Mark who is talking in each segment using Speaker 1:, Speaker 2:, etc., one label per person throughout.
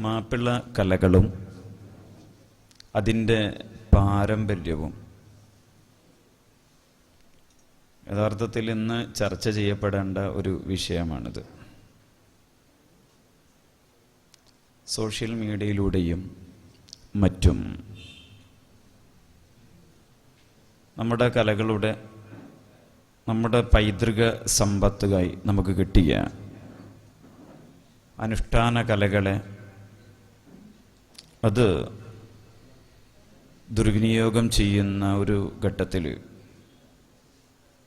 Speaker 1: മാപ്പിള കലകളും അതിൻ്റെ പാരമ്പര്യവും യഥാർത്ഥത്തിൽ ഇന്ന് ചർച്ച ചെയ്യപ്പെടേണ്ട ഒരു വിഷയമാണിത്. സോഷ്യൽ മീഡിയയിലൂടെയും മറ്റും നമ്മുടെ കലകളുടെ നമ്മുടെ പൈതൃക സമ്പത്തുകായി നമുക്ക് കിട്ടിയ അനുഷ്ഠാന കലകളെ അത് ദുർവിനിയോഗം ചെയ്യുന്ന ഒരു ഘട്ടത്തിൽ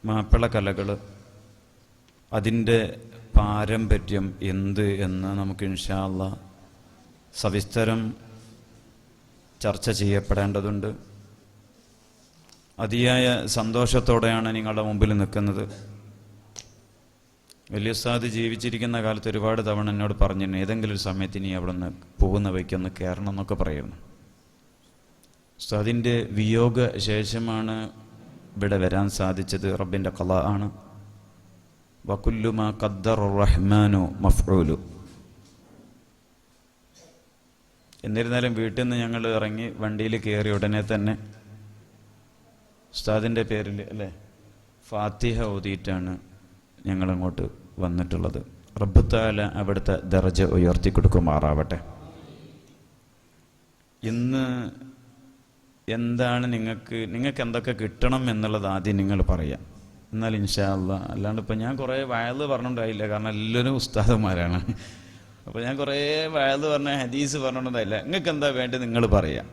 Speaker 1: മാപ്പിള കലകൾ അതിൻ്റെ പാരമ്പര്യം എന്ത് എന്ന് നമുക്ക് ഇൻഷാ അല്ലാഹ് സവിസ്തരം ചർച്ച ചെയ്യപ്പെടേണ്ടതുണ്ട്. അതിയായ സന്തോഷത്തോടെയാണ് നിങ്ങളുടെ മുമ്പിൽ നിൽക്കുന്നത്. വലിയ ഉസ്താദ് ജീവിച്ചിരിക്കുന്ന കാലത്ത് ഒരുപാട് തവണ എന്നോട് പറഞ്ഞിരുന്നു, ഏതെങ്കിലും ഒരു സമയത്ത് ഇനി അവിടെ നിന്ന് പോകുന്ന വഴിക്കൊന്ന് കയറണം എന്നൊക്കെ പറയുന്നു. ഉസ്താദിൻ്റെ വിയോഗ ശേഷമാണ് ഇവിടെ വരാൻ സാധിച്ചത്. റബ്ബിൻ്റെ ഖളാ ആണ്. വകുല്ലു മാ ഖദ്ദറ റഹ്മാനു മഫ്ഊലു. എന്നിരുന്നാലും വീട്ടിൽ നിന്ന് ഞങ്ങൾ ഇറങ്ങി വണ്ടിയിൽ കയറി ഉടനെ തന്നെ ഉസ്താദിൻ്റെ പേരിൽ അല്ലേ ഫാത്തിഹ ഓതിയിട്ടാണ് ഞങ്ങളങ്ങോട്ട് വന്നിട്ടുള്ളത്. റബ്ബ് തആല അവിടുത്തെ ദറജ ഉയർത്തി കൊടുക്കുമാറാവട്ടെ. ഇന്ന് എന്താണ് നിങ്ങൾക്ക് എന്തൊക്കെ കിട്ടണം എന്നുള്ളത് ആദ്യം നിങ്ങൾ പറയാം, എന്നാൽ ഇൻഷാ അല്ലാഹ്. അല്ലാണ്ട് ഇപ്പം ഞാൻ കുറേ വയല് പറഞ്ഞിട്ടുണ്ടായില്ല, കാരണം എല്ലാവരും ഉസ്താദന്മാരാണ്. അപ്പോൾ ഞാൻ കുറേ വയല് പറഞ്ഞ ഹദീസ് പറഞ്ഞിട്ടുണ്ടായില്ല. നിങ്ങൾക്ക് എന്താ വേണ്ടത് നിങ്ങൾ പറയാം.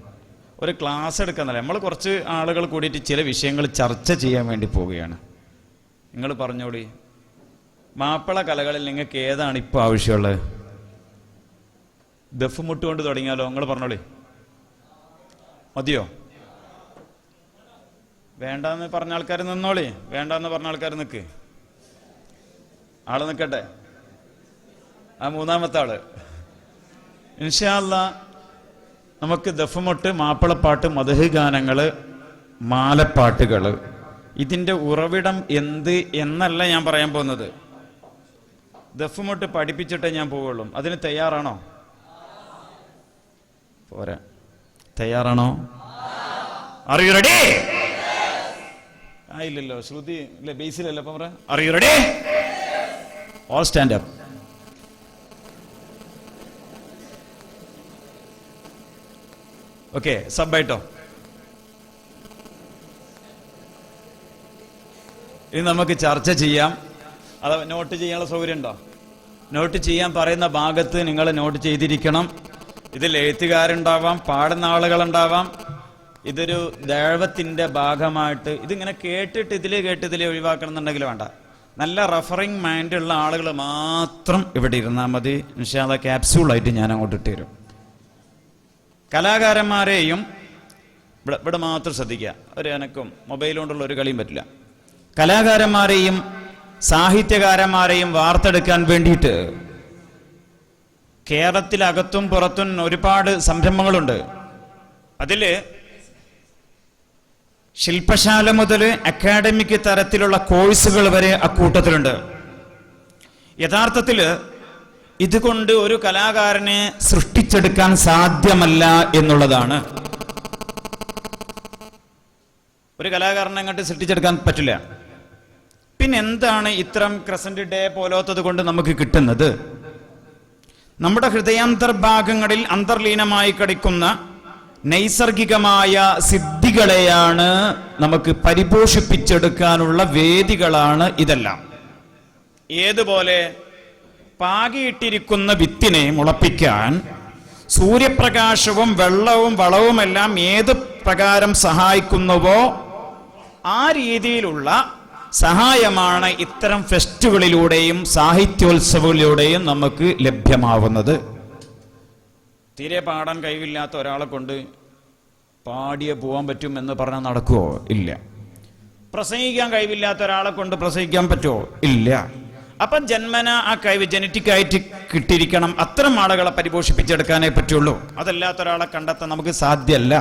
Speaker 1: ഒരു ക്ലാസ് എടുക്കുന്നല്ല, നമ്മൾ കുറച്ച് ആളുകൾ കൂടിയിട്ട് ചില വിഷയങ്ങൾ ചർച്ച ചെയ്യാൻ വേണ്ടി പോവുകയാണ്. നിങ്ങൾ പറഞ്ഞോളി, മാപ്പിള കലകളിൽ നിങ്ങൾക്ക് ഏതാണ് ഇപ്പോൾ ആവശ്യമുള്ളത്? ദഫ് മുട്ട് കൊണ്ട് തുടങ്ങിയാലോ? നിങ്ങൾ പറഞ്ഞോളി. മതിയോ? വേണ്ടാന്ന് പറഞ്ഞ ആൾക്കാർ നിന്നോളി. വേണ്ടാന്ന് പറഞ്ഞ ആൾക്കാർ നിൽക്ക്. ആള് നിൽക്കട്ടെ. ആ മൂന്നാമത്തെ ആള്. ഇൻഷാ അല്ലാഹ് നമുക്ക് ദഫ്മുട്ട്, മാപ്പിളപ്പാട്ട്, മദ്ഹ് ഗാനങ്ങൾ, മാലപ്പാട്ടുകൾ, ഇതിൻ്റെ ഉറവിടം എന്ത് എന്നല്ല ഞാൻ പറയാൻ പോകുന്നത്. ദഫ്മുട്ട് പഠിപ്പിച്ചിട്ടേ ഞാൻ പോവുള്ളൂ. അതിന് തയ്യാറാണോ? പോരാ, തയ്യാറാണോ? Are you ready? ഇല്ലല്ലോ, ശ്രുതി ഇല്ല, ബേസിലല്ല. അപ്പം പറ, are you ready? All stand up. Okay, സബ്ബായിട്ടോ. ഇനി നമുക്ക് ചർച്ച ചെയ്യാം. അത് നോട്ട് ചെയ്യാനുള്ള സൗകര്യം ഉണ്ടോ? നോട്ട് ചെയ്യാൻ പറയുന്ന ഭാഗത്ത് നിങ്ങൾ നോട്ട് ചെയ്തിരിക്കണം. ഇതിൽ എഴുത്തുകാരുണ്ടാവാം, പാടുന്ന ആളുകളുണ്ടാവാം. ഇതൊരു ദഅവത്തിന്റെ ഭാഗമായിട്ട് ഇതിങ്ങനെ കേട്ടിട്ട് ഇതിലെ ഒഴിവാക്കണം എന്നുണ്ടെങ്കിൽ വേണ്ട. നല്ല റഫറിങ് മൈൻഡുള്ള ആളുകൾ മാത്രം ഇവിടെ ഇരുന്നാൽ മതി. ഇൻഷാ അല്ലാഹ് ക്യാപ്സ്യൂളായിട്ട് ഞാൻ അങ്ങോട്ട് ഇട്ടുതരും. കലാകാരന്മാരെയും ഇവിടെ മാത്രം ശ്രദ്ധിക്കുക. ഒരു എനക്കും മൊബൈൽ കൊണ്ടുള്ള ഒരു കളിയും പറ്റില്ല. കലാകാരന്മാരെയും സാഹിത്യകാരന്മാരെയും വാർത്തെടുക്കാൻ വേണ്ടിയിട്ട് കേരളത്തിലകത്തും പുറത്തും ഒരുപാട് സംരംഭങ്ങളുണ്ട്. അതിൽ ശില്പശാല മുതൽ അക്കാഡമിക് തരത്തിലുള്ള കോഴ്സുകൾ വരെ അക്കൂട്ടത്തിലുണ്ട്. യഥാർത്ഥത്തിൽ ഇതുകൊണ്ട് ഒരു കലാകാരനെ സൃഷ്ടിച്ചെടുക്കാൻ സാധ്യമല്ല എന്നുള്ളതാണ്. ഒരു കലാകാരനെ അങ്ങോട്ട് സൃഷ്ടിച്ചെടുക്കാൻ പറ്റില്ല. പിന്നെ എന്താണ് ഇത്തരം ക്രസന്റ് ഡേ പോലത്തത് കൊണ്ട് നമുക്ക് കിട്ടുന്നത്? നമ്മുടെ ഹൃദയാന്തർഭാഗങ്ങളിൽ അന്തർലീനമായി കിടക്കുന്ന നൈസർഗികമായ സിദ്ധികളെയാണ് നമുക്ക് പരിപോഷിപ്പിച്ചെടുക്കാനുള്ള വേദികളാണ് ഇതെല്ലാം. ഏതുപോലെ പാകിയിട്ടിരിക്കുന്ന വിത്തിനെ മുളപ്പിക്കാൻ സൂര്യപ്രകാശവും വെള്ളവും വളവുമെല്ലാം ഏത് പ്രകാരം സഹായിക്കുന്നുവോ ആ രീതിയിലുള്ള സഹായമാണ് ഇത്തരം ഫെസ്റ്റുകളിലൂടെയും സാഹിത്യോത്സവങ്ങളിലൂടെയും നമുക്ക് ലഭ്യമാവുന്നത്. തീരെ പാടാൻ കഴിവില്ലാത്ത ഒരാളെ കൊണ്ട് പാടിയേ പോകാൻ പറ്റും എന്ന് പറഞ്ഞാൽ നടക്കുമോ? ഇല്ല. പ്രസംഗിക്കാൻ കഴിവില്ലാത്ത ഒരാളെ കൊണ്ട് പ്രസംഗിക്കാൻ പറ്റുമോ? ഇല്ല. അപ്പം ജന്മന ആ കഴിവ് ജനറ്റിക്കായിട്ട് കിട്ടിയിരിക്കണം. അത്തരം ആളുകളെ പരിപോഷിപ്പിച്ചെടുക്കാനേ പറ്റുള്ളൂ. അതല്ലാത്ത ഒരാളെ കണ്ടെത്താൻ നമുക്ക് സാധ്യമല്ല.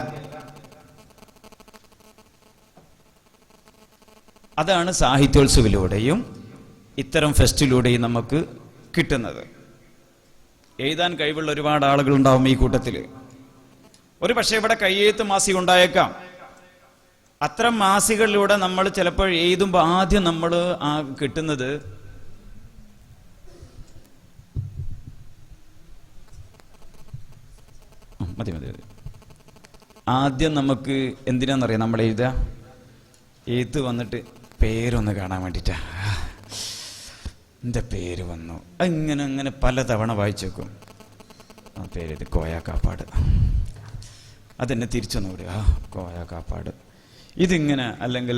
Speaker 1: അതാണ് സാഹിത്യോത്സവത്തിലൂടെയും ഇത്തരം ഫെസ്റ്റിലൂടെയും നമുക്ക് കിട്ടുന്നത്. എഴുതാൻ കഴിവുള്ള ഒരുപാട് ആളുകളുണ്ടാവും ഈ കൂട്ടത്തിൽ. ഒരു പക്ഷേ ഇവിടെ കയ്യെഴുത്ത് മാസിക ഉണ്ടായേക്കാം. അത്തരം മാസികളിലൂടെ നമ്മൾ ചിലപ്പോൾ എഴുതുമ്പോൾ ആദ്യം നമ്മൾ കിട്ടുന്നത് മതി മതി മതി ആദ്യം നമുക്ക് എന്തിനാണെന്നറിയാം നമ്മൾ എഴുത്ത് വന്നിട്ട് പേരൊന്ന് കാണാൻ വേണ്ടിയിട്ടാ. എൻ്റെ പേര് വന്നു, അങ്ങനെ അങ്ങനെ പലതവണ വായിച്ചു വെക്കും. ആ പേര് കോയാക്കാപ്പാട്, അതെന്നെ തിരിച്ചൊന്നുകൂടി കോയാക്കാപ്പാട്, ഇതിങ്ങനെ, അല്ലെങ്കിൽ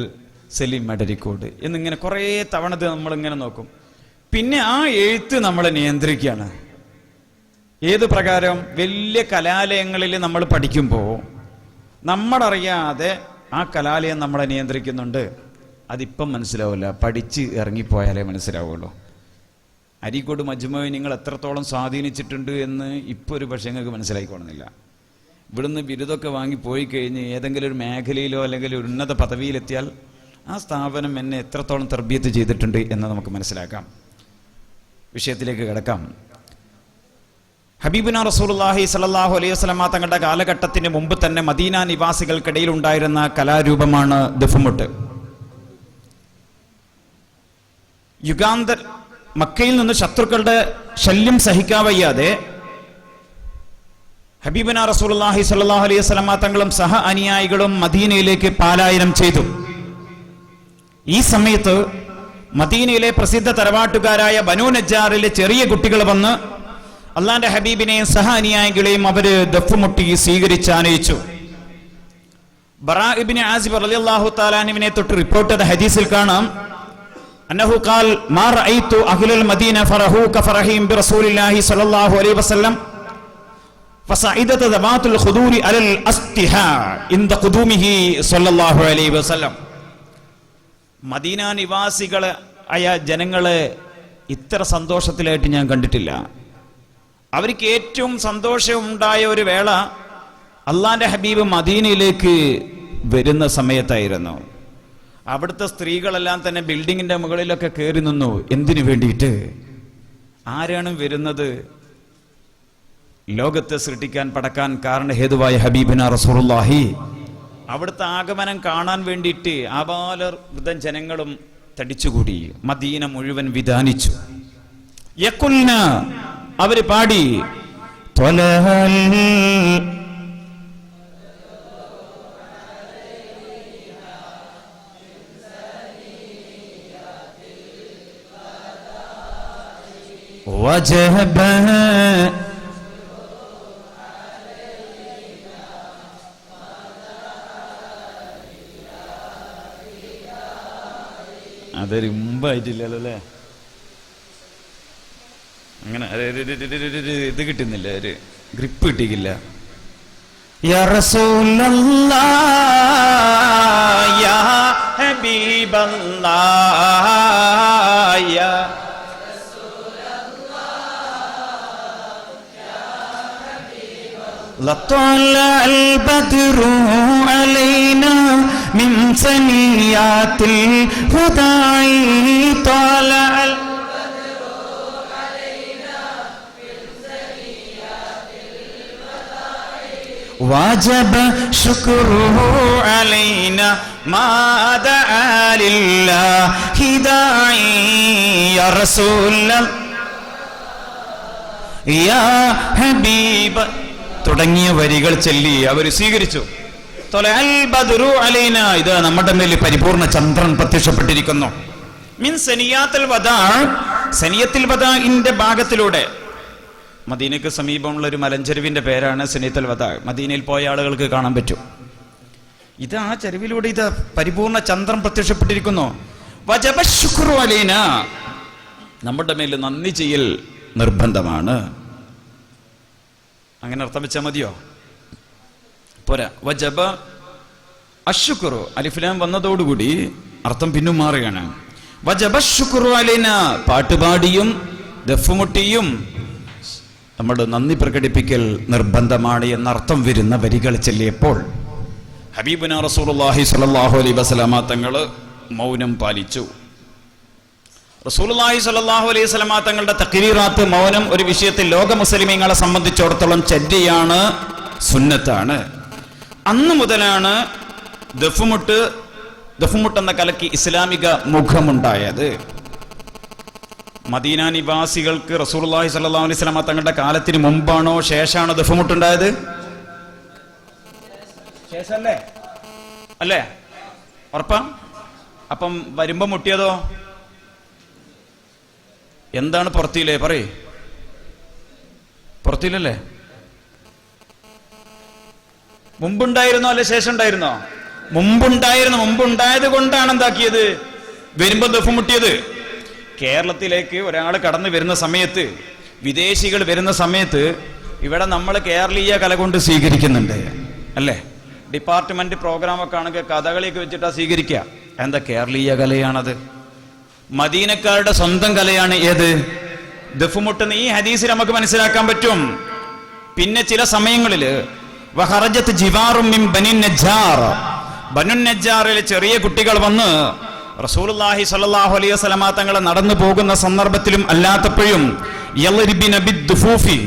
Speaker 1: സലീം മടരിക്കോട് എന്നിങ്ങനെ കുറേ തവണ നമ്മളിങ്ങനെ നോക്കും. പിന്നെ ആ എഴുത്ത് നമ്മളെ നിയന്ത്രിക്കുകയാണ്. ഏത് പ്രകാരം? വലിയ കലാലയങ്ങളിൽ നമ്മൾ പഠിക്കുമ്പോൾ നമ്മളറിയാതെ ആ കലാലയം നമ്മളെ നിയന്ത്രിക്കുന്നുണ്ട്. അതിപ്പം മനസ്സിലാവില്ല, പഠിച്ച് ഇറങ്ങിപ്പോയാലേ മനസ്സിലാവുള്ളൂ. അരീക്കോട് മജ്മുഅ നിങ്ങൾ എത്രത്തോളം സ്വാധീനിച്ചിട്ടുണ്ട് എന്ന് ഇപ്പോൾ ഒരു പക്ഷേ നിങ്ങൾക്ക് മനസ്സിലായിക്കൊള്ളുന്നില്ല. ഇവിടുന്ന് ബിരുദമൊക്കെ വാങ്ങി പോയി കഴിഞ്ഞ് ഏതെങ്കിലും ഒരു മേഖലയിലോ അല്ലെങ്കിൽ ഒരു ഉന്നത പദവിയിലെത്തിയാൽ ആ സ്ഥാപനം എന്നെ എത്രത്തോളം തർബിയത്ത് ചെയ്തിട്ടുണ്ട് എന്ന് നമുക്ക് മനസ്സിലാക്കാം. വിഷയത്തിലേക്ക് കിടക്കാം. ഹബീബുന റസൂലുള്ളാഹി സ്വല്ലല്ലാഹു അലൈഹി വസല്ലമ തങ്ങളുടെ കാലഘട്ടത്തിന് മുമ്പ് തന്നെ മദീന നിവാസികൾക്കിടയിൽ ഉണ്ടായിരുന്ന കലാരൂപമാണ് ദഫ്മുട്ട്. യുഗാന്തർ മക്കയിൽ നിന്ന് ശത്രുക്കളുടെ ശല്യം സഹിക്കാവയ്യാതെ ഹബീബുന റസൂലുള്ളാഹി സ്വല്ലല്ലാഹു അലൈഹി വസല്ലമ തങ്ങളും സഹ അനുയായികളും മദീനയിലേക്ക് പലായനം ചെയ്തു. ഈ സമയത്ത് മദീനയിലെ പ്രസിദ്ധ തറവാട്ടുകാരായ ബനൂ നജ്ജാറിലെ ചെറിയ കുട്ടികൾ വന്ന് അള്ളാന്റെ ഹബീബിനെയും സഹ അനുയായികളെയും അവര് ദഫ്മുട്ടി സ്വീകരിച്ചാനയിച്ചു. ബറാ ഇബ്നു ആസിബ് റളിയല്ലാഹു തആല അൻഹുവിനെ തൊട്ട് റിപ്പോർട്ട് ചെയ്ത ഹദീസിൽ കാണാം, അന്നഹു ഖാൽ മാ റഅയ്തു അഹ്ലൽ മദീന ഫറഹു കഫറഹിം ബിറസൂലില്ലാഹി സ്വല്ലല്ലാഹു അലൈഹി വസല്ലം ഫസഇദത ദവാത്തുൽ ഖുദൂരി അലൽ അസ്തിഹാ ഇൻദ ഖുദൂമിഹി സ്വല്ലല്ലാഹു അലൈഹി വസല്ലം. മദീന നിവാസികളെ ആയ ജനങ്ങളെ ഇത്ര സന്തോഷത്തിലായിട്ട് ഞാൻ കണ്ടിട്ടില്ല. അവർക്ക് ഏറ്റവും സന്തോഷമുണ്ടായ ഒരു വേള അള്ളാന്റെ ഹബീബ് മദീനയിലേക്ക് വരുന്ന സമയത്തായിരുന്നു. അവിടുത്തെ സ്ത്രീകളെല്ലാം തന്നെ ബിൽഡിങ്ങിന്റെ മുകളിലൊക്കെ കയറി നിന്നു. എന്തിനു വേണ്ടിയിട്ട്? ആരാണ് വരുന്നത്? ലോകത്തെ സൃഷ്ടിക്കാൻ പടക്കാൻ കാരണഹേതുവായ ഹബീബിന റസൂലുള്ളാഹി. അവിടുത്തെ ആഗമനം കാണാൻ വേണ്ടിയിട്ട് ആബാലവൃദ്ധ ജനങ്ങളും തടിച്ചുകൂടി. മദീന മുഴുവൻ വിധാനിച്ചു. യഖുൽന, അവര് പാടി, വജബ അതൊരു മുമ്പായിട്ടില്ലല്ലോ അല്ലേ? അങ്ങനെ ഇത് കിട്ടുന്നില്ല, ഒരു ഗ്രിപ്പ് കിട്ടിയില്ല. യാ റസൂലല്ലാഹ് യാ ഹബീബല്ലാഹ് യാ لطلع البدر علينا من ثنيات الوداع طلع البدر علينا من ثنيات الوداع وجب شكره علينا ما دعا لله داعي يا رسول الله يا حبيب തുടങ്ങിയ വരികൾ ചൊല്ലി അവർ സ്വീകരിച്ചു. ഇത് നമ്മുടെ മേലിൽ പരിപൂർണ ചന്ദ്രൻ പ്രത്യക്ഷപ്പെട്ടിരിക്കുന്നു. മീൻ സനിയാത്തുൽ വദാ, സനിയത്തുൽ വദാഇന്റെ ഭാഗത്തിലൂടെ. മദീനയ്ക്ക് സമീപമുള്ള ഒരു മലഞ്ചെരുവിന്റെ പേരാണ് സനിയത്തുൽ വദാ. മദീനയിൽ പോയ ആളുകൾക്ക് കാണാൻ പറ്റും. ഇത് ആ ചെരുവിലൂടെ ഇത് പരിപൂർണ ചന്ദ്രൻ പ്രത്യക്ഷപ്പെട്ടിരിക്കുന്നു. വജബ ശുക്റു അലൈനാ, നമ്മുടെ മേൽ നന്ദി ചെയ്യൽ നിർബന്ധമാണ്. അങ്ങനെ അർത്ഥം വെച്ചാൽ മതിയോ? പോരാ. വജബ അശ്ശുക്റു, അലിഫ്ലാം വന്നതോടുകൂടി അർത്ഥം പിന്നും മാറുകയാണ്. വജബ ശുക്റു അലൈന, പാട്ടുപാടിയും ദഫ്മുട്ടിയും നമ്മുടെ നന്ദി പ്രകടിപ്പിക്കൽ നിർബന്ധമാണ് എന്നർത്ഥം വരുന്ന വരികൾ ചൊല്ലിയപ്പോൾ ഹബീബുന റസൂലുള്ളാഹി സ്വല്ലല്ലാഹു അലൈഹി വസല്ലമ തങ്ങൾ മൗനം പാലിച്ചു. റസൂലുള്ളാഹി സ്വല്ലല്ലാഹു അലൈഹി വസല്ലമ തങ്ങളുടെ തഖ്രീറാത്ത്, മൗനം, ഒരു വിഷയത്തിൽ ലോക മുസ്ലിമീങ്ങളെ സംബന്ധിച്ചിടത്തോളം ചര്യയാണ്, സുന്നത്താണ്. അന്ന് മുതലാണ് ദഫ്മുട്ട് എന്ന കലയ്ക്ക് ഇസ്ലാമിക മുഖമുണ്ടായത്. മദീന നിവാസികൾക്ക് റസൂലുള്ളാഹി സ്വല്ലല്ലാഹു അലൈഹി വസല്ലമ തങ്ങളുടെ കാലത്തിന് മുമ്പാണോ ശേഷമാണോ ദഫ്മുട്ടുണ്ടായത്? ശേഷല്ലേ? അല്ലേ? ഉറപ്പാ? അപ്പം വരുമ്പോ മുട്ടിയതോ? എന്താണ് പുറത്തില്ലേ? പറയ്. പുറത്തില്ലല്ലേ? മുമ്പുണ്ടായിരുന്നോ അല്ലെ ശേഷം ഉണ്ടായിരുന്നോ? മുമ്പുണ്ടായിരുന്നു. മുമ്പുണ്ടായത് കൊണ്ടാണ് എന്താക്കിയത്? വരുമ്പോ ദഫ് മുട്ടിയത്. കേരളത്തിലേക്ക് ഒരാൾ കടന്നു വരുന്ന സമയത്ത്, വിദേശികൾ വരുന്ന സമയത്ത് ഇവിടെ നമ്മൾ കേരളീയ കല കൊണ്ട് സ്വീകരിക്കുന്നുണ്ട്, അല്ലേ? ഡിപ്പാർട്ട്മെന്റ് പ്രോഗ്രാമൊക്കെ ആണെങ്കിൽ കഥകളിയൊക്കെ വെച്ചിട്ടാ സ്വീകരിക്കുക. എന്താ കേരളീയ കലയാണത്? മദീനക്കാരുടെ സ്വന്തം കലയാണ് ഏത്? ദഫ്മുട്ടെന്ന് ഈ ഹദീസിൽ നമുക്ക് മനസ്സിലാക്കാൻ പറ്റും. പിന്നെ ചില സമയങ്ങളിൽ വഖറജത്ത് ജിവാറും മിൻ ബനി നജ്ജാർ, ബനു നജ്ജാറിലെ ചെറിയ കുട്ടികൾ വന്ന് റസൂലുള്ളാഹി സ്വല്ലല്ലാഹു അലൈഹി വസല്ലമ തങ്ങളെ നടന്നു പോകുന്ന സന്ദർഭത്തിലും അല്ലാത്തപ്പോഴും യൽരിബിന ബിദ്ദുഫൂഫി,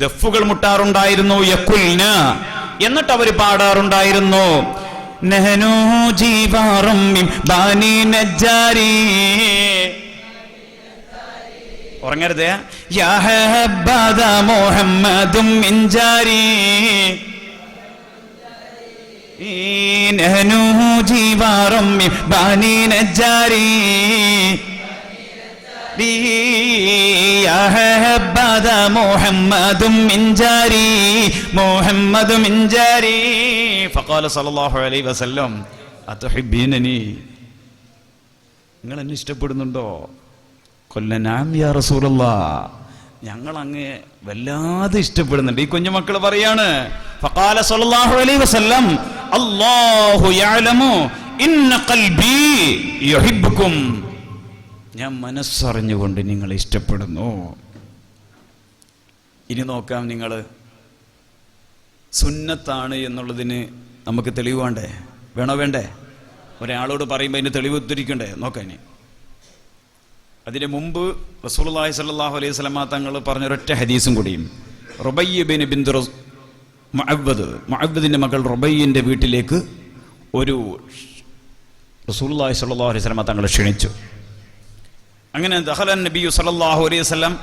Speaker 1: ദഫ്ഫുകൾ മുട്ടാറുണ്ടായിരുന്നു. യഖുൽന, എന്നിട്ട് അവർ പാടാറുണ്ടായിരുന്നു, നഹ്നു ജീവാറും മിൻ ബനി നജ്ജാരി, ഉറങ്ങരുതേ, യാ ഹബ്ബദ മുഹമ്മദും മിൻ ജാരി, നഹ്നു ജീവാറും മിൻ ബനി നജ്ജാരി, യാ ഹബ്ബദ മുഹമ്മദും മിൻ ജാരി, മുഹമ്മദും മിൻ ജാരി. ഫഖാല സല്ലല്ലാഹു അലൈഹി വസല്ലം അതുഹിബ്ബീനനി, നിങ്ങൾ എന്നെ ഇഷ്ടപ്പെടുന്നുണ്ടോ? കൊല്ലനാം യാ റസൂലല്ലാഹ്, ഞങ്ങൾ അങ്ങ് വല്ലാതെ ഇഷ്ടപ്പെടുന്നുണ്ട്. ഈ കുഞ്ഞുമക്കൾ പറയാണ്, ഫഖാല സല്ലല്ലാഹു അലൈഹി വസല്ലം അല്ലാഹു യഅലമു ഇന്ന ഖൽബി യുഹിബ്ബുക്കും, ഞാൻ മനസ്സറിഞ്ഞുകൊണ്ട് നിങ്ങളെ ഇഷ്ടപ്പെടുന്നു. ഇനി നോക്കാം, നിങ്ങൾ സുന്നത്താണ് എന്നുള്ളതിന് നമുക്ക് തെളിവ് വേണ്ടേ? വേണോ വേണ്ടേ? ഒരാളോട് പറയുമ്പോൾ അതിന് തെളിവ് ഉദ്ധരിക്കണ്ടേ? നോക്കാൻ. അതിന് മുമ്പ് റസൂലുള്ളാഹി സ്വല്ലല്ലാഹു അലൈഹി വസല്ലമ തങ്ങൾ പറഞ്ഞൊരൊറ്റ ഹദീസും കൂടിയും. റുബയ്യ ബിൻത് മുഅവ്വദിന്റെ മകൾ റുബയ്യന്റെ വീട്ടിലേക്ക് ഒരു റസൂലുള്ളാഹി സ്വല്ലല്ലാഹു അലൈഹി വസല്ലമ തങ്ങൾ ക്ഷണിച്ചു. അങ്ങനെ ദഖലൻ നബിയു സല്ലല്ലാഹു അലൈഹി വസല്ലം,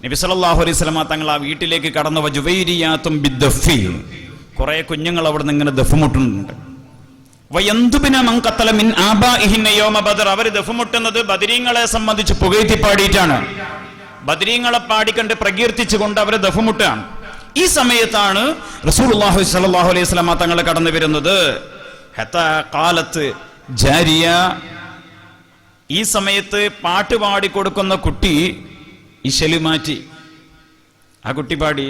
Speaker 1: നബി സല്ലല്ലാഹു അലൈഹി വസല്ലമ തങ്ങൾ ആ വീട്ടിലേക്ക് കടന്നു. വജുവൈരിയാത്തും ബിദ്ദഫി, കുറേ കുഞ്ഞുങ്ങൾ അവിടെ നിന്ന് ഇങ്ങനെ ദഫ് മുട്ടുന്നുണ്ട്. വയന്തുബിന മൻ ഖതല മിൻ ആബാഇഹിന്ന യൗമ ബദർ, അവർ ദഫ് മുട്ടുന്നത് ബദരീങ്ങളെ സംബന്ധിച്ച് പുകഴ്ത്തി പാടിയിട്ടാണ്. ബദരീങ്ങളെ പാടിക്കണ്ട് പ്രകീർത്തിച്ചുകൊണ്ട് അവർ ദഫ് മുട്ടാണ്. ഈ സമയത്താണ് റസൂലുള്ളാഹി സ്വല്ലല്ലാഹു അലൈഹി വസല്ലമ തങ്ങൾ കടന്നു വരുന്നത്. ഹത്താ ഖാലത്ത് ജാരിയ, ഈ സമയത്ത് പാട്ട് പാടിക്കൊടുക്കുന്ന കുട്ടി ഇശല് മാറ്റി. ആ കുട്ടി പാടി,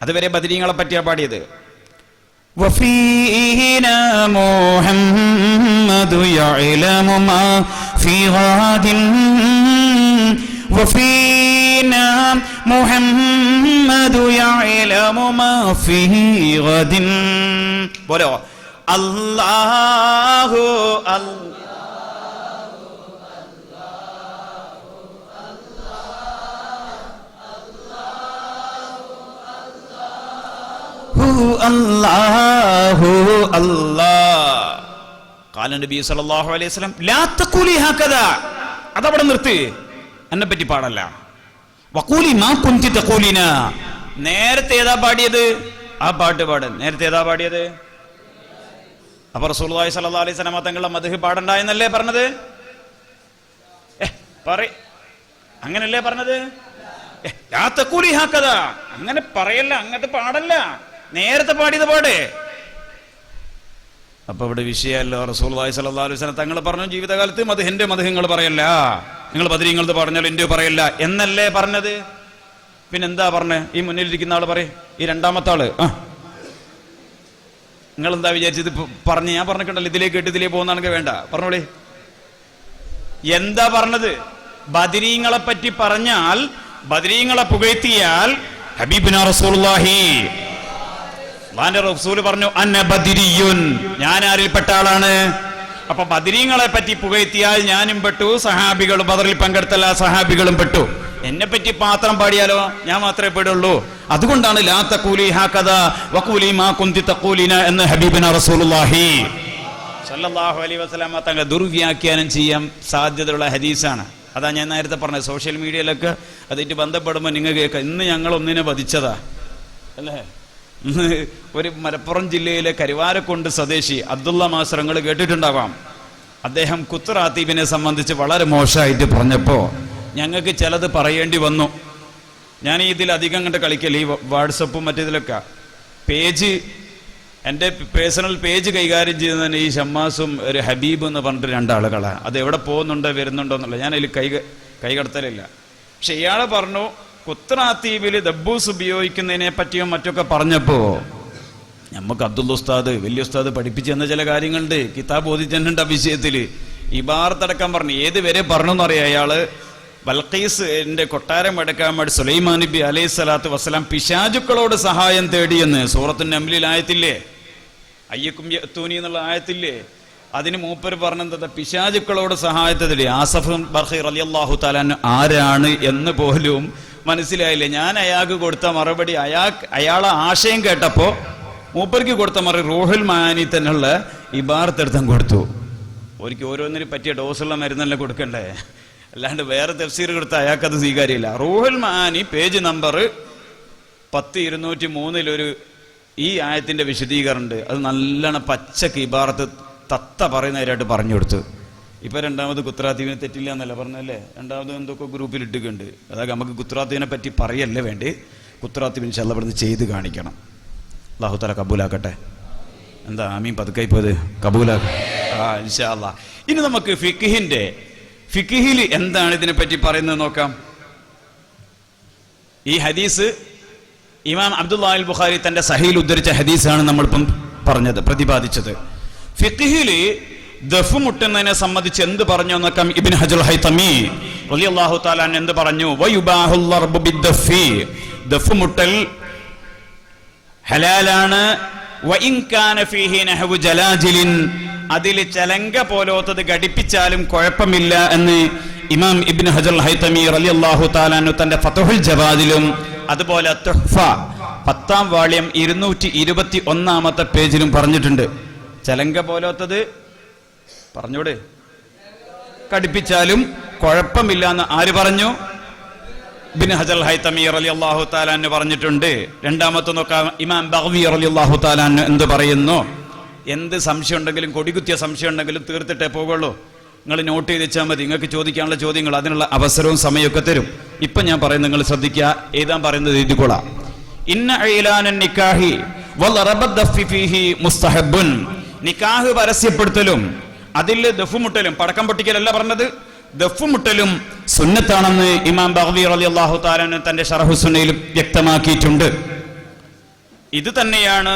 Speaker 1: അതുവരെ ബദരീങ്ങളെ പറ്റിയാ പാടിയത്. വഫീനാ മുഹമ്മദു യഅലമു മാ ഫീ ഗാദിൻ, വഫീനാ മുഹമ്മദു യഅലമു മാ ഫീ ഗാദിൻ. ബോലോ അല്ലാഹു അല്ലാഹു അല്ലാഹു അല്ലാഹ്. ഖാല നബി സല്ലല്ലാഹു അലൈഹി വസല്ലം ലാ തഖൂലി ഹകദാ, അതവിടെ നിർത്തി, എന്നെ പറ്റി പാടല്ല. വഖൂലി മാ കുൻതി തഖൂലിന, നേരത്തെ ഏതാ പാടിയത്? ആ പാട്ട് പാട്. നേരത്തെ ഏതാ പാടിയത്? അപ്പൊ റസൂലുള്ളാഹി സ്വല്ലല്ലാഹു അലൈഹി വസല്ലം തങ്ങളുടെ മദ്ഹ് പാടണ്ട എന്നല്ലേ പറഞ്ഞത്? അങ്ങനല്ലേ പറഞ്ഞത്? ലാ തഖൂലി ഹകദാ, അങ്ങനെ പറയല്ല, അങ്ങനത്തെ പാടല്ല, നേരത്തെ പാടിയത് പാട്. അപ്പൊ ഇവിടെ വിഷയമല്ലോ. റസൂലുള്ളാഹി സ്വല്ലല്ലാഹു അലൈഹി വസല്ലം തങ്ങൾ പറഞ്ഞു, ജീവിതകാലത്ത് മദ്ഹിന്റെ മദ്ഹുകൾ പറയല്ല, നിങ്ങൾ ബദരീങ്ങളത് പറഞ്ഞാൽ എന്റെ പറയല്ല എന്നല്ലേ പറഞ്ഞത്. പിന്നെന്താ പറഞ്ഞേ? ഈ മുന്നിലിരിക്കുന്ന ആള് പറയും, ഈ രണ്ടാമത്തെ ആള്, നിങ്ങൾ എന്താ വിചാരിച്ചത്? പറഞ്ഞ് ഞാൻ പറഞ്ഞിട്ടുണ്ടല്ലോ, ഇതിലേക്ക് കേട്ട് ഇതിലേക്ക് പോകുന്നാണെങ്കിൽ വേണ്ട, പറഞ്ഞോളി. എന്താ പറഞ്ഞത്? ബദരീങ്ങളെ പറ്റി പറഞ്ഞാൽ, ബദരീങ്ങളെ പുകഴ്ത്തിയാൽ ഹബീബുനാ റസൂലുള്ളാഹി അല്ലാഹുവിന്റെ റസൂൽ പറഞ്ഞു, അന്ന ബദരിയുൻ, ഞാൻ ആരിൽപ്പെട്ട ആളാണ്? അപ്പൊ ബദരീങ്ങളെ പറ്റി പുകഴ്ത്തിയാൽ ഞാനും പെട്ടു, സഹാബികളും ബദറിൽ പങ്കെടുത്ത എല്ലാ സഹാബികളും പെട്ടു. എന്നെ പറ്റി പാത്രം പാടിയാലോ ഞാൻ മാത്രമേ പെടുള്ളൂ. അതുകൊണ്ടാണ് ലാ തഖൂലി ഹകദാ വഖൂലി മാ കുന്തി തഖൂലിന എന്ന് ഹബീബുനാ റസൂലുള്ളാഹി സല്ലല്ലാഹു അലൈഹി വസല്ലം തങ്ങൾ ദുർവ്യാഖ്യാനം ചെയ്യാൻ സാധ്യതയുള്ള ഹദീസാണ്. അതാ ഞാൻ നേരത്തെ പറഞ്ഞത്. സോഷ്യൽ മീഡിയയിലൊക്കെ അതിട്ട് ബന്ധപ്പെടുമ്പോൾ നിങ്ങൾ കേൾക്കുക, ഇന്ന് ഞങ്ങൾ ഒന്നിനെ വധിച്ചതാ അല്ലേ. ഇന്ന് ഒരു മലപ്പുറം ജില്ലയിലെ കരുവാരക്കുണ്ട് സ്വദേശി അബ്ദുള്ള മാസ്റ്റർ നിങ്ങൾ കേട്ടിട്ടുണ്ടാവാം. അദ്ദേഹം കുത്റാത്തീബിനെ സംബന്ധിച്ച് വളരെ മോശമായിട്ട് പറഞ്ഞപ്പോൾ ഞങ്ങൾക്ക് ചിലത് പറയേണ്ടി വന്നു. ഞാൻ ഇതിലധികം കണ്ട് കളിക്കല്ലേ, ഈ വാട്സപ്പും മറ്റേതിലൊക്കെ പേജ്, എൻ്റെ പേഴ്സണൽ പേജ് കൈകാര്യം ചെയ്യുന്നതിന് ഈ ഷമ്മാസും ഒരു ഹബീബ് എന്ന് പറഞ്ഞിട്ട് രണ്ടാളുകളാണ്. അത് എവിടെ പോകുന്നുണ്ടോ വരുന്നുണ്ടോ എന്നുള്ള ഞാൻ അതിൽ കൈകടത്തലില്ല. പക്ഷെ ഇയാളെ പറഞ്ഞു കുത്റാത്തീബിൽ ദബ്ബൂസ് ഉപയോഗിക്കുന്നതിനെ പറ്റിയോ മറ്റൊക്കെ പറഞ്ഞപ്പോൾ നമുക്ക് അബ്ദുൽ ഉസ്താദ് വലിയ ഉസ്താദ് പഠിപ്പിച്ചു തന്ന ചില കാര്യങ്ങളുണ്ട്, കിതാബ് ഓതിച്ചിട്ടുണ്ട് ആ വിഷയത്തിൽ. ഇബാറത്തടക്കം പറഞ്ഞു. ഏത് വരെ പറഞ്ഞു എന്നറിയാം അയാള്. ബൽഖീസ് എന്റെ കൊട്ടാരം എടുക്കാൻ വേണ്ടി സുലൈമാൻ നബി അലൈഹി സ്വലാത്തു വസ്സലാം പിശാചുക്കളോട് സഹായം തേടിയെന്ന് സൂറത്തുൻ നംലിൽ ആയത്തില്ലേ, അയ്യക്കും യഅ്തൂനി എന്നുള്ള ആയത്തില്ലേ, അതിന് മൂപ്പര് പറഞ്ഞത് പിശാചുക്കളോട് സഹായത്തെ തേടി. ആസഫ് ബർഖി റളിയല്ലാഹു തആല ആരാണ് എന്ന് പോലും മനസ്സിലായില്ലേ. ഞാൻ അയാൾക്ക് കൊടുത്ത മറുപടി അയാളെ ആശയം കേട്ടപ്പോ മൂപ്പർക്ക് കൊടുത്ത മറുപടി റൂഹുൽ മാനി തന്നെയുള്ള ഇബാറത്തെടുത്തം കൊടുത്തു. ഒരിക്കൽ ഓരോന്നിനും പറ്റിയ ഡോസുള്ള മരുന്നല്ല കൊടുക്കണ്ടേ, അല്ലാണ്ട് വേറെ തഫ്സീർ കൊടുത്ത അയാൾക്കത് സ്വീകാര്യമില്ല. റൂഹുൽ മാനി പേജ് നമ്പർ 10/203 ഈ ആയത്തിന്റെ വിശദീകരണമുണ്ട്. അത് നല്ലോണം പച്ചക്ക് ഇബാറത്ത് തത്ത പറയുന്നവരായിട്ട് പറഞ്ഞു കൊടുത്തു. ഇപ്പൊ രണ്ടാമത് കുത്റാത്തീബിനെ തെറ്റില്ല എന്നല്ല പറഞ്ഞല്ലേ, രണ്ടാമത് എന്തൊക്കെ ഗ്രൂപ്പിൽ ഇട്ടിട്ടുണ്ട്. അതായത് നമുക്ക് കുത്റാത്തീബിനെ പറ്റി പറയല്ലേ വേണ്ടി, കുത്റാത്തീബ് ഇൻഷാ അല്ലാഹ് ഇവിടുന്ന് ചെയ്ത് കാണിക്കണം. അല്ലാഹു തആല കബൂലാക്കട്ടെ. എന്താ ആമീൻ പതുക്കെ പോയത്, കബൂലാക്കട്ടെ ഇൻഷാ അല്ലാഹ്. ഇനി നമുക്ക് ഫിഖിൽ എന്താണ് ഇതിനെപ്പറ്റി പറയുന്നത് നോക്കാം. ഈ ഹദീസ് ഇമാം അബ്ദുല്ലാഹി അൽ ബുഖാരി തന്റെ സഹീൽ ഉദ്ധരിച്ച ഹദീസാണ് നമ്മളിപ്പം പ്രതിപാദിച്ചത്. ഫിഖില് ദഫ് മുട്ടുന്നതിനെ സംബന്ധിച്ച് എന്ത് പറഞ്ഞു എന്നൊക്കെ ഇബ്നു ഹജർ ഹൈതമി റളിയല്ലാഹു തആല എന്ത് പറഞ്ഞു, വയുബാഹുൽ ദർബു ബിദ്ദഫി, ദഫ് മുട്ടൽ ഹലാലാണ്. വഇൻ കാന ഫീഹി നഹ്വു ജലാജിലിൻ, അതിൽ ചലങ്ക പോലോത്തത് ഘടിപ്പിച്ചാലും കുഴപ്പമില്ല എന്ന് ഇമാം ഇബ്നു ഹജർ ഹൈതമി റളിയല്ലാഹു തആല തന്റെ ഫത്ഹുൽ ജവാദിലും അതുപോലെ തുഹ്ഫ 10ാം വാള്യം 221ാമത്തെ പേജിലും പറഞ്ഞിട്ടുണ്ട്. ചലങ്ക പോലോത്തത് പറഞ്ഞൂടെ ഘടിപ്പിച്ചാലും കുഴപ്പമില്ല എന്ന് ആര് പറഞ്ഞു? ഇബ്നു ഹജർ ഹൈതമി റളിയല്ലാഹു തആല പറഞ്ഞിട്ടുണ്ട്. രണ്ടാമത്തെ നോക്കാം, ഇമാം ബഗ്വി റളിയല്ലാഹു തആല എന്ത് പറയുന്നു. എന്ത് സംശയം ഉണ്ടെങ്കിലും കൊടികുത്തിയ സംശയം ഉണ്ടെങ്കിലും തീർത്തിട്ടേ പോകുള്ളൂ. നിങ്ങൾ നോട്ട് ചെയ്ത് വെച്ചാൽ മതി. നിങ്ങൾക്ക് ചോദിക്കാനുള്ള ചോദ്യങ്ങൾ അതിനുള്ള അവസരവും സമയമൊക്കെ തരും. ഇപ്പൊ ഞാൻ പറയുന്നത് നിങ്ങൾ ശ്രദ്ധിക്കുക, എഴുതാൻ പറയുന്നത് എഴുതിക്കൊള്ളാം. ഇന്ന ഇലാനൻ നിക്കാഹി വൽറബദ് ഫീഹി മുസ്തഹബ്ബുൻ, നിക്കാഹ് പരസ്യപ്പെടുത്തലും അതിൽ ദഫുമുട്ടലും പടക്കം പൊട്ടിക്കലല്ല പറഞ്ഞത്, ദഫുമുട്ടലും സുന്നത്താണെന്ന് ഇമാം ബഗ്വി റളിയല്ലാഹു തആല തന്റെ ശറഹു സുന്നയിൽ വ്യക്തമാക്കിയിട്ടുണ്ട്. ഇത് തന്നെയാണ്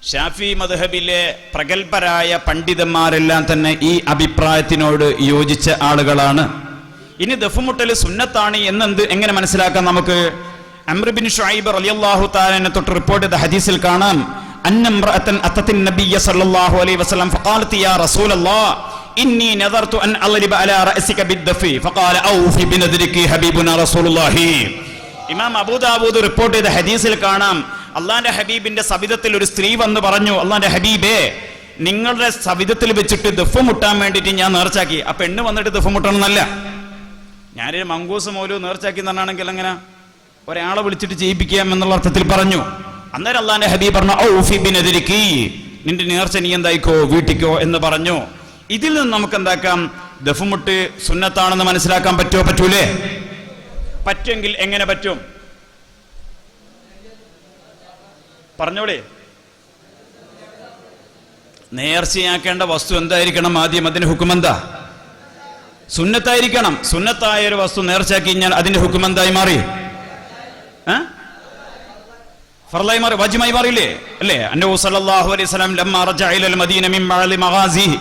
Speaker 1: ഷാഫി മദ്ഹബിലെ പ്രഗൽഭരായ പണ്ഡിതന്മാരെല്ലാം തന്നെ ഈ അഭിപ്രായത്തിനോട് യോജിച്ച ആളുകളാണ്. ഇനി ദഫുമുട്ടൽ സുന്നത്താണ് എങ്ങനെ മനസ്സിലാക്കാം നമുക്ക്? അംർ ബിൻ ശുഐബ് റളിയല്ലാഹു തആല തൊട്ട് റിപ്പോർട്ട് ചെയ്ത ഹദീസിൽ കാണാം, അന്നംറഅതൻ അത്തത്തിൻ നബിയ്യ സല്ലല്ലാഹു അലൈഹി വസല്ലം ഫഖാലത് യാ റസൂലല്ലാഹ് ഇന്നി നദർതു അൻ അളിബ അലാ റഅസിക ബിദ്ദഫി ഫഖാല ഔഫി ബിനദ്രികി ഹബീബുനാ റസൂലുള്ളാഹി. ഇമാം അബൂ ദാവൂദ് റിപ്പോർട്ട് ചെയ്ത ഹദീസിൽ കാണാം, അള്ളാന്റെ ഹബീബിന്റെ സവിധത്തിൽ ഒരു സ്ത്രീ വന്ന് പറഞ്ഞു, അള്ളാന്റെ ഹബീബേ നിങ്ങളുടെ സവിധത്തിൽ വെച്ചിട്ട് ദഫ് മുട്ടാൻ വേണ്ടിയിട്ട് ഞാൻ നേർച്ചാക്കി. ആ പെണ്ണ് വന്നിട്ട് ദഫ് മുട്ടണം എന്നല്ല, ഞാനൊരു മങ്കൂസ് മോലു നേർച്ചാക്കി എന്നാണെങ്കിൽ അങ്ങനെ ഒരാളെ വിളിച്ചിട്ട് ചെയ്യിപ്പിക്കാം എന്നുള്ള അർത്ഥത്തിൽ പറഞ്ഞു. അന്നേരം അള്ളാന്റെ ഹബീബ് പറഞ്ഞു, ഔഫി ബിനദ്രികി, നിന്റെ നേർച്ച നീ എന്തായിക്കോ വീട്ടിക്കോ എന്ന് പറഞ്ഞു. ഇതിൽ നിന്ന് നമുക്ക് എന്താക്കാം, ദഫുമുട്ട് സുന്നത്താണെന്ന് മനസ്സിലാക്കാൻ പറ്റൂലേ? പറ്റുമെങ്കിൽ എങ്ങനെ പറ്റും പറഞ്ഞോളേ. നേർച്ചയാക്കേണ്ട വസ്തു എന്തായിരിക്കണം? ആദ്യം അതിന്റെ ഹുക്കുമെന്താ? സുന്നത്തായിരിക്കണം. സുന്നത്തായ ഒരു വസ്തു നേർച്ചയാക്കി കഴിഞ്ഞാൽ അതിന്റെ ഹുക്കുമെന്തായി മാറി? ഫർളായി മാറി, വാജിബായി മാറിയില്ലേ? അല്ലേ? അന്നഹു സല്ലല്ലാഹു അലൈഹി വസല്ലം ലമ്മാ റജഅ ഇലൽ മദീന മിൻ ബഅദി മഗാസിഹി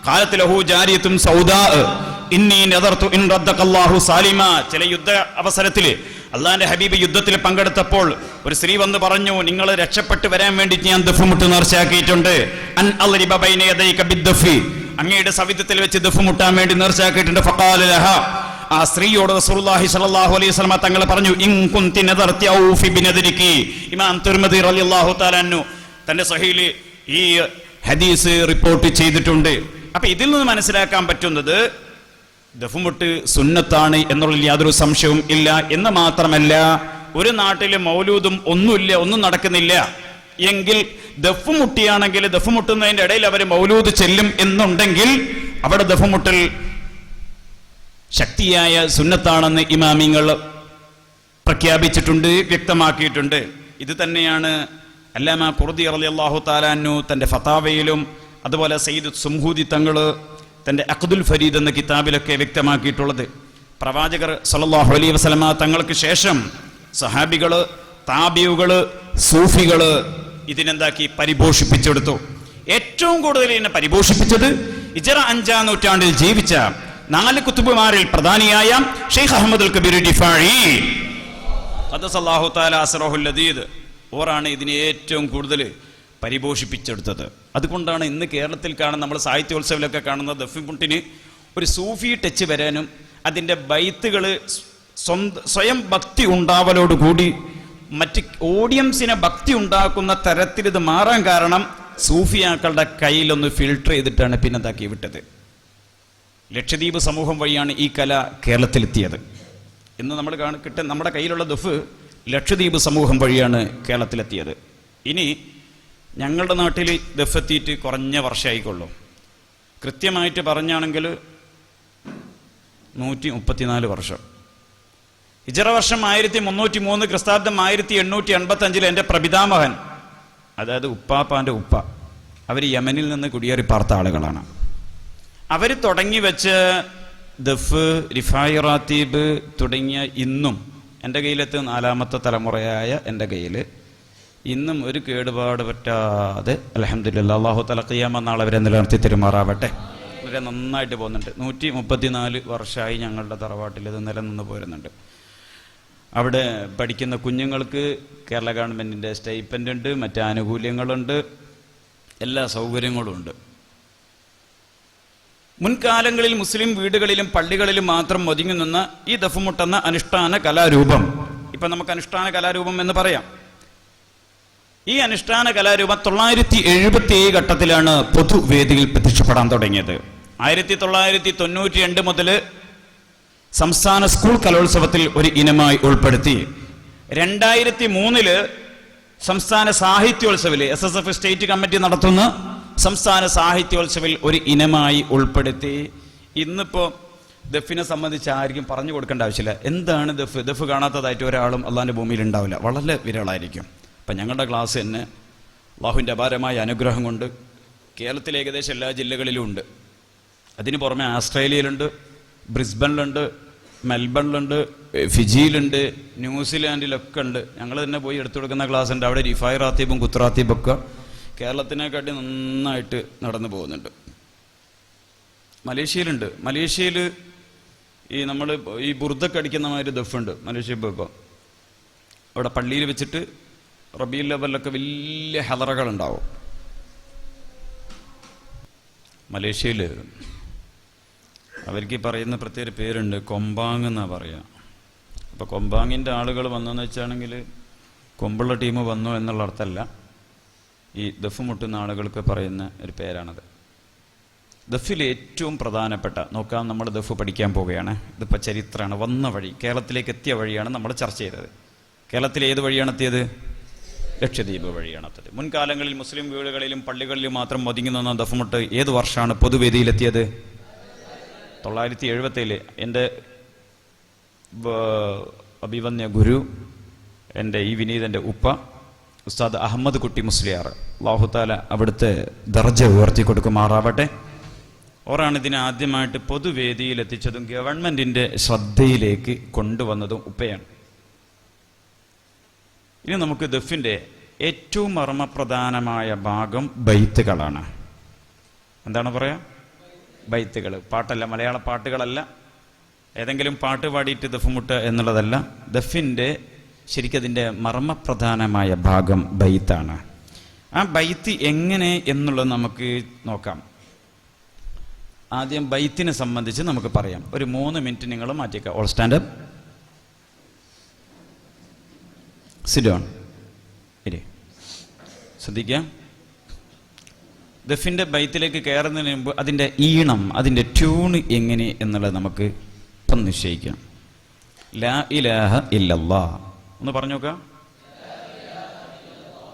Speaker 1: ഖാലത് ലഹു ജാരിയത്തുൻ സൗദാ ഇന്നി നദർതു ഇൻ റദ്ദഖല്ലാഹു സാലിമ. ചില യുദ്ധ അവസരത്തിൽ അള്ളാന്റെ ഹബീബ് യുദ്ധത്തിൽ പങ്കെടുത്തപ്പോൾ ഒരു സ്ത്രീ വന്ന് പറഞ്ഞു, നിങ്ങൾ രക്ഷപ്പെട്ട് വരാൻ വേണ്ടി ഞാൻ ദഫുമുട്ട് നേർച്ചയാക്കിയിട്ടുണ്ട്. അൻ അളിബ ബൈന യദൈക ബിദ്ദഫി, അങ്ങയുടെ സവിധത്തിൽ വെച്ച് ദഫ് മുട്ടാൻ വേണ്ടി നേർച്ചയാക്കിയിട്ടുണ്ട്. ഫഖാല ലഹ, ആ സ്ത്രീയോട് റസൂലുള്ളാഹി സ്വല്ലല്ലാഹു അലൈഹി വസല്ലം തങ്ങൾ പറഞ്ഞു, ഇൻ കുൻതി നദർതി ഔഫി ബിനദരികി. ഇമാം തിർമിദി റളിയല്ലാഹു തആല അൻഹു തന്റെ സ്വഹീഹിൽ ഈ ഹദീസ് റിപ്പോർട്ട് ചെയ്തിട്ടുണ്ട്. അപ്പൊ ഇതിൽ നിന്ന് മനസ്സിലാക്കാൻ പറ്റുന്നത് ദഫുമുട്ട് സുന്നത്താണ് എന്നുള്ളതിൽ യാതൊരു സംശയവും ഇല്ല. എന്ന് മാത്രമല്ല, ഒരു നാട്ടിലെ മൗലൂദും ഒന്നുമില്ല, ഒന്നും നടക്കുന്നില്ല എങ്കിൽ ദഫുമുട്ടിയാണെങ്കിൽ ദഫുമുട്ടുന്നതിന്റെ ഇടയിൽ അവർ മൗലൂദ് ചെല്ലും എന്നുണ്ടെങ്കിൽ അവിടെ ദഫുമുട്ടൽ ശക്തിയായ സുന്നത്താണെന്ന് ഇമാമിങ്ങൾ പ്രഖ്യാപിച്ചിട്ടുണ്ട്, വ്യക്തമാക്കിയിട്ടുണ്ട്. ഇത് തന്നെയാണ് അല്ലാമ ഖുർദി റളിയല്ലാഹു തആല അൻഹു തന്റെ ഫതാവയിലും അതുപോലെ സയ്യിദ് സുംഹൂദി തങ്ങള് തന്റെ അഖ്ദുൽ ഫരീദ് എന്ന കിതാബിലൊക്കെ വ്യക്തമാക്കിയിട്ടുള്ളത്. പ്രവാചകർ സല്ലല്ലാഹു അലൈഹി വസല്ലമ തങ്ങൾക്ക് ശേഷം സഹാബികള്, താബിയുകള്, സൂഫികള് ഇതിനെന്താക്കി പരിപോഷിപ്പിച്ചെടുത്തു. ഏറ്റവും കൂടുതൽ ഇതിനെ പരിപോഷിപ്പിച്ചത് ഹിജ്റ 5-ാം നൂറ്റാണ്ടിൽ ജീവിച്ച 4 കുത്തുബുമാരിൽ പ്രധാനിയായ ഷെയ്ഖ് അഹ്മദുൽ കബീർ റിഫാഈ ഖദ്ദസല്ലാഹു തആല അസ്റഹുൽ ലദീദ് ഓറാണ് ഇതിനെ ഏറ്റവും കൂടുതൽ പരിപോഷിപ്പിച്ചെടുത്തത്. അതുകൊണ്ടാണ് ഇന്ന് കേരളത്തിൽ കാണുന്ന നമ്മൾ സാഹിത്യോത്സവിലൊക്കെ കാണുന്ന ദഫ്മുട്ടിന് ഒരു സൂഫി ടച്ച് വരാനും അതിൻ്റെ ബൈത്തുകൾ സ്വയം ഭക്തി ഉണ്ടാവലോടുകൂടി മറ്റ് ഓഡിയൻസിനെ ഭക്തി ഉണ്ടാക്കുന്ന തരത്തിൽ ഇത് മാറാൻ കാരണം സൂഫിയാക്കളുടെ കയ്യിലൊന്ന് ഫിൽട്ടർ ചെയ്തിട്ടാണ് പിന്നെ എന്താക്കി വിട്ടത്. ലക്ഷദ്വീപ് സമൂഹം വഴിയാണ് ഈ കല കേരളത്തിലെത്തിയത്. ഇന്ന് നമ്മൾ നമ്മുടെ കയ്യിലുള്ള ദഫ് ലക്ഷദ്വീപ് സമൂഹം വഴിയാണ് കേരളത്തിലെത്തിയത്. ഇനി ഞങ്ങളുടെ നാട്ടിൽ ദഫ് എത്തിയിട്ട് കുറഞ്ഞ വർഷമായിക്കൊള്ളൂ. കൃത്യമായിട്ട് പറഞ്ഞാണെങ്കിൽ 134 വർഷം. ഹിജ്റ വർഷം 1303, ക്രിസ്താബ്ദം 1885 എൻ്റെ പ്രപിതാമഹൻ, അതായത് ഉപ്പാപ്പാൻ്റെ ഉപ്പ, അവർ യമനിൽ നിന്ന് കുടിയേറി പാർത്ത ആളുകളാണ്. അവർ തുടങ്ങി വെച്ച ദഫ്, റിഫായി റാത്തീബ് തുടങ്ങിയ ഇന്നും എൻ്റെ കയ്യിലെത്ത് 4ാമത്തെ തലമുറയായ എൻ്റെ കയ്യിൽ ഇന്നും ഒരു കേടുപാട് പറ്റാതെ അൽഹംദുലില്ലാഹ് അല്ലാഹു തആല ഖിയാമ നാൾ അവരെ നിലനിർത്തി തെരുമാറാവട്ടെ. വളരെ നന്നായിട്ട് പോകുന്നുണ്ട്. 134 വർഷമായി ഞങ്ങളുടെ തറവാട്ടിൽ ഇത് നിലനിന്ന് പോരുന്നുണ്ട്. അവിടെ പഠിക്കുന്ന കുഞ്ഞുങ്ങൾക്ക് കേരള ഗവൺമെൻറ്റിൻ്റെ സ്റ്റൈപ്പൻ്റ് ഉണ്ട്, മറ്റ് ആനുകൂല്യങ്ങളുണ്ട്, എല്ലാ സൗകര്യങ്ങളും ഉണ്ട്. മുൻകാലങ്ങളിൽ മുസ്ലിം വീടുകളിലും പള്ളികളിലും മാത്രം ഒതുങ്ങി നിന്ന ഈ ദഫുമുട്ടെന്ന അനുഷ്ഠാന കലാരൂപം, ഇപ്പം നമുക്ക് അനുഷ്ഠാന കലാരൂപം എന്ന് പറയാം. ഈ അനുഷ്ഠാന കലാരൂപം 977 ഘട്ടത്തിലാണ് പൊതുവേദിയിൽ പ്രത്യക്ഷപ്പെടാൻ തുടങ്ങിയത്. 1992 മുതൽ സംസ്ഥാന സ്കൂൾ കലോത്സവത്തിൽ ഒരു ഇനമായി ഉൾപ്പെടുത്തി. 2003 സംസ്ഥാന സാഹിത്യോത്സവിൽ SSF സ്റ്റേറ്റ് കമ്മിറ്റി നടത്തുന്ന സംസ്ഥാന സാഹിത്യോത്സവിൽ ഒരു ഇനമായി ഉൾപ്പെടുത്തി. ഇന്നിപ്പോൾ ദഫിനെ സംബന്ധിച്ച് ആർക്കും പറഞ്ഞു കൊടുക്കേണ്ട ആവശ്യമില്ല. എന്താണ് ദഫ്? ദഫ് കാണാത്തതായിട്ട് ഒരാളും അള്ളാഹിൻ്റെ ഭൂമിയിൽ ഉണ്ടാവില്ല, വളരെ വിരളായിരിക്കും. അപ്പം ഞങ്ങളുടെ ക്ലാസ് തന്നെ അള്ളാഹുവിൻ്റെ അപാരമായ അനുഗ്രഹം കൊണ്ട് കേരളത്തിലെ ഏകദേശം എല്ലാ ജില്ലകളിലും ഉണ്ട്. അതിന് പുറമെ ആസ്ട്രേലിയയിലുണ്ട്, ബ്രിസ്ബനിലുണ്ട്, മെൽബണിലുണ്ട്, ഫിജിയിലുണ്ട്, ന്യൂസിലാൻഡിലൊക്കെ ഉണ്ട്. ഞങ്ങൾ തന്നെ പോയി എടുത്തു കൊടുക്കുന്ന ക്ലാസ് ഉണ്ട്. അവിടെ റിഫായി റാത്തീബും കുത്റാത്തീബൊക്കെ കേരളത്തിനെക്കാട്ടി നന്നായിട്ട് നടന്നു പോകുന്നുണ്ട്. മലേഷ്യയിലുണ്ട്. മലേഷ്യയിൽ നമ്മൾ ഈ ബുർദൊക്കെ അടിക്കുന്ന മാതിരി ദഫുണ്ട് മലേഷ്യ. ഇപ്പോൾ അവിടെ പള്ളിയിൽ വെച്ചിട്ട് റബീഉൽ അവ്വലിലൊക്കെ വലിയ ഹലറകളുണ്ടാവും. മലേഷ്യയിൽ അവർക്ക് പറയുന്ന പ്രത്യേക പേരുണ്ട്, കൊമ്പാങ് എന്നാണ് പറയുക. അപ്പോൾ കൊമ്പാങ്ങിൻ്റെ ആളുകൾ വന്നെന്ന് വെച്ചാണെങ്കിൽ കൊമ്പുള്ള ടീം വന്നു എന്നുള്ള അർത്ഥമല്ല, ഈ ദഫ് മുട്ടുന്ന ആളുകൾക്ക് പറയുന്ന ഒരു പേരാണത്. ദഫിൽ ഏറ്റവും പ്രധാനപ്പെട്ട നോക്കാം, നമ്മൾ ദഫ് പഠിക്കാൻ പോവുകയാണ്. ഇതിപ്പോൾ ചരിത്രമാണ്, വന്ന വഴി, കേരളത്തിലേക്ക് എത്തിയ വഴിയാണ് നമ്മൾ ചർച്ച ചെയ്തത്. കേരളത്തിൽ ഏത് വഴിയാണ് എത്തിയത്? ലക്ഷദ്വീപ് വഴിയാണ് എത്തിയത്. മുൻകാലങ്ങളിൽ മുസ്ലിം വീടുകളിലും പള്ളികളിലും മാത്രം ഒതുങ്ങി നിന്ന ദഫുമുട്ട് ഏത് വർഷമാണ് പൊതുവേദിയിലെത്തിയത്? 977. എൻ്റെ അഭിവന്യ ഗുരു, എൻ്റെ ഈ വിനീതൻ്റെ ഉപ്പ ഉസ്താദ് അഹമ്മദ് കുട്ടി മുസ്ലിയാർ, അല്ലാഹു തആല അവിടുത്തെ ദർജ ഉയർത്തി കൊടുക്കുമാറാവട്ടെ. ഓറാണ് ഇതിനെ ആദ്യമായിട്ട് പൊതുവേദിയിൽ എത്തിച്ചതും ഗവൺമെൻറ്റിൻ്റെ ശ്രദ്ധയിലേക്ക് കൊണ്ടുവന്നതും ഉപ്പയാണ്. ഇനി നമുക്ക് ദഫിൻ്റെ ഏറ്റവും മർമ്മപ്രധാനമായ ഭാഗം ബൈത്തുകളാണ്. എന്താണ് പറയാ? ബൈത്തുകൾ. പാട്ടല്ല, മലയാള പാട്ടുകളല്ല, ഏതെങ്കിലും പാട്ട് പാടിയിട്ട് ദഫ് മുട്ടുക എന്നുള്ളതല്ല. ദഫിൻ്റെ ശരിക്കതിൻ്റെ മർമ്മപ്രധാനമായ ഭാഗം ബൈത്താണ്. ആ ബൈത്ത് എങ്ങനെ എന്നുള്ളത് നമുക്ക് നോക്കാം. ആദ്യം ബൈത്തിനെ സംബന്ധിച്ച് നമുക്ക് പറയാം. ഒരു 3 മിനിറ്റ് നിങ്ങൾ മാറ്റിയേക്കാം. All stand up, sit down. ശ്രദ്ധിക്കാം. ദഫിൻ്റെ ബൈത്തിലേക്ക് കയറുന്നതിന് മുമ്പ് അതിൻ്റെ ഈണം, അതിൻ്റെ ട്യൂൺ എങ്ങനെ എന്നുള്ളത് നമുക്ക് ഇപ്പം നിശ്ചയിക്കാം. ലാ ഇലാഹ ഇല്ലല്ലാഹ് ഒന്ന് പറഞ്ഞു നോക്കാം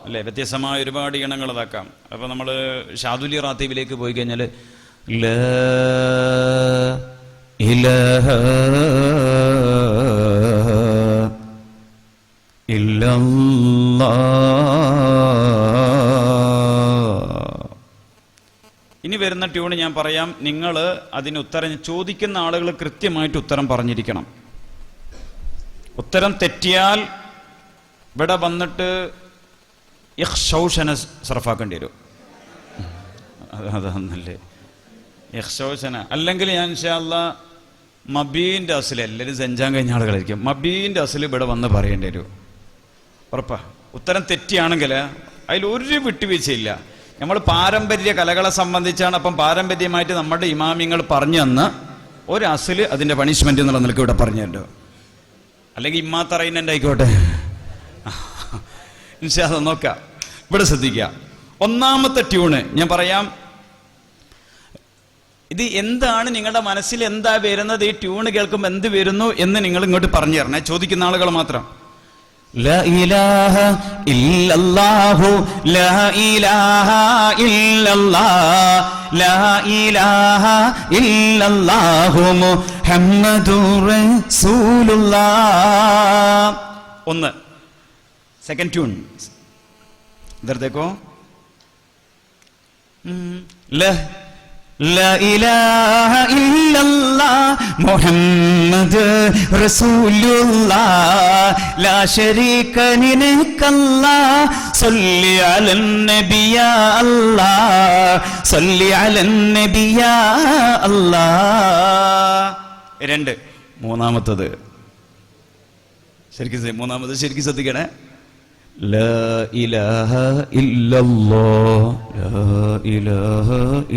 Speaker 1: അല്ലേ. വ്യത്യസ്തമായ ഒരുപാട് ഈണങ്ങൾ ഇതാക്കാം. അപ്പോൾ നമ്മൾ ഷാദുലി റാത്തീബിലേക്ക് പോയി കഴിഞ്ഞാൽ ലാ ഇലാഹ ഇല്ലല്ലാഹ്. ഇനി വരുന്ന ട്യൂണ് ഞാൻ പറയാം. നിങ്ങൾ അതിന് ഉത്തരം ചോദിക്കുന്ന ആളുകൾ കൃത്യമായിട്ട് ഉത്തരം പറഞ്ഞിരിക്കണം. ഉത്തരം തെറ്റിയാൽ ഇവിടെ വന്നിട്ട് ഇഖ്ശൗശന സർഫാക്കേണ്ടി വരും. അതാന്നല്ലേ ഇഖ്ശൗശന. അല്ലെങ്കിൽ ഞാൻ ഇൻഷാ അല്ലാഹ് മബീൻ്റെ അസിൽ, എല്ലാവരും സെഞ്ചാൻ കഴിഞ്ഞ ആളുകളായിരിക്കും, മബീൻ്റെ അസിൽ ഇവിടെ വന്ന് പറയേണ്ടി വരും. ഉറപ്പാ. ഉത്തരം തെറ്റിയാണെങ്കിൽ അതിലൊരു വിട്ടുവീഴ്ചയില്ല. നമ്മൾ പാരമ്പര്യ കലകളെ സംബന്ധിച്ചാണ്. അപ്പം പാരമ്പര്യമായിട്ട് നമ്മുടെ ഇമാമിങ്ങൾ പറഞ്ഞു തന്ന് ഒരു അസിൽ അതിൻ്റെ പണിഷ്മെൻ്റ് എന്നുള്ള നിലക്ക് ഇവിടെ പറഞ്ഞു തരുമോ. അല്ലെങ്കിൽ ഇമ്മാത്തറയിൻ്റെ ആയിക്കോട്ടെ. ഇൻഷാ അല്ലാഹ് നോക്കാം. ഇവിടെ ശ്രദ്ധിക്കുക. ഒന്നാമത്തെ ട്യൂണ് ഞാൻ പറയാം. ഇത് എന്താണ് നിങ്ങളുടെ മനസ്സിൽ എന്താ വരുന്നത്, ഈ ട്യൂണ് കേൾക്കുമ്പോൾ എന്ത് വരുന്നു എന്ന് നിങ്ങൾ ഇങ്ങോട്ട് പറഞ്ഞു തരണേ. ചോദിക്കുന്ന ആളുകൾ മാത്രം. ലാ ഇലാഹ ഇല്ലല്ലാഹു ലാ ഇലാഹ ഇല്ലല്ലാഹ് ലാ ഇലാഹ ഇല്ലല്ലാഹു മുഹമ്മദുർ റസൂലുള്ളാഹ്. ഒന്ന് സെക്കൻഡ് ട്യൂൺ. इधर देखो. لا إله إلا الله محمد رسول الله لا شريك لك الله صل على النبي يا الله صل على النبي يا الله. രണ്ട്. മൂന്നാമത്തത് ശരിക്കും ശ്രദ്ധിക്കണേ. ലാ ഇലാഹ ഇല്ലല്ലാഹ് ലാ ഇലാഹ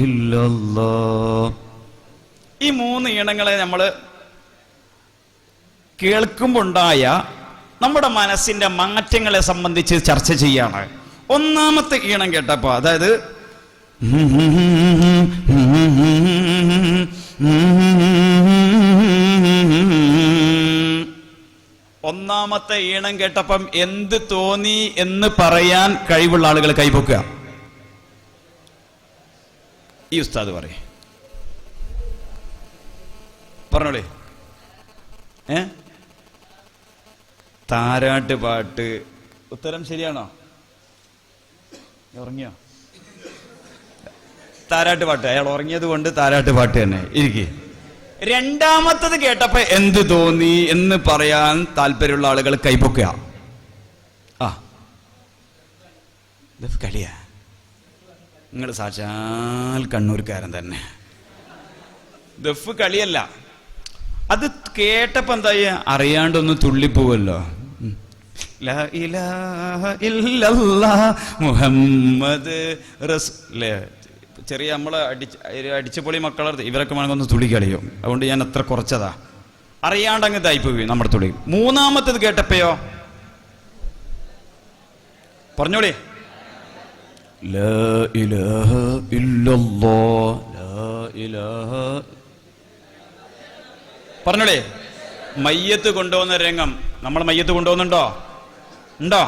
Speaker 1: ഇല്ലല്ലാഹ്. ഈ 3 ഈണങ്ങളെ നമ്മൾ കേൾക്കുമ്പോണ്ടായ നമ്മുടെ മനസ്സിന്റെ മാറ്റങ്ങളെ സംബന്ധിച്ച് ചർച്ച ചെയ്യാണ്. ഒന്നാമത്തെ ഈണം കേട്ടപ്പോ, അതായത് ഒന്നാമത്തെ ഈണം കേട്ടപ്പം എന്ത് തോന്നി എന്ന് പറയാൻ കഴിവുള്ള ആളുകൾ കൈപൊക്കുക. ഈ ഉസ്താദ് പറയേ, പറഞ്ഞോളേ. താരാട്ട് പാട്ട്. ഉത്തരം ശരിയാണോ? ഉറങ്ങിയോ? താരാട്ട് പാട്ട്. അയാൾ ഉറങ്ങിയത് കൊണ്ട് താരാട്ട് പാട്ട് തന്നെ ഇരിക്കെ. രണ്ടാമത്തത് കേട്ടപ്പോ എന്ത് തോന്നി എന്ന് പറയാൻ താല്പര്യമുള്ള ആളുകൾ കൈപൊക്കുക. കളിയാ. നിങ്ങൾ സാക്ഷാൽ കണ്ണൂർക്കാരൻ തന്നെ. ദഫ് കളിയല്ല. അത് കേട്ടപ്പോ എന്തായി, അറിയാണ്ടൊന്ന് തുള്ളിപ്പോവല്ലോ. ലാ ഇലാഹ ഇല്ലല്ലാഹ് മുഹമ്മദ് റസൂൽ. ചെറിയ നമ്മളെ അടിച്ചുപൊളി മക്കളെ ഇവരൊക്കെ വേണമെങ്കിൽ ഒന്ന് തുള്ളി കളിയും. അതുകൊണ്ട് ഞാൻ അത്ര കുറച്ചതാ. അറിയാണ്ടങ്ങ് തായിപ്പോയി നമ്മുടെ തുള്ളി. മൂന്നാമത്തത് കേട്ടപ്പോയോ പറഞ്ഞോളേ. ലാ ഇലാഹ ഇല്ലല്ലാഹ് ലാ ഇലാഹ. പറഞ്ഞോളേ. മയ്യത്ത് കൊണ്ടുപോകുന്ന രംഗം. നമ്മൾ മയ്യത്ത് കൊണ്ടുപോകുന്നുണ്ടോ? ഉണ്ടോ?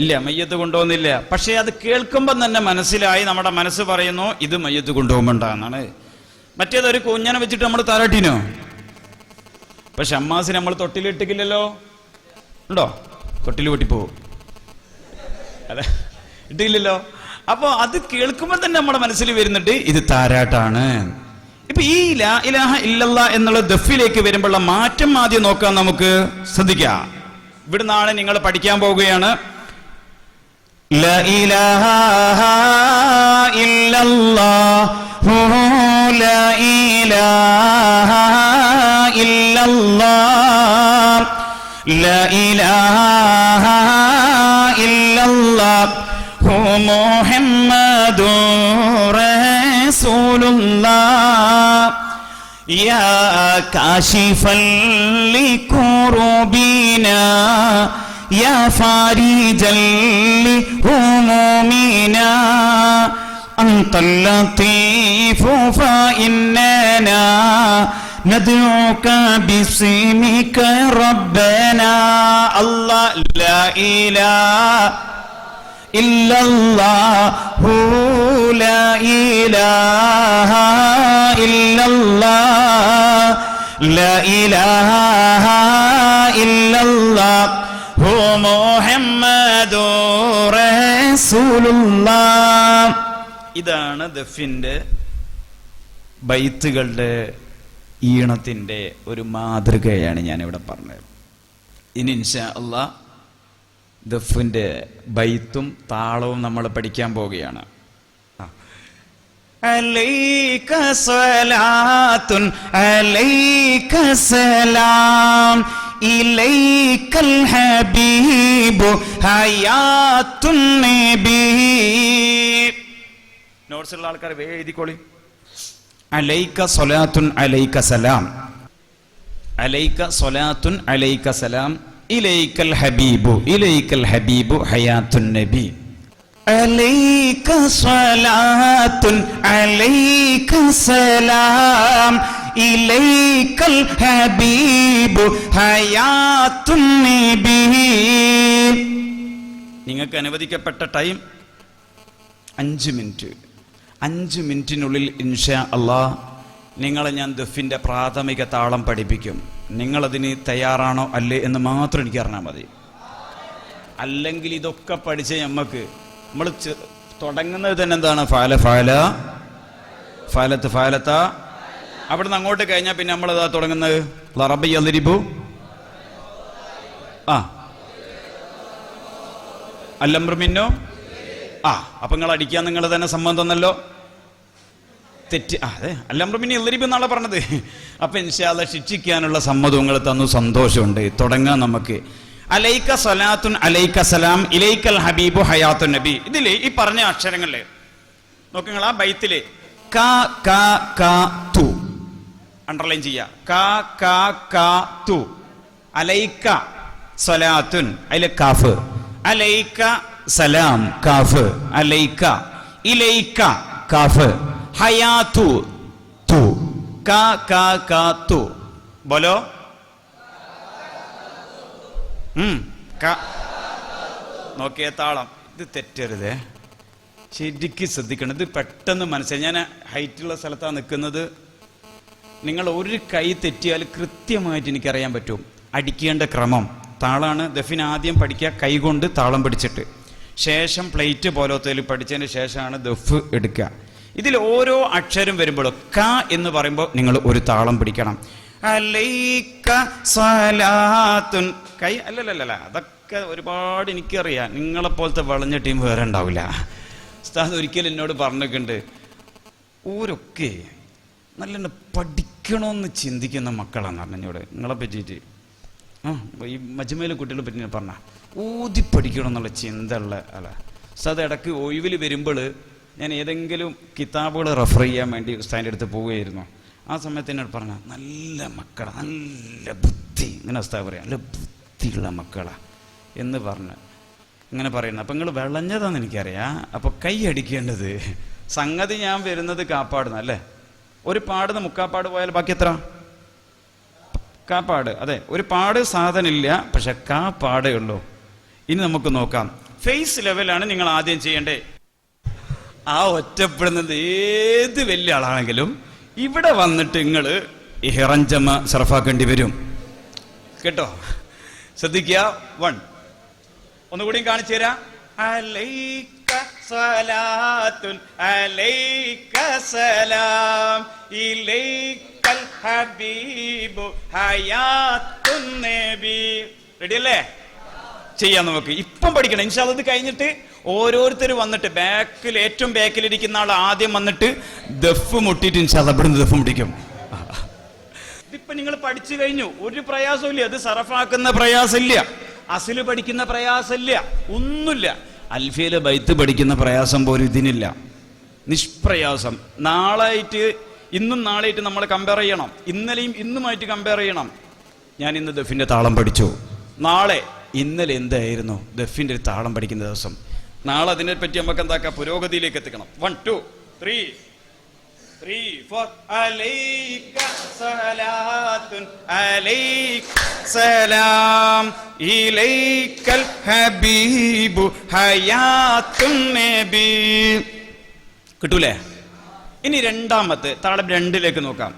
Speaker 1: ഇല്ല, മയ്യത്ത് കൊണ്ടുപോകുന്നില്ല. പക്ഷെ അത് കേൾക്കുമ്പോൾ തന്നെ മനസ്സിലായി, നമ്മുടെ മനസ്സ് പറയുന്നു ഇത് മയ്യത്ത് കൊണ്ടുപോകുമ്പോണ്ടാന്നാണ്. മറ്റേതൊരു കുഞ്ഞനെ വെച്ചിട്ട് നമ്മൾ താരാട്ടിനോ? പക്ഷെ അമ്മാസിന് നമ്മൾ തൊട്ടിലിട്ടിക്കില്ലല്ലോ. ഉണ്ടോ? തൊട്ടിൽ പൊട്ടിപ്പോവും. അതെ, ഇട്ടില്ലല്ലോ. അപ്പൊ അത് കേൾക്കുമ്പോൾ തന്നെ നമ്മുടെ മനസ്സിൽ വരുന്നുണ്ട് ഇത് താരാട്ടാണ്. ഇപ്പൊ ഈ ലാ ഇലാഹ ഇല്ലല്ലാഹ് എന്നുള്ള ദഫിലേക്ക് വരുമ്പോഴുള്ള മാറ്റം ആദ്യം നോക്കാൻ നമുക്ക് ശ്രദ്ധിക്കാം. ഇവിടുന്നാണ് നിങ്ങൾ പഠിക്കാൻ പോവുകയാണ്. ലാ ഇലാഹ ഇല്ലല്ലാഹു ലാ ഇലാഹ ഇല്ലല്ലാഹ് ലാ ഇലാഹ ഇല്ലല്ലാഹു മുഹമ്മദുർ റസൂലുള്ളാഹ് റസൂലുള്ളാഹ് യാ കാശിഫൽ ലികുറുബിനാ യാ ഫാരിജൽ ലിഹുമൂമിനാ അൻതൽ ലത്തീഫു ഫഇന്നനാ ندعوك باسمك ربنا الله لا إله إلا الله لا إله إلا الله لا إله إلا الله هو محمد رسول الله. ഇതാണ് ദഫിൻ്റെ ബൈത്തുകളുടെ ഈണത്തിൻ്റെ ഒരു മാതൃകയാണ് ഞാനിവിടെ പറഞ്ഞത്. ഇനി ഇൻഷാ അല്ലാഹ് ദഫിൻ്റെ ബൈത്തും താളവും നമ്മൾ പഠിക്കാൻ പോവുകയാണ്. അലൈക സ്വലാത്തുൻ അലൈക സലാം ഇലൈകൽ ഹബീബു ഹയാത്തുൻ നബി. നോട്ട്സ് ഉള്ള ആൾക്കാർ വേഗം എഴുതിക്കോളി. അലൈക സ്വലാത്തുൻ അലൈക സലാം അലൈക സ്വലാത്തുൻ അലൈക സലാം ഇലൈകൽ ഹബീബു ഹയാത്തുൻ നബി. അലൈക സ്വലാത്തുൻ അലൈക സലാം ഇലൈകൽ ഹബീബു ഹയാത്തുൻ നബി. നിങ്ങൾക്ക് അനുവദിക്കപ്പെട്ട ടൈം 5 മിനിറ്റ്. 5 മിനിറ്റിനുള്ളിൽ ഇൻഷാ അല്ലാഹ് നിങ്ങളെ ഞാൻ ദഫിൻ്റെ പ്രാഥമിക താളം പഠിപ്പിക്കും. നിങ്ങളതിന് തയ്യാറാണോ അല്ലേ എന്ന് മാത്രം എനിക്ക് അറിഞ്ഞാൽ മതി. അല്ലെങ്കിൽ ഇതൊക്കെ പഠിച്ച നമ്മൾ തുടങ്ങുന്നത് തന്നെ എന്താണ്? ഫാല ഫാല ഫാലത്ത് ഫാലത്ത. അവിടുന്ന് അങ്ങോട്ട് കഴിഞ്ഞാൽ പിന്നെ നമ്മളതാ തുടങ്ങുന്നത് ലറബി അൽരിബു അല്ലംറുമിന്നോ. അപ്പൊ നിങ്ങൾ അടിക്കാൻ നിങ്ങൾ തന്നെ സമ്മതം തന്നല്ലോ. തെറ്റ് അതെ അല്ലംറുമിനി എല്ലരിബ് എന്നാണ് പറഞ്ഞത്. അപ്പൊ ഇൻഷാ അല്ലാഹ് ശിക്ഷിക്കാനുള്ള സമ്മതം നിങ്ങൾ തന്നു, സന്തോഷമുണ്ട്. തുടങ്ങാം നമുക്ക്. അലൈക സ്വലാത്തുൻ അലൈക സലാം ഇലൈക്കൽ ഹബീബു ഹയാത്തുൻ നബി. ഇതില് ഈ പറഞ്ഞ അക്ഷരങ്ങളില് നോക്കുക, ആ ബൈത്തില് ക ക ക തു അണ്ടർലൈൻ ചെയ്യാ. ക ക ക തു. അലൈക സ്വലാത്തുൻ അതിലെ കാഫ്. അലൈക സലാം കാഫ്. അലൈക ഇലൈക കാഫ്. ഹയാത്തു തു. ക ക ക തു. ബോലോ. നോക്കിയ താളം. ഇത് തെറ്റരുതേ, ശരിക്കും ശ്രദ്ധിക്കണം. ഇത് പെട്ടെന്ന് മനസ്സിലായി. ഞാൻ ഹൈറ്റുള്ള സ്ഥലത്താണ് നിൽക്കുന്നത്. നിങ്ങൾ ഒരു കൈ തെറ്റിയാൽ കൃത്യമായിട്ട് എനിക്കറിയാൻ പറ്റും അടിക്കേണ്ട ക്രമം. താളാണ് ദഫിന് ആദ്യം പഠിക്കുക, കൈ കൊണ്ട് താളം പിടിച്ചിട്ട്, ശേഷം പ്ലേറ്റ് പോലത്തേൽ പഠിച്ചതിന് ശേഷമാണ് ദഫ് എടുക്കുക. ഇതിൽ ഓരോ അക്ഷരം വരുമ്പോഴും ക എന്ന് പറയുമ്പോൾ നിങ്ങൾ ഒരു താളം പിടിക്കണം. അലൈക സ്വലാത്തുൻ കൈ അല്ലല്ല, അതൊക്കെ ഒരുപാട് എനിക്കറിയാം. നിങ്ങളെപ്പോലത്തെ വളഞ്ഞ ടീം വേറെ ഉണ്ടാവില്ല. ഉസ്താദ് ഒരിക്കലും എന്നോട് പറഞ്ഞിട്ടുണ്ട്, ഓരൊക്കെ നല്ല പഠിക്കണമെന്ന് ചിന്തിക്കുന്ന മക്കളാന്ന് പറഞ്ഞു എന്നോട്. നിങ്ങളെ പറ്റിയിട്ട് ഈ മജ്മയിലെ കുട്ടികളെ പറ്റി പറഞ്ഞ ഊതി പഠിക്കണം എന്നുള്ള ചിന്ത ഉള്ള അല്ല. ഉസ്താദ് ഇടയ്ക്ക് ഒഴിവിൽ വരുമ്പോൾ ഞാൻ ഏതെങ്കിലും കിതാബുകൾ റെഫർ ചെയ്യാൻ വേണ്ടി ഉസ്താദിൻ്റെ അടുത്ത് പോവുകയായിരുന്നു. ആ സമയത്ത് എന്നോട് പറഞ്ഞ നല്ല മക്കളാ, നല്ല ബുദ്ധി, ഇങ്ങനെ ഉസ്താദ് പറയാം, നല്ല ബുദ്ധിയുള്ള മക്കളാ എന്ന് പറഞ്ഞ് ഇങ്ങനെ പറയുന്നത്. അപ്പം നിങ്ങൾ വിളഞ്ഞതാന്ന് എനിക്കറിയാം. അപ്പോൾ കൈ അടിക്കേണ്ടത് സംഗതി ഞാൻ വരുന്നത് കാപ്പാടുന്ന അല്ലേ. ഒരു പാടുന്ന മുക്കാപ്പാട് പോയാൽ ബാക്കി എത്ര? കാപ്പാട്. അതെ, ഒരു പാട് സാധനമില്ല, പക്ഷെ കാപ്പാടേ ഉള്ളൂ. ഇനി നമുക്ക് നോക്കാം. ഫേസ് ലെവലാണ് നിങ്ങൾ ആദ്യം ചെയ്യേണ്ടത്. ആ ഒറ്റപ്പെടുന്നത് ഏത് വലിയ ആളാണെങ്കിലും ഇവിടെ വന്നിട്ട് നിങ്ങൾ ഇഹ്റാം ജമ സർഫാക്കേണ്ടി വരും കേട്ടോ. ശ്രദ്ധിക്കുക. 1 ഒന്നുകൂടിയും കാണിച്ചു തരാം. അലൈക സ്വലാത്തുൻ അലൈക സലാം ഇലൈക്കൽ ഹബീബു ഹയാത്തുൻ നബി. റെഡി അല്ലേ? ചെയ്യാം നമുക്ക്. ഇപ്പം പഠിക്കണം ഇൻഷാ അല്ലാഹ്. ഇത് കഴിഞ്ഞിട്ട് ഓരോരുത്തർ വന്നിട്ട് ബാക്കിൽ ഏറ്റവും ബാക്കിലിരിക്കുന്ന ആൾ ആദ്യം വന്നിട്ട് ദഫ് മുട്ടിയിട്ട് ഇൻഷാ അല്ലാഹ് ഇവിടുന്ന് ദഫ് മുട്ടിക്കും. ഇതിപ്പോ നിങ്ങൾ പഠിച്ചു കഴിഞ്ഞു, ഒരു പ്രയാസമില്ല. അത് സറഫാക്കുന്ന പ്രയാസമില്ല, അസ്ല് പഠിക്കുന്ന പ്രയാസമില്ല, ഒന്നുമില്ല. അൽഫിയിലെ ബൈത്ത് പഠിക്കുന്ന പ്രയാസം പോലും ഇതിനില്ല. നിഷ്പ്രയാസം. നാളായിട്ട് ഇന്നും നാളെയായിട്ട് നമ്മൾ കമ്പയർ ചെയ്യണം. ഇന്നലെയും ഇന്നുമായിട്ട് കമ്പയർ ചെയ്യണം. ഞാൻ ഇന്ന് ദഫിൻ്റെ താളം പഠിച്ചു. നാളെ ഇന്നലെ എന്തായിരുന്നു ദഫിൻ്റെ ഒരു താളം പഠിക്കുന്ന ദിവസം? നാളെ അതിനെപ്പറ്റി നമുക്ക് എന്താക്കാം, പുരോഗതിയിലേക്ക് എത്തിക്കണം. 1 2 3 3 4 അലൈക സലാത്തുൻ അലൈക സലാം ഇലൈക്കൽ ഹബീബു ഹയാത്തുൻ നബി. കിട്ടൂലേ? ഇനി രണ്ടാമത്തെ താളം 2ലേക്ക് നോക്കാം.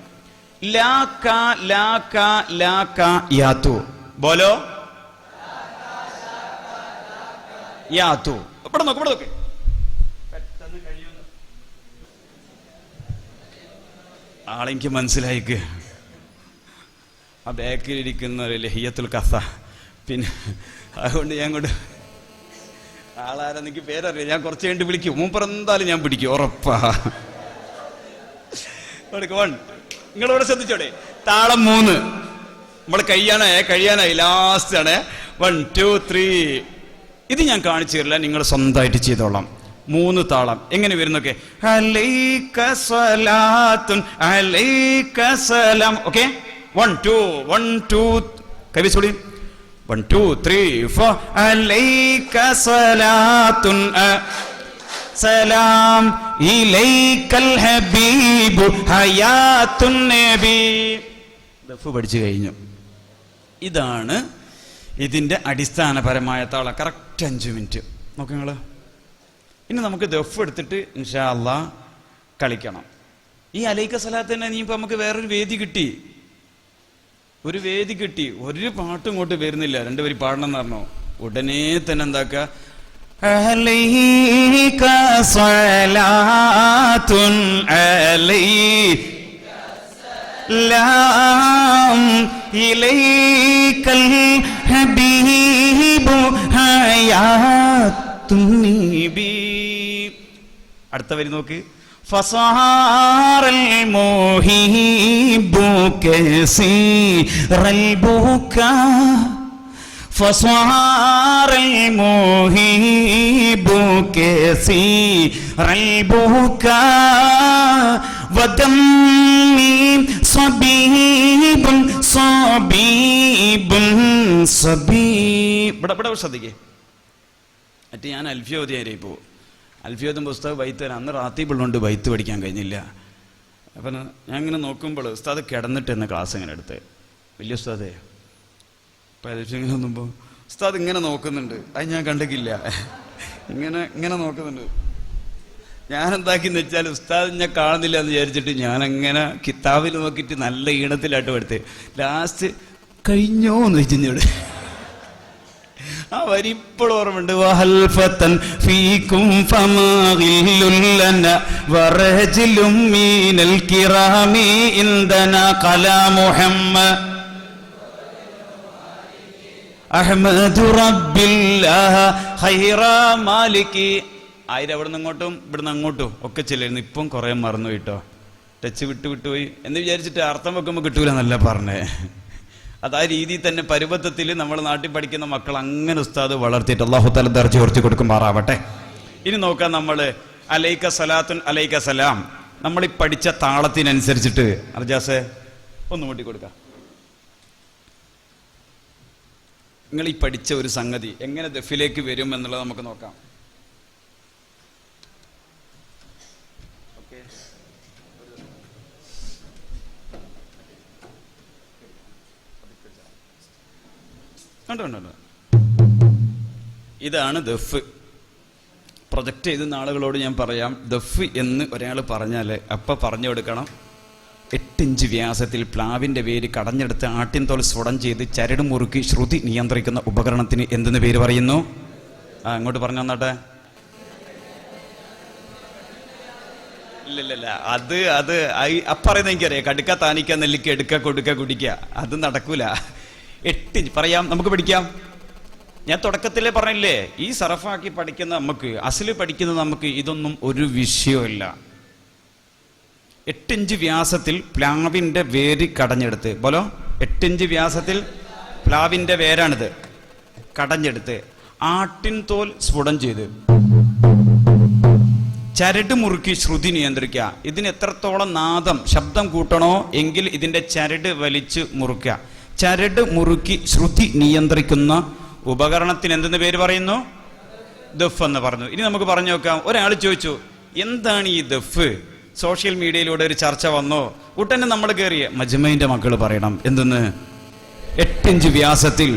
Speaker 1: ലാക ലാക ലാക യാതു. ബോലോ യാതു. ഇവിടെ നോക്ക്, ഇവിടെ നോക്ക്. പെട്ടെന്ന് കഴിയുന്നു. ആളെനിക്ക് മനസ്സിലായിക്ക്. ആ ബാക്കിലിരിക്കുന്ന ഒരു ലഹിയത്തുൽ കഥ. പിന്നെ അതുകൊണ്ട് ഞാൻ കൊണ്ട് ആളാരെന്ന് എനിക്ക് പേരറിയാം. ഞാൻ കുറച്ച് കഴിഞ്ഞിട്ട് വിളിക്കും. മൂപ്പർ എന്തായാലും ഞാൻ പിടിക്കും, ഉറപ്പാ. നിങ്ങളിവിടെ ശ്രദ്ധിച്ചോടെ. താളം 3 നമ്മൾ കഴിയാനായി ലാസ്റ്റ് ആണ്. 1 2 3. ഇത് ഞാൻ കാണിച്ചു തരില്ല, നിങ്ങൾ സ്വന്തമായിട്ട് ചെയ്തോളാം. 3 താളം എങ്ങനെ വരുന്നൊക്കെ. അലൈക സ്വലാത്തുൻ അലൈക സലാം. ഓക്കെ, 1 2 1 2 കൈവച്ചോളി. 1 2 3 4 അലൈക സ്വലാത്തുൻ സലാം ഇലൈക്കൽ ഹബീബു ഹയാത്തുൻ നബി. ദഫ് പഠിച്ചു കഴിഞ്ഞു. ഇതാണ് ഇതിൻ്റെ അടിസ്ഥാനപരമായ താളം. കറക്റ്റ് 5 മിനിറ്റ് നോക്ക് നിങ്ങൾ. ഇനി നമുക്ക് ദഫ് എടുത്തിട്ട് ഇൻഷാ അല്ലാഹ് കളിക്കണം. ഈ അലൈക സലാത്തിന് ഇനിയിപ്പോൾ നമുക്ക് വേറൊരു വേദി കിട്ടി. ഒരു പാട്ടും ഇങ്ങോട്ട് വരുന്നില്ല. 2 വരി പാടണം എന്ന് പറഞ്ഞു. ഉടനെ തന്നെ എന്താക്കുക, അലൈക സ്വലാത്തുൻ അലൈകം ഇലൈക്കൽ ഹബീബു ഹയാത്തുൻ നബി. അടുത്ത വരി നോക്ക്. ഫസാറൽ മുഹിബ്ബു കസീറൽ ബുകാ فصار المهيب كثير البكاء ودمي صبيب ഇവിടെ ശ്രദ്ധിക്കേ. മറ്റേ ഞാൻ അൽഫിയോദിയായി പോകും. അൽഫിയോദും പുസ്തകം ബൈത്ത് അന്ന് റാത്തീബുള്ളതുകൊണ്ട് ബൈത്ത് പഠിക്കാൻ കഴിഞ്ഞില്ല. അപ്പം ഞാൻ ഇങ്ങനെ നോക്കുമ്പോൾ ഉസ്താദ് കിടന്നിട്ട് എന്ന ക്ലാസ് ഇങ്ങനെ എടുത്ത്. വലിയ ഉസ്താദേ പരീക്ഷ ഇങ്ങനെ നോക്കുമ്പോൾ ഉസ്താദ് ഇങ്ങനെ നോക്കുന്നുണ്ട്. അത് ഞാൻ കണ്ടിട്ടില്ല. ഇങ്ങനെ നോക്കുന്നുണ്ട്. ഞാൻ എന്താക്കിന്ന് വെച്ചാൽ ഉസ്താദ് ഞാൻ കാണുന്നില്ല എന്ന് വിചാരിച്ചിട്ട് ഞാനങ്ങനെ കിതാബിൽ നോക്കിയിട്ട് നല്ല ഈണത്തിലായിട്ട് എടുത്ത് ലാസ്റ്റ് കഴിഞ്ഞോ എന്ന് വെച്ചിഞ്ഞോട് ആ വരി ഇപ്പോഴും ഓർമ്മയുണ്ട്. വഹൽഫത്തൻ ഫീകും ഫമാഗില്ലുല്ലന വറജിലും മീനൽ കിറാമി ഇൻദന ഖലാ മുഹമ്മദ് അഹ്മദു റബ്ബില്ലാഹ് ഖൈറ മാലികി. ആയിരം അവിടെ നിന്ന് ഇങ്ങോട്ടും ഇവിടുന്ന് അങ്ങോട്ടും ഒക്കെ ചെല്ലായിരുന്നു. ഇപ്പം കുറേ മറന്നു പോയിട്ടോ, ടച്ച് വിട്ടുപോയി എന്ന് വിചാരിച്ചിട്ട് അർത്ഥം വെക്കുമ്പോൾ കിട്ടൂല എന്നല്ല പറഞ്ഞേ. അത് ആ രീതിയിൽ തന്നെ പരുവത്തത്തിൽ നമ്മൾ നാട്ടിൽ പഠിക്കുന്ന മക്കൾ അങ്ങനെ ഉസ്താദ് വളർത്തിയിട്ട് അല്ലാഹു തആല ദർജ ഉയർത്തി കൊടുക്കുമാറാവട്ടെ. ഇനി നോക്കാം, നമ്മൾ അലൈക സലാത്തുൻ അലൈക സലാം നമ്മൾ ഈ പഠിച്ച താളത്തിനനുസരിച്ചിട്ട് അർജാസെ ഒന്ന് കൂട്ടി കൊടുക്കാം. നിങ്ങൾ ഈ പഠിച്ച ഒരു സംഗതി എങ്ങനെ ദഫിലേക്ക് വരും എന്നുള്ളത് നമുക്ക് നോക്കാം. കണ്ടോ, ഇതാണ് ദഫ്. പ്രൊജക്റ്റ് ചെയ്തുന്ന ആളുകളോട് ഞാൻ പറയാം, ദഫ് എന്ന് ഒരാൾ പറഞ്ഞാൽ അപ്പം പറഞ്ഞു കൊടുക്കണം. 8 ഇഞ്ച് വ്യാസത്തിൽ പ്ലാവിൻ്റെ വേര് കടഞ്ഞെടുത്ത് ആട്ടിൻതോൽ സ്വടം ചെയ്ത് ചരട് മുറുക്കി ശ്രുതി നിയന്ത്രിക്കുന്ന ഉപകരണത്തിന് എന്തെന്ന് പേര് പറയുന്നു? അങ്ങോട്ട് പറഞ്ഞു തന്നാട്ടെ. ഇല്ല അത് പറയുന്നത് എനിക്കറിയാം. കടുക്ക താനിക്ക നെല്ലിക്ക എടുക്ക കൊടുക്ക കുടിക്കുക, അത് നടക്കൂല. 8 ഇഞ്ച് പറയാം, നമുക്ക് പഠിക്കാം. ഞാൻ തുടക്കത്തിലേ പറഞ്ഞില്ലേ, ഈ സറഫാക്കി പഠിക്കുന്ന നമുക്ക്, അസ്ല് പഠിക്കുന്ന നമുക്ക് ഇതൊന്നും ഒരു വിഷയമല്ല. 8 ഇഞ്ച് വ്യാസത്തിൽ പ്ലാവിൻ്റെ വേര് കടഞ്ഞെടുത്ത്, ബോലോ 8 ഇഞ്ച് വ്യാസത്തിൽ പ്ലാവിൻ്റെ വേരാണിത് കടഞ്ഞെടുത്ത് ആട്ടിൻ തോൽ സ്ഫുടം ചെയ്ത് ചരട് മുറുക്കി ശ്രുതി നിയന്ത്രിക്കുക. ഇതിന് എത്രത്തോളം നാദം ശബ്ദം കൂട്ടണോ എങ്കിൽ ഇതിൻ്റെ ചരട് വലിച്ച് മുറുക്കുക. ചരട് മുറുക്കി ശ്രുതി നിയന്ത്രിക്കുന്ന ഉപകരണത്തിന് എന്തെന്ന് പേര് പറയുന്നു? ദഫ് എന്ന് പറഞ്ഞു. ഇനി നമുക്ക് പറഞ്ഞു നോക്കാം. ഒരാൾ ചോദിച്ചു, എന്താണ് ഈ ദഫ്? സോഷ്യൽ മീഡിയയിലൂടെ ഒരു ചർച്ച വന്നോ? ഉടനെ നമ്മൾ കയറിയ മജ്മൈൻ്റെ മക്കൾ പറയണം എന്തെന്ന്? 8 ഇഞ്ച് വ്യാസത്തിൽ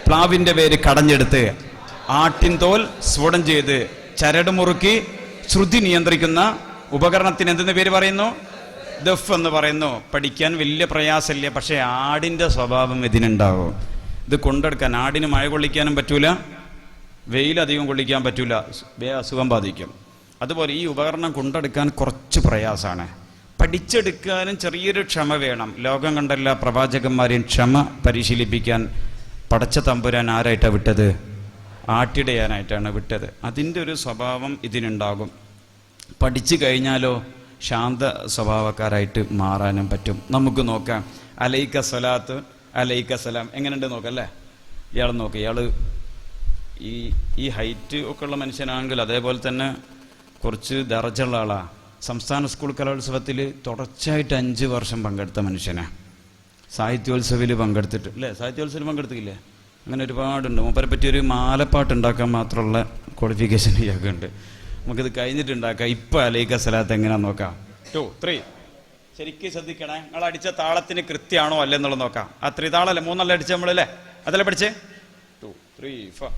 Speaker 1: പ്ലാവിൻ്റെ വേര് കടഞ്ഞെടുത്ത് ആട്ടിൻ തോൽ സ്ഫുടം ചെയ്ത് ചരട് മുറുക്കി ശ്രുതി നിയന്ത്രിക്കുന്ന ഉപകരണത്തിന് എന്തെന്ന് പേര് പറയുന്നു? ദഫ് എന്ന് പറയുന്നു. പഠിക്കാൻ വലിയ പ്രയാസമില്ല, പക്ഷേ ആടിൻ്റെ സ്വഭാവം ഇതിനുണ്ടാവും. ഇത് കൊണ്ടെടുക്കാൻ ആടിന് മഴ കൊള്ളിക്കാനും പറ്റൂല, വെയിലധികം കൊള്ളിക്കാൻ പറ്റൂല, അസുഖം ബാധിക്കും. അതുപോലെ ഈ ഉപകരണം കൊണ്ടെടുക്കാൻ കുറച്ച് പ്രയാസമാണ്. പഠിച്ചെടുക്കാനും ചെറിയൊരു ക്ഷമ വേണം. ലോകം കണ്ട എല്ലാ പ്രവാചകന്മാരെയും ക്ഷമ പരിശീലിപ്പിക്കാൻ പടച്ച തമ്പുരാൻ ആരായിട്ടാണ് വിട്ടത്? ആട്ടിടയാനായിട്ടാണ് വിട്ടത്. അതിൻ്റെ ഒരു സ്വഭാവം ഇതിനുണ്ടാകും. പഠിച്ചു കഴിഞ്ഞാലോ ശാന്ത സ്വഭാവക്കാരായിട്ട് മാറാനും പറ്റും. നമുക്ക് നോക്കാം. അലൈക്ക സ്വലാത്ത് അലൈക്ക സലാം എങ്ങനെയുണ്ട് നോക്കാം അല്ലേ? ഇയാൾ നോക്കുക. ഇയാൾ ഈ ഹൈറ്റ് ഒക്കെ ഉള്ള മനുഷ്യനാണെങ്കിൽ അതേപോലെ തന്നെ കുറച്ച് ദർജയുള്ള ആളാണ്. സംസ്ഥാന സ്കൂൾ കലോത്സവത്തിൽ തുടർച്ചയായിട്ട് 5 വർഷം പങ്കെടുത്ത മനുഷ്യനാണ്. സാഹിത്യോത്സവിൽ പങ്കെടുത്തിട്ട് അല്ലേ? സാഹിത്യോത്സവത്തിൽ പങ്കെടുത്തില്ലേ? അങ്ങനെ ഒരുപാടുണ്ട്. മൂപ്പരെ പറ്റി ഒരു മാലപ്പാട്ട് ഉണ്ടാക്കാൻ മാത്രമുള്ള ക്വാളിഫിക്കേഷൻ ഇയാൾക്ക് ഉണ്ട്. നമുക്കിത് കഴിഞ്ഞിട്ട് ഉണ്ടാക്കാം. ഇപ്പം അലൈക്ക സലാത്ത് എങ്ങനെയാണെന്ന് നോക്കാം. 2, 3 ശരിക്കും ശ്രദ്ധിക്കണേ. നിങ്ങൾ അടിച്ച താളത്തിന് കൃത്യമാണോ അല്ലേ എന്നുള്ളത് നോക്കാം. ആ 3 താളല്ലേ 3 അടിച്ച നമ്മളല്ലേ? അതല്ലേ പഠിച്ചേ? 2, 3, 4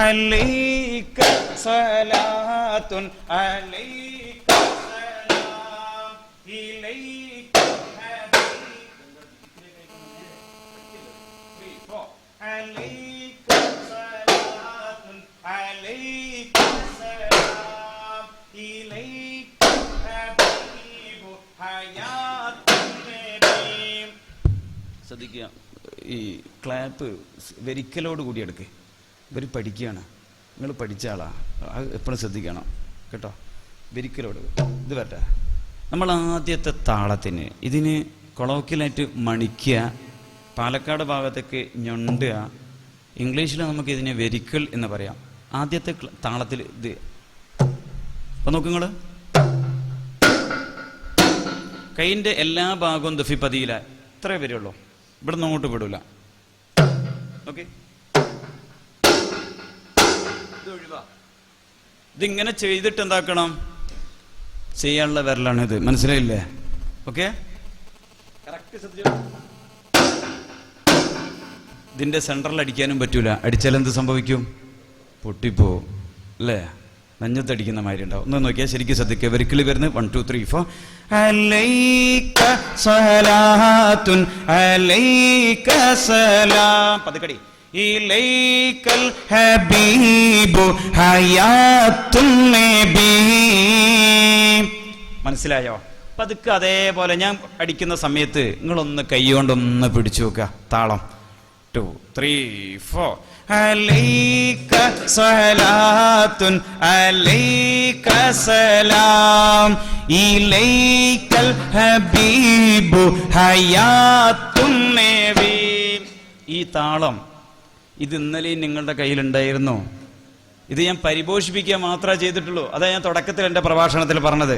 Speaker 1: അലൈക സലാത്തുൻ അലൈക സലാം ഇലൈക അലൈക സലാത്തുൻ അലൈക സലാം ഇലൈക ഹബീബു ഹയാത്തുൻ നബി. ശ്രദ്ധിക്കുക. ഈ ക്ലാപ്പ് വെരിക്കലോട് കൂടി എടുക്കുക. ഇവർ പഠിക്കുകയാണ്. നിങ്ങൾ പഠിച്ച ആളാണ്, അത് എപ്പോഴും ശ്രദ്ധിക്കണം കേട്ടോ. വെരിക്കലോട് ഇത് വരട്ടെ. നമ്മൾ ആദ്യത്തെ താളത്തിന് ഇതിന് കൊളോക്കിയലായിട്ട് മണിക്കുക, പാലക്കാട് ഭാഗത്തേക്ക് ഞൊണ്ടുക. ഇംഗ്ലീഷിൽ നമുക്ക് ഇതിനെ വെരിക്കൽ എന്ന് പറയാം. ആദ്യത്തെ താളത്തിൽ ഇത് അപ്പം നോക്കൂ നിങ്ങൾ. കൈയിൻ്റെ എല്ലാ ഭാഗവും ദഫി പതിയില്ല. ഇത്രേ വരുള്ളൂ. ഇവിടെ നിന്ന് അങ്ങോട്ട് വിടൂല. ഓക്കെ, ഇതിങ്ങനെ ചെയ്തിട്ട് എന്താക്കണം? ചെയ്യാനുള്ള വിരലാണ് ഇത്. മനസ്സിലായില്ലേ? ഓക്കെ, ഇതിന്റെ സെൻട്രൽ അടിക്കാനും പറ്റൂല. അടിച്ചാൽ എന്ത് സംഭവിക്കും? പൊട്ടിപ്പോവും അല്ലേ? നെഞ്ഞത്തടിക്കുന്ന മാതിരി ഉണ്ടാവും. ഒന്ന് നോക്കിയാൽ ശരിക്കും ശ്രദ്ധിക്കുക. വെരിക്കൽ വരുന്നത് 1, 2, 3, 4 അലൈക സലാത്തുൻ അലൈക സലാം. പതുക്കടി. ഇലൈക്കൽ ഹബീബു ഹയാത്തുൻ നബി. മനസ്സിലായോ? പതുക്കെ അതേപോലെ ഞാൻ അടിക്കുന്ന സമയത്ത് നിങ്ങളൊന്ന് കൈ കൊണ്ടൊന്ന് പിടിച്ചു നോക്കുക. താളം 2, 3, 4 അലൈക സലാത്തുൻ അലൈക സലാം ഇലൈക്കൽ ഹബീബു ഹയാത്തുൻ നബി. ഈ താളം ഇത് ഇന്നലെയും നിങ്ങളുടെ കയ്യിലുണ്ടായിരുന്നു. ഇത് ഞാൻ പരിപോഷിപ്പിക്കുക മാത്രമേ ചെയ്തിട്ടുള്ളൂ. അതാ ഞാൻ തുടക്കത്തിൽ എൻ്റെ പ്രഭാഷണത്തിൽ പറഞ്ഞത്.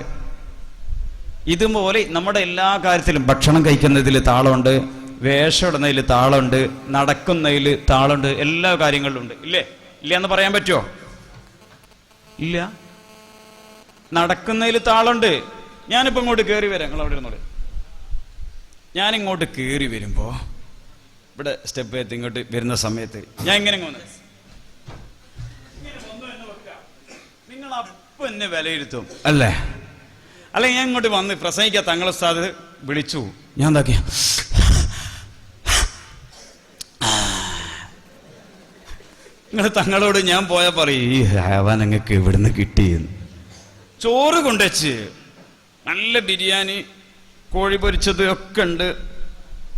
Speaker 1: ഇതുപോലെ നമ്മുടെ എല്ലാ കാര്യത്തിലും, ഭക്ഷണം കഴിക്കുന്നതിൽ താളമുണ്ട്, വേഷം ഇടുന്നതിൽ താളമുണ്ട്, നടക്കുന്നതിൽ താളമുണ്ട്, എല്ലാ കാര്യങ്ങളിലും ഉണ്ട്. ഇല്ലേ? ഇല്ല എന്ന് പറയാൻ പറ്റുമോ? ഇല്ല. നടക്കുന്നതിൽ താളമുണ്ട്. ഞാനിപ്പോൾ ഇങ്ങോട്ട് കയറി വരാം. നിങ്ങൾ അവിടെ ഇരുന്നോളൂ. ഞാനിങ്ങോട്ട് കയറി വരുമ്പോൾ ഇവിടെ സ്റ്റെപ്പ് എത്തി ഇങ്ങോട്ട് വരുന്ന സമയത്ത് ഞാൻ ഇങ്ങനെ വന്നു എന്ന് വെക്കുക. നിങ്ങൾ അപ്പം എന്നെ വിലയിരുത്തും അല്ലേ? അല്ലെങ്കിൽ ഞാൻ ഇങ്ങോട്ട് വന്ന് പ്രസംഗിക്കാൻ തങ്ങൾ ഉസ്താദ് വിളിച്ചു, ഞാൻ എന്താക്കിയ നിങ്ങൾ തങ്ങളോട് ഞാൻ പോയാൽ പറയും, ഈ ഹേവാൻ നിങ്ങൾക്ക് ഇവിടുന്ന് കിട്ടിയെന്ന്. ചോറ് കൊണ്ടുവച്ച് നല്ല ബിരിയാണി, കോഴി പൊരിച്ചത് ഒക്കെ ഉണ്ട്.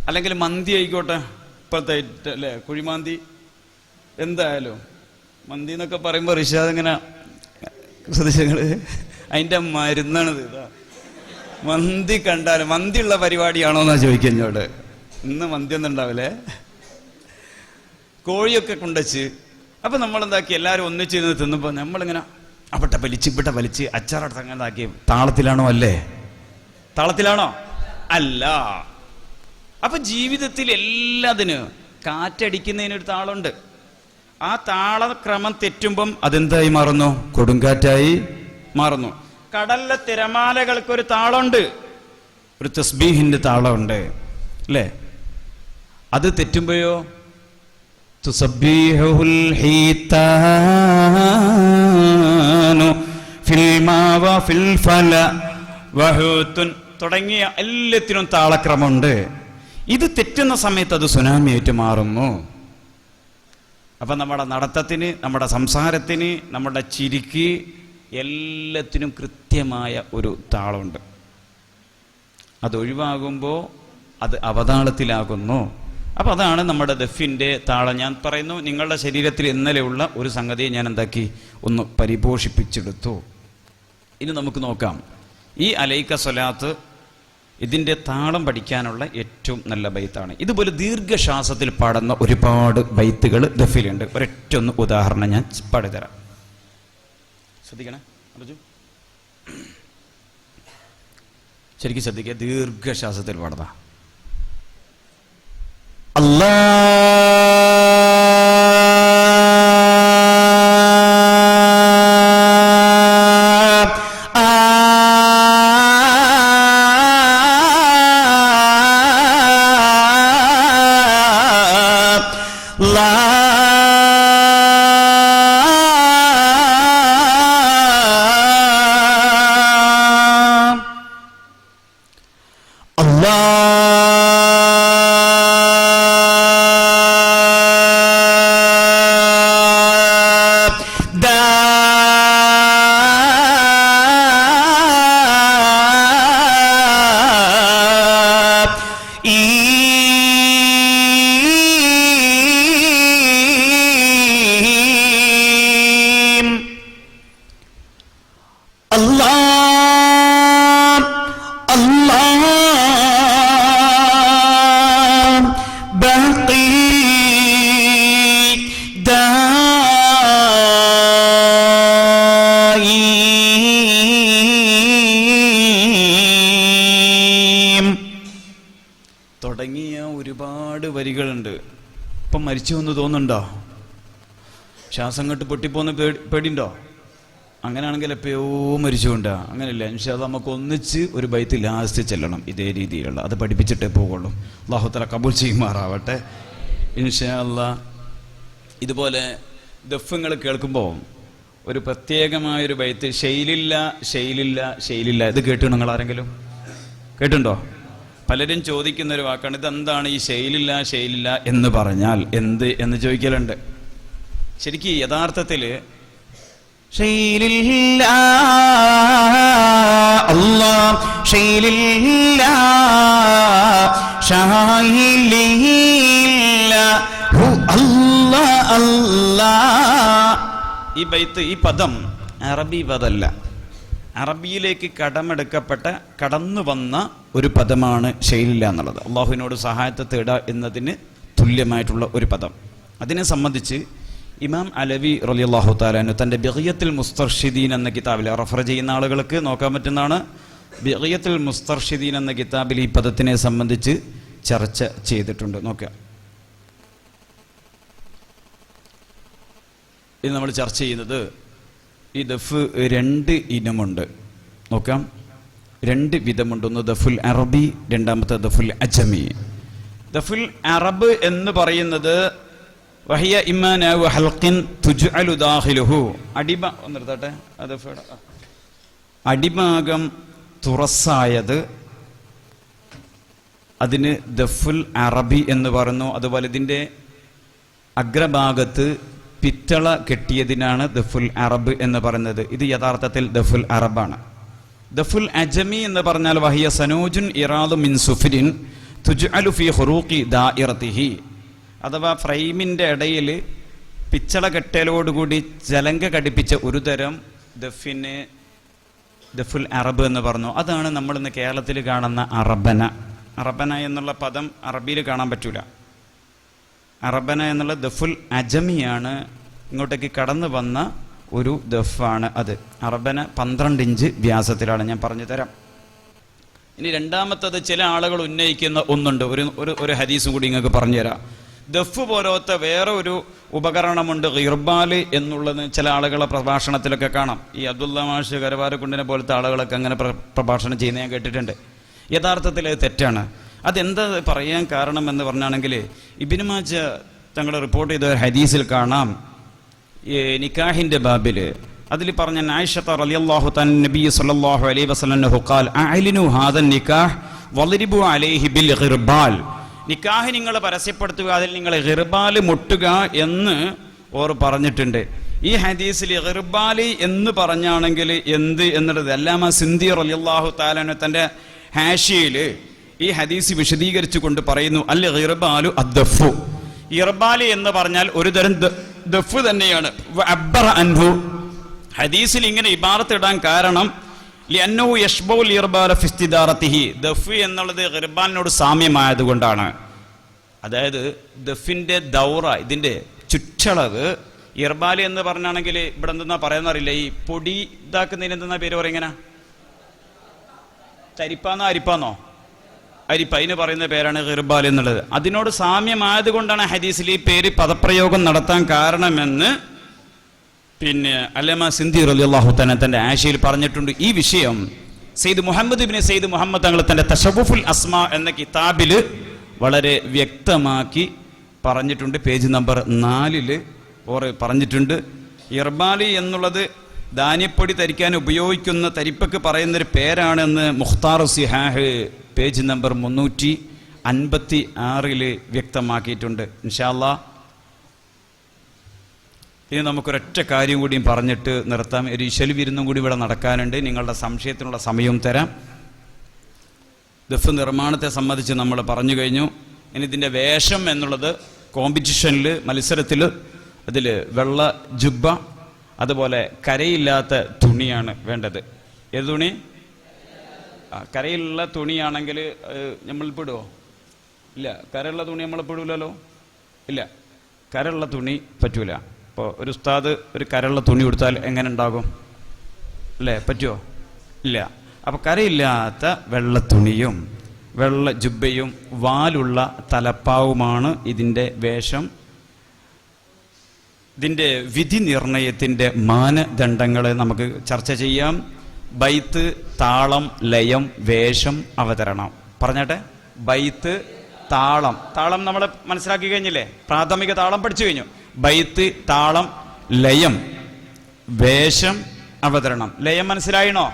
Speaker 1: അല്ലെങ്കിൽ മന്തി ആയിക്കോട്ടെ, ഇപ്പോഴത്തെ അല്ലേ കുഴിമാന്തി. എന്തായാലും മന്തി എന്നൊക്കെ പറയുമ്പോൾ റിഷാദ് ഇങ്ങനെ ശ്രദ്ധിച്ചങ്ങൾ അതിൻ്റെ മരുന്നാണിത്. ഇതാ മന്തി കണ്ടാൽ മന്തിയുള്ള പരിപാടിയാണോ എന്നാ ചോദിക്കുക എന്നോട്. ഇന്ന് മന്തി ഒന്നും ഉണ്ടാവില്ലേ? കോഴിയൊക്കെ കൊണ്ടുവച്ച് അപ്പം നമ്മളെന്താക്കി എല്ലാവരും ഒന്നിച്ചിരുന്ന് തിന്നുമ്പോൾ നമ്മളിങ്ങനെ അവിടെ വലിച്ച് ഇവിടെ വലിച്ച് അച്ചാറടുത്ത് അങ്ങനെ ആക്കി. താളത്തിലാണോ? അല്ലേ? താളത്തിലാണോ? അല്ല. അപ്പൊ ജീവിതത്തിൽ എല്ലാത്തിനും കാറ്റടിക്കുന്നതിനൊരു താളമുണ്ട്. ആ താളക്രമം തെറ്റുമ്പം അതെന്തായി മാറുന്നു? കൊടുങ്കാറ്റായി മാറുന്നു. കടലിലെ തിരമാലകൾക്കൊരു താളമുണ്ട്, ഒരു തസ്ബീഹിന്റെ താളമുണ്ട്, അല്ലേ? അത് തെറ്റുമ്പോഴോ തുസബ്ബിഹുൽ ഹീതാനു ഫിൽ മാവ ഫിൽ ഫല വഹുതുൻ തുടങ്ങിയ എല്ലാത്തിനും താളക്രമമുണ്ട്. ഇത് തെറ്റുന്ന സമയത്ത് അത് സുനാമിയായിട്ട് മാറുന്നു. അപ്പൊ നമ്മുടെ നടത്തത്തിന്, നമ്മുടെ സംസാരത്തിന്, നമ്മുടെ ചിരിക്ക് എല്ലാത്തിനും കൃത്യമായ ഒരു താളമുണ്ട്. അതൊഴിവാകുമ്പോൾ അത് അവതാളത്തിലാകുന്നു. അപ്പം അതാണ് നമ്മുടെ ദഫിൻ്റെ താളം. ഞാൻ പറയുന്നു, നിങ്ങളുടെ ശരീരത്തിൽ ഇന്നലെയുള്ള ഒരു സംഗതിയെ ഞാൻ എന്താക്കി ഒന്ന് പരിപോഷിപ്പിച്ചെടുത്തു. ഇനി നമുക്ക് നോക്കാം. ഈ അലൈക്ക സ്വലാത്ത് ഇതിൻ്റെ താളം പഠിക്കാനുള്ള ഏറ്റവും നല്ല ബൈത്താണ്. ഇതുപോലെ ദീർഘശ്വാസത്തിൽ പാടുന്ന ഒരുപാട് ബൈത്തുകൾ ദഫിലുണ്ട്. ഒരൊറ്റ ഒന്ന് ഉദാഹരണം ഞാൻ പാടിത്തരാം. ശ്രദ്ധിക്കണേ അർജു, ശരിക്കും ശ്രദ്ധിക്കുക. ദീർഘശ്വാസത്തിൽ പാടുക. അല്ലാ തുടങ്ങിയ ഒരുപാട് വരികളുണ്ട്. ഇപ്പം മരിച്ചു എന്ന് തോന്നുന്നുണ്ടോ? ശ്വാസം കെട്ട് പൊട്ടിപ്പോന്ന് പേടിയുണ്ടോ? അങ്ങനെയാണെങ്കിൽ എപ്പോഴോ മരിച്ചുകൊണ്ടാ. അങ്ങനെയല്ല. ഇൻഷാ അല്ലാഹ് നമുക്ക് ഒന്നിച്ച് ഒരു ബൈത്ത് ലാസ്റ്റ് ചെല്ലണം. ഇതേ രീതിയിലുള്ള അത് പഠിപ്പിച്ചിട്ടേ പോകുള്ളൂ. അല്ലാഹു തആല കബൂൽ ചെയ്യുമാറാവട്ടെ ഇൻഷാ അല്ലാഹ്. ഇതുപോലെ ദഫ്ങ്ങൾ കേൾക്കുമ്പോൾ ഒരു പ്രത്യേകമായൊരു ബൈത്ത്, ശൈലില്ല ശൈലില്ല ശൈലില്ല. ഇത് കേട്ടു നിങ്ങൾ ആരെങ്കിലും? കേട്ടുണ്ടോ? പലരും ചോദിക്കുന്ന ഒരു വാക്കാണ്, ഇതെന്താണ് ഈ ശൈലില്ല ശൈലില്ല എന്ന് പറഞ്ഞാൽ എന്ത് എന്ന് ചോദിക്കലുണ്ട്. ശരിക്കും യഥാർത്ഥത്തിൽ ശൈലില്ല അല്ലാഹ് ശൈലില്ല ശൈലില്ല അല്ലാഹ് അല്ലാഹ്. ഈ ബൈത്ത്, ഈ പദം അറബി പദമല്ല. അറബിയിലേക്ക് കടന്നു വന്ന ഒരു പദമാണ് ശൈലില്ല എന്നുള്ളത്. അള്ളാഹുവിനോട് സഹായത്തെ തേടുക എന്നതിന് തുല്യമായിട്ടുള്ള ഒരു പദം. അതിനെ സംബന്ധിച്ച് ഇമാം അലവി റളിയല്ലാഹു തആല അൻഹു തൻ്റെ ബിഗ്യത്തുൽ മുസ്തർഷിദീൻ എന്ന കിതാബിൽ, റഫർ ചെയ്യുന്ന ആളുകൾക്ക് നോക്കാൻ പറ്റുന്നതാണ്, ബിഗ്യത്തുൽ മുസ്തർഷിദീൻ എന്ന കിതാബിൽ ഈ പദത്തിനെ സംബന്ധിച്ച് ചർച്ച ചെയ്തിട്ടുണ്ട്. നോക്കുക. ഇത് നമ്മൾ ചർച്ച ചെയ്യുന്നത്, ഈ ദഫ് രണ്ട് ഇനമുണ്ട്. നോക്കാം, രണ്ട് വിധമുണ്ട്. ഒന്ന് ദഫുൽ അറബി, രണ്ടാമത്തെ ദഫുൽ അജമി. ദഫുൽ അറബ് എന്ന് പറയുന്നത് വഹിയ ഇമ്മാനു ഹൽഖിൻ തുജ്അലു ദാഖിലുഹു, നിർത്തട്ടെ, അടിഭാഗം തുറസായത്, അതിന് ദഫുൽ അറബി എന്ന് പറയുന്നു. അതുപോലെ ഇതിൻ്റെ അഗ്രഭാഗത്ത് പിത്തള കെട്ടിയതിനാണ് ദഫുൽ അറബ് എന്ന് പറയുന്നത്. ഇത് യഥാർത്ഥത്തിൽ ദഫുൽ അറബാണ്. ദഫുൽ അജമി എന്ന് പറഞ്ഞാൽ വഹിയ സനൂജുൻ ഇറാദു മിൻ സുഫിരിൻ തുജ്അലു ഫീ ഖുറൂഖി ദാഇറതിഹി, അഥവാ ഫ്രെയിമിൻ്റെ ഇടയിൽ പിച്ചള കെട്ടലോടുകൂടി ജലങ്ക ഘടിപ്പിച്ച ഒരു തരം ദഫിന് ദഫുൽ അറബ് എന്ന് പറഞ്ഞു. അതാണ് നമ്മൾ ഇന്ന് കേരളത്തിൽ കാണുന്ന അറബന. അറബന എന്നുള്ള പദം അറബിയിൽ കാണാൻ പറ്റൂല. അറബന എന്നുള്ള ദഫുൽ അജമിയാണ് ഇങ്ങോട്ടേക്ക് കടന്നു വന്ന ഒരു ദഫാണ് അത്. അറബന 12 ഇഞ്ച് വ്യാസത്തിലാണ്. ഞാൻ പറഞ്ഞു തരാം. ഇനി രണ്ടാമത്തത് ചില ആളുകൾ ഉന്നയിക്കുന്ന ഒന്നുണ്ട്. ഒരു ഹദീസും കൂടി നിങ്ങൾക്ക് പറഞ്ഞുതരാം. ദഫ് പോലത്തെ വേറെ ഒരു ഉപകരണമുണ്ട് ഗിർബാല് എന്നുള്ളത് ചില ആളുകളെ പ്രഭാഷണത്തിലൊക്കെ കാണാം. ഈ അബ്ദുള്ള മാഷ് കരവാരക്കുണ്ടിനെ പോലത്തെ ആളുകളൊക്കെ അങ്ങനെ പ്രഭാഷണം ചെയ്യുന്നത് ഞാൻ കേട്ടിട്ടുണ്ട്. യഥാർത്ഥത്തിൽ അത് തെറ്റാണ്. അതെന്താ പറയാൻ കാരണം എന്ന് പറഞ്ഞാണെങ്കിൽ ഇബ്നു മാജ തങ്ങൾ റിപ്പോർട്ട് ചെയ്ത ഒരു ഹദീസിൽ കാണാം, നിക്കാഹിന്റെ ബാബിൽ അതിൽ പറഞ്ഞ ആയിഷ റളിയല്ലാഹു തആല നബി സല്ലല്ലാഹു അലൈഹി വസല്ലം ഖാൽ അഅ്ലിനു ഹാദൻ നിക്കാഹ് വളിരിബു അലൈഹി ബിൽ ഗിർബാൽ. നിക്കാഹ് നിങ്ങൾ പരസ്യപ്പെടുത്തുക, അതിൽ നിങ്ങൾ ഗിർബാല് മുട്ടുക എന്ന് ഓർ പറഞ്ഞിട്ടുണ്ട്. ഈ ഹദീസിൽ ഗിർബാലി എന്ന് പറഞ്ഞാണെങ്കിൽ എന്ത് എന്നുള്ളത് അല്ലാമ സിന്ദി റളിയല്ലാഹു തആല തന്റെ ഹാഷിയിൽ ഈ ഹദീസ് വിശദീകരിച്ചു കൊണ്ട് പറയുന്നു, അൽ ഗിർബാലു അദ്ദഫു. ഗിർബാലി എന്ന് പറഞ്ഞാൽ ഒരു തരം ദഫ് തന്നെയാണ്. അബ്ബറ അൻഹു, ഹദീസിൽ ഇങ്ങനെ ഇബാറത്ത് ഇടാൻ കാരണം ലിഅന്നഹു യശ്ബഉൽ ഇർബാല ഫി ഇസ്തിദാറതിഹി, ദഫ് എന്നുള്ളത് ഗിർബാലിനോട് സാമ്യമായതുകൊണ്ടാണ്. അതായത് ദഫിന്റെ ദൗറ, ഇതിന്റെ ചുറ്റളവ്. ഇർബാലി എന്ന് പറഞ്ഞാണെങ്കിൽ ഇവിടെ എന്തെന്നാ പറയാന്നറിയില്ല, ഈ പൊടി ഇതാക്കുന്നതിന് എന്തെന്നാ പേര് പറയും, ഇങ്ങനെ തരിപ്പാന്നോ അരിപ്പാന്നോ, അരിപ്പ, അതിന് പറയുന്ന പേരാണ് ഗിർബാൽ എന്നുള്ളത്. അതിനോട് സാമ്യമായതുകൊണ്ടാണ് ഹദീസിൽ ഈ പേര് പദപ്രയോഗം നടത്താൻ കാരണമെന്ന് പിന്നെ അല്ലമ സിന്ദി റളിയല്ലാഹു തആല തന്റെ ആശയിൽ പറഞ്ഞിട്ടുണ്ട്. ഈ വിഷയം സയ്യിദ് മുഹമ്മദ് ഇബ്നു സയ്യിദ് മുഹമ്മദ് തങ്ങൾ തന്റെ തശവ്വുഫുൽ അസ്മാ എന്ന കിതാബിൽ വളരെ വ്യക്തമാക്കി പറഞ്ഞിട്ടുണ്ട്. പേജ് നമ്പർ 4 ഓർ പറഞ്ഞിട്ടുണ്ട്. ഇർബാലി എന്നുള്ളത് ധാന്യപ്പൊടി തരിക്കാൻ ഉപയോഗിക്കുന്ന തരിപ്പക്ക് പറയുന്നൊരു പേരാണെന്ന് മുഖ്താർ സിഹാഹ് പേജ് നമ്പർ 356 വ്യക്തമാക്കിയിട്ടുണ്ട്. ഇൻഷാ അല്ലാഹ് ഇനി നമുക്കൊരൊറ്റ കാര്യം കൂടിയും പറഞ്ഞിട്ട് നിർത്താം. ഒരു ഇശൽ വിരുന്നും കൂടി ഇവിടെ നടക്കാനുണ്ട്. നിങ്ങളുടെ സംശയത്തിനുള്ള സമയവും തരാം. ദഫ് നിർമ്മാണത്തെ സംബന്ധിച്ച് നമ്മൾ പറഞ്ഞു കഴിഞ്ഞു. ഇനി ഇതിൻ്റെ വേഷം എന്നുള്ളത് കോമ്പറ്റീഷനിൽ, മത്സരത്തിൽ അതിൽ വെള്ള ജുബ്ബ, അതുപോലെ കരയില്ലാത്ത തുണിയാണ് വേണ്ടത്. ഏത് തുണി? കരയിലുള്ള തുണിയാണെങ്കിൽ നമ്മൾ പെടുമോ? ഇല്ല. കരയുള്ള തുണി നമ്മൾ പെടൂലല്ലോ. ഇല്ല, കരയുള്ള തുണി പറ്റൂല. ഇപ്പോൾ ഒരു ഉസ്താദ് ഒരു കരയുള്ള തുണി കൊടുത്താൽ എങ്ങനെ ഉണ്ടാകും? അല്ലേ, പറ്റുമോ? ഇല്ല. അപ്പോൾ കരയില്ലാത്ത വെള്ള തുണിയും വെള്ള ജുബ്ബയും വാലുള്ള തലപ്പാവുമാണ് ഇതിൻ്റെ വേഷം. ഇതിൻ്റെ വിധി നിർണയത്തിൻ്റെ മാനദണ്ഡങ്ങളെ നമുക്ക് ചർച്ച ചെയ്യാം. ബൈത്ത്, താളം, ലയം, വേഷം, അവതരണം. പറഞ്ഞാട്ടെ. ബൈത്ത്, താളം. താളം നമ്മൾ മനസ്സിലാക്കി കഴിഞ്ഞില്ലേ? പ്രാഥമിക താളം പഠിച്ചു കഴിഞ്ഞു. ബൈത്ത്, താളം, ലയം, വേഷം, അവതരണം. ലയം മനസ്സിലായിണോ?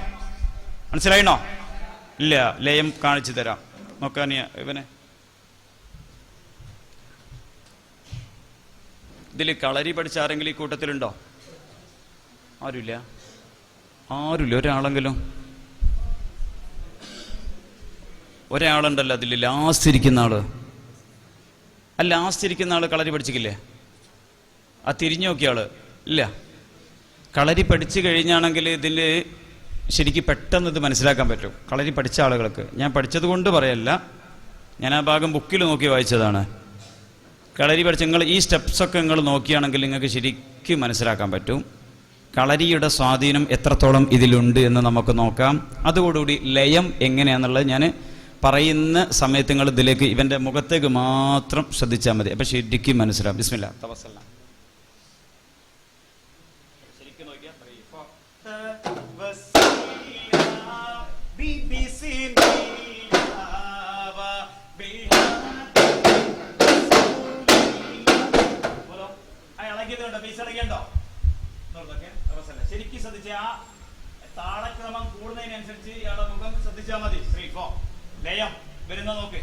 Speaker 1: മനസ്സിലായിണോ? ഇല്ല. ലയം കാണിച്ചു തരാം. നോക്കാൻ ഇവനെ ഇതിൽ കളരി പഠിച്ച ആരെങ്കിലും ഈ കൂട്ടത്തിലുണ്ടോ? ആരുമില്ല. ആരുമില്ല. ഒരാളെങ്കിലും ഒരാളുണ്ടല്ലോ അതിൽ ലാസ്റ്റ് ഇരിക്കുന്ന ആള്. ആ ലാസ്റ്റ് ഇരിക്കുന്ന ആള് കളരി പഠിച്ചിട്ടില്ലേ? ആ തിരിഞ്ഞു നോക്കിയ ആള് ഇല്ല. കളരി പഠിച്ചു കഴിഞ്ഞാണെങ്കിൽ ഇതിൽ ശരിക്കും പെട്ടെന്ന് ഇത് മനസ്സിലാക്കാൻ പറ്റും. കളരി പഠിച്ച ആളുകൾക്ക്. ഞാൻ പഠിച്ചത് കൊണ്ട് പറയല്ല, ഞാൻ ആ ഭാഗം ബുക്കിൽ നോക്കി വായിച്ചതാണ്. കളരി പഠിച്ച നിങ്ങൾ ഈ സ്റ്റെപ്സൊക്കെ നിങ്ങൾ നോക്കിയാണെങ്കിൽ നിങ്ങൾക്ക് ശരിക്കും മനസ്സിലാക്കാൻ പറ്റും കളരിയുടെ സ്വാധീനം എത്രത്തോളം ഇതിലുണ്ട് എന്ന് നമുക്ക് നോക്കാം. അതോടുകൂടി ലയം എങ്ങനെയാണെന്നുള്ളത് ഞാൻ പറയുന്ന സമയത്ത് നിങ്ങൾ ഇതിലേക്ക് ഇവൻ്റെ മുഖത്തേക്ക് മാത്രം ശ്രദ്ധിച്ചാൽ മതി. അപ്പം ശരിക്കും മനസ്സിലാവും. ബിസ്മില്ലാ തവസ്സലാം. ശരിക്കും നോക്കിയാൽ ശരിക്കും ശ്രദ്ധിച്ച ആ താളക്രമം കൂടുന്നതിനനുസരിച്ച് ഇയാളുടെ മുഖം ശ്രദ്ധിച്ചാൽ മതി. 3 4 ലയം വരുന്ന നോക്ക്.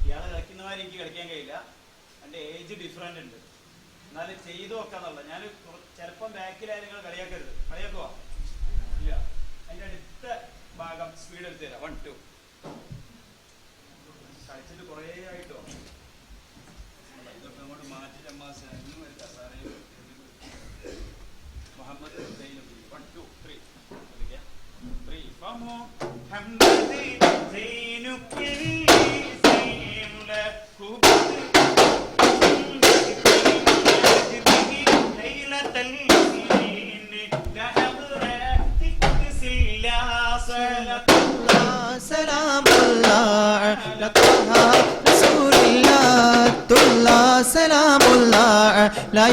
Speaker 1: ഇയാള് കളിക്കുന്നവരെ എനിക്ക് കളിക്കാൻ കഴിയില്ല. എൻ്റെ ഏജ് ഡിഫറൻ്റ് ഉണ്ട്. എന്നാലും ചെയ്തു നോക്കാന്നുള്ള. ഞാൻ ചിലപ്പം ബാക്കിലായാലും നിങ്ങൾ കളിയാക്കരുത്. കളിയാക്കുവോ? ഇല്ല. അതിൻ്റെ അടുത്ത ഭാഗം സ്പീഡ് എടുത്ത് തരാം. 1 2 കളിച്ചിട്ട് കുറേ ആയിട്ടോ. ഇതൊക്കെ അങ്ങോട്ട്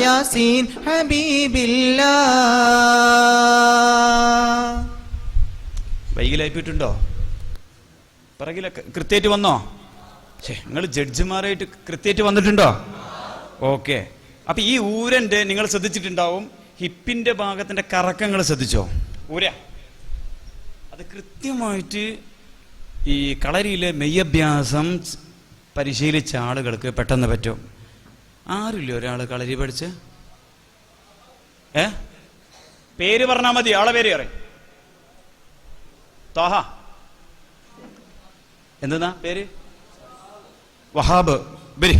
Speaker 2: യാസീൻ ഹബീബില്ലാ.
Speaker 1: വൈകിലായിപ്പോയിട്ടുണ്ടോ? പിറകിലൊക്കെ കൃത്യമായിട്ട് വന്നോ? നിങ്ങൾ ജഡ്ജിമാരായിട്ട് കൃത്യമായിട്ട് വന്നിട്ടുണ്ടോ? ഓക്കെ. അപ്പൊ ഈ ഊരന്റെ നിങ്ങൾ ശ്രദ്ധിച്ചിട്ടുണ്ടാവും, ഹിപ്പിന്റെ ഭാഗത്തിന്റെ കറക്കങ്ങൾ ശ്രദ്ധിച്ചോ? ഊര അത് കൃത്യമായിട്ട് ഈ കളരിയിലെ മെയ്യഭ്യാസം പരിശീലിച്ച ആളുകൾക്ക് പെട്ടെന്ന് പറ്റും. ആരില്ല ഒരാൾ കളരി പഠിച്ച്? പേര് പറഞ്ഞാൽ മതി, ആളെ പേര് പറയും. താഹ എന്താ പേര്? വഹാബ്. ബരി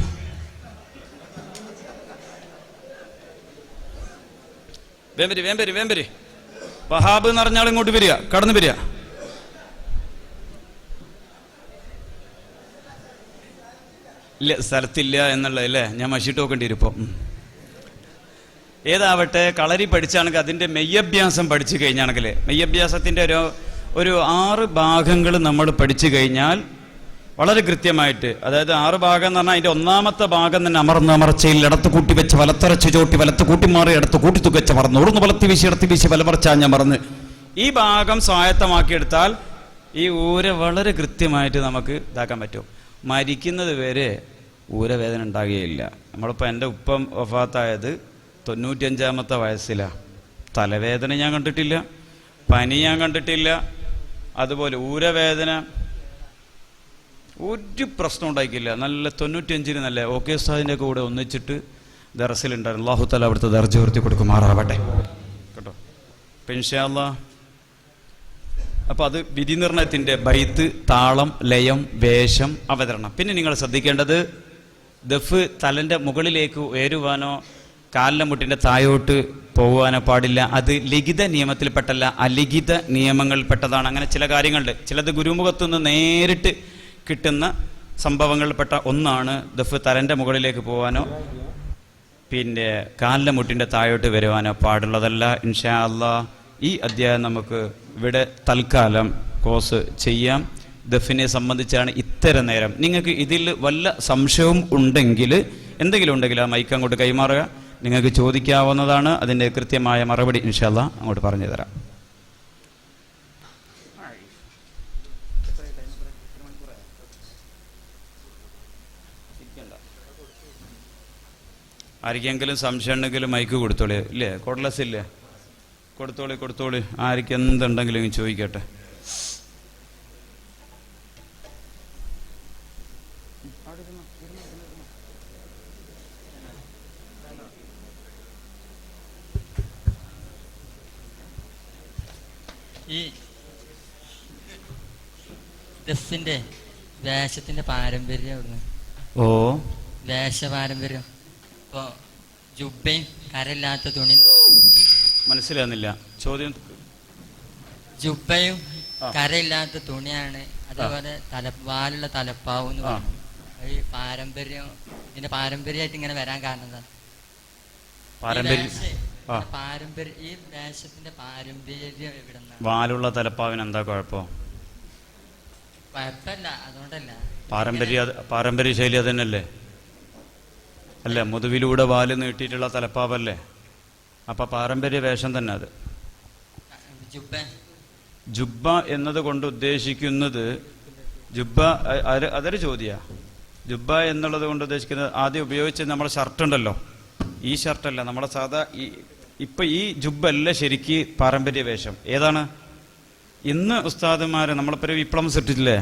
Speaker 1: വേമ്പരി വഹാബ് എന്ന് പറഞ്ഞാൽ ഇങ്ങോട്ട് വരിക, കടന്നു വരിക. ഇല്ല, സ്ഥലത്തില്ല എന്നുള്ളതല്ലേ, ഞാൻ മഷിട്ട് നോക്കേണ്ടി വരും ഇപ്പം. ഏതാവട്ടെ, കളരി പഠിച്ചാണെങ്കിൽ അതിൻ്റെ മെയ്യഭ്യാസം പഠിച്ചു കഴിഞ്ഞാണെങ്കിൽ, മെയ്യഭ്യാസത്തിൻ്റെ ഒരു 6 ഭാഗങ്ങൾ നമ്മൾ പഠിച്ചു കഴിഞ്ഞാൽ വളരെ കൃത്യമായിട്ട്, അതായത് 6 ഭാഗം എന്ന് പറഞ്ഞാൽ അതിൻ്റെ ഒന്നാമത്തെ ഭാഗം തന്നെ അമർച്ചയിൽ ഇടത്ത് കൂട്ടി വെച്ച് വലത്തരച്ച് ചോട്ടി വലത്ത് കൂട്ടി മാറി ഇടത്ത് കൂട്ടി തുകച്ച് മറന്ന് ഉറുന്ന് വലത്തി വീശി ഇടത്ത് വീശി വലമറച്ചാഞ്ഞ മറന്ന് ഈ ഭാഗം സ്വായത്തമാക്കിയെടുത്താൽ ഈ ഊര വളരെ കൃത്യമായിട്ട് നമുക്ക് ഇതാക്കാൻ പറ്റും. മരിക്കുന്നത് വരെ ഊരവേദന ഉണ്ടാകുകയില്ല. നമ്മളിപ്പോൾ എൻ്റെ ഉപ്പം വഫാത്തായത് 95-ാമത്തെ വയസ്സിലാണ്. തലവേദന ഞാൻ കണ്ടിട്ടില്ല, പനി ഞാൻ കണ്ടിട്ടില്ല, അതുപോലെ ഊരവേദന ഒരു പ്രശ്നം ഉണ്ടാക്കിയില്ല. നല്ല 95-ന് നല്ല ഓക്കെ ഉസ്താദിൻ്റെ കൂടെ ഒന്നിച്ചിട്ട് ദർസിലുണ്ടായിരുന്നു. അല്ലാഹു തആല അവിടുത്തെ ദർജ ഉയർത്തി കൊടുക്കുമാറാവട്ടെ കേട്ടോ. അപ്പം ഇൻഷാ അല്ലാഹ്, അപ്പോൾ അത് വിധി നിർണയത്തിൻ്റെ ബൈത്ത്, താളം, ലയം, വേഷം, അവതരണം. പിന്നെ നിങ്ങൾ ശ്രദ്ധിക്കേണ്ടത്, ദഫ് തലൻ്റെ മുകളിലേക്ക് ഉയരുവാനോ കാലിൻ്റെ മുട്ടിൻ്റെ തായോട്ട് പോകുവാനോ പാടില്ല. അത് ലിഖിത നിയമത്തിൽപ്പെട്ടല്ല, അലിഖിത നിയമങ്ങളിൽപ്പെട്ടതാണ്. അങ്ങനെ ചില കാര്യങ്ങളുണ്ട്. ചിലത് ഗുരുമുഖത്തു നിന്ന് നേരിട്ട് കിട്ടുന്ന സംഭവങ്ങളിൽപ്പെട്ട ഒന്നാണ് ദഫ് തലൻ്റെ മുകളിലേക്ക് പോകാനോ പിന്നെ കാലിൻ്റെ മുട്ടിൻ്റെ തായോട്ട് വരുവാനോ പാടുള്ളതല്ല. ഇൻഷാ അല്ലാഹ് ഈ അധ്യായം നമുക്ക് ഇവിടെ തൽക്കാലം കോഴ്സ് ചെയ്യാം. ദഫിനെ സംബന്ധിച്ചാണ് ഇത്തരം നേരം. നിങ്ങൾക്ക് ഇതിൽ വല്ല സംശയവും ഉണ്ടെങ്കിൽ, എന്തെങ്കിലും ഉണ്ടെങ്കിൽ ആ മൈക്ക് അങ്ങോട്ട് കൈമാറുക, നിങ്ങൾക്ക് ചോദിക്കാവുന്നതാണ്. അതിൻ്റെ കൃത്യമായ മറുപടി ഇൻഷാ അല്ലാഹ് അങ്ങോട്ട് പറഞ്ഞു തരാം. ആർക്കെങ്കിലും സംശയം ഉണ്ടെങ്കിലും മൈക്ക് കൊടുത്തോളി. ഇല്ലേ, കോഡ്ലെസ് ഇല്ലേ? കൊടുത്തോളി. ആർക്ക് എന്തുണ്ടെങ്കിലും ചോദിക്കട്ടെ.
Speaker 3: ഈ ദഫിന്റെ വേഷത്തിന്റെ പാരമ്പര്യം എവിടുന്ന്? വേഷപാരമ്പര്യം. ഇപ്പൊ ജുബയും കരയില്ലാത്ത തുണി
Speaker 1: മനസ്സിലാകുന്നില്ല ചോദ്യം.
Speaker 3: ജുബയും കരയില്ലാത്ത തുണിയാണ്, അതേപോലെ വാലുള്ള തലപ്പാവും എന്ന് പറഞ്ഞു. ഈ പാരമ്പര്യം, ഇതിന്റെ പാരമ്പര്യമായിട്ട് ഇങ്ങനെ വരാൻ കാരണം എന്താ? പാരമ്പര്യം ഈ വേഷത്തിന്റെ പാരമ്പര്യം എവിടെന്നാ?
Speaker 1: വാലുള്ള തലപ്പാവിന് എന്താ കുഴപ്പം?
Speaker 3: കുഴപ്പമില്ല, അതുകൊണ്ടല്ല.
Speaker 1: പാരമ്പര്യ ശൈലി അത് തന്നെയല്ലേ? അല്ല, മുതുവിലൂടെ വാല് നീട്ടിയിട്ടുള്ള തലപ്പാവല്ലേ? അപ്പൊ പാരമ്പര്യ വേഷം തന്നെ അത്. ജുബ്ബ എന്നത് കൊണ്ട് ഉദ്ദേശിക്കുന്നത്, ജുബ്ബ അതൊരു ചോദ്യ. ജുബ്ബ എന്നുള്ളത് കൊണ്ട് ഉദ്ദേശിക്കുന്നത് ആദ്യം ഉപയോഗിച്ച് നമ്മുടെ ഷർട്ട് ഉണ്ടല്ലോ, ഈ ഷർട്ടല്ല, നമ്മുടെ സാധാ ഇപ്പൊ ഈ ജുബ്ബല്ല ശരിക്ക് പാരമ്പര്യ വേഷം. ഏതാണ്? ഇന്ന് ഉസ്താദുമാര് നമ്മളിപ്പോ ഒരു വിപ്ലവം സൃഷ്ടിച്ചില്ലേ?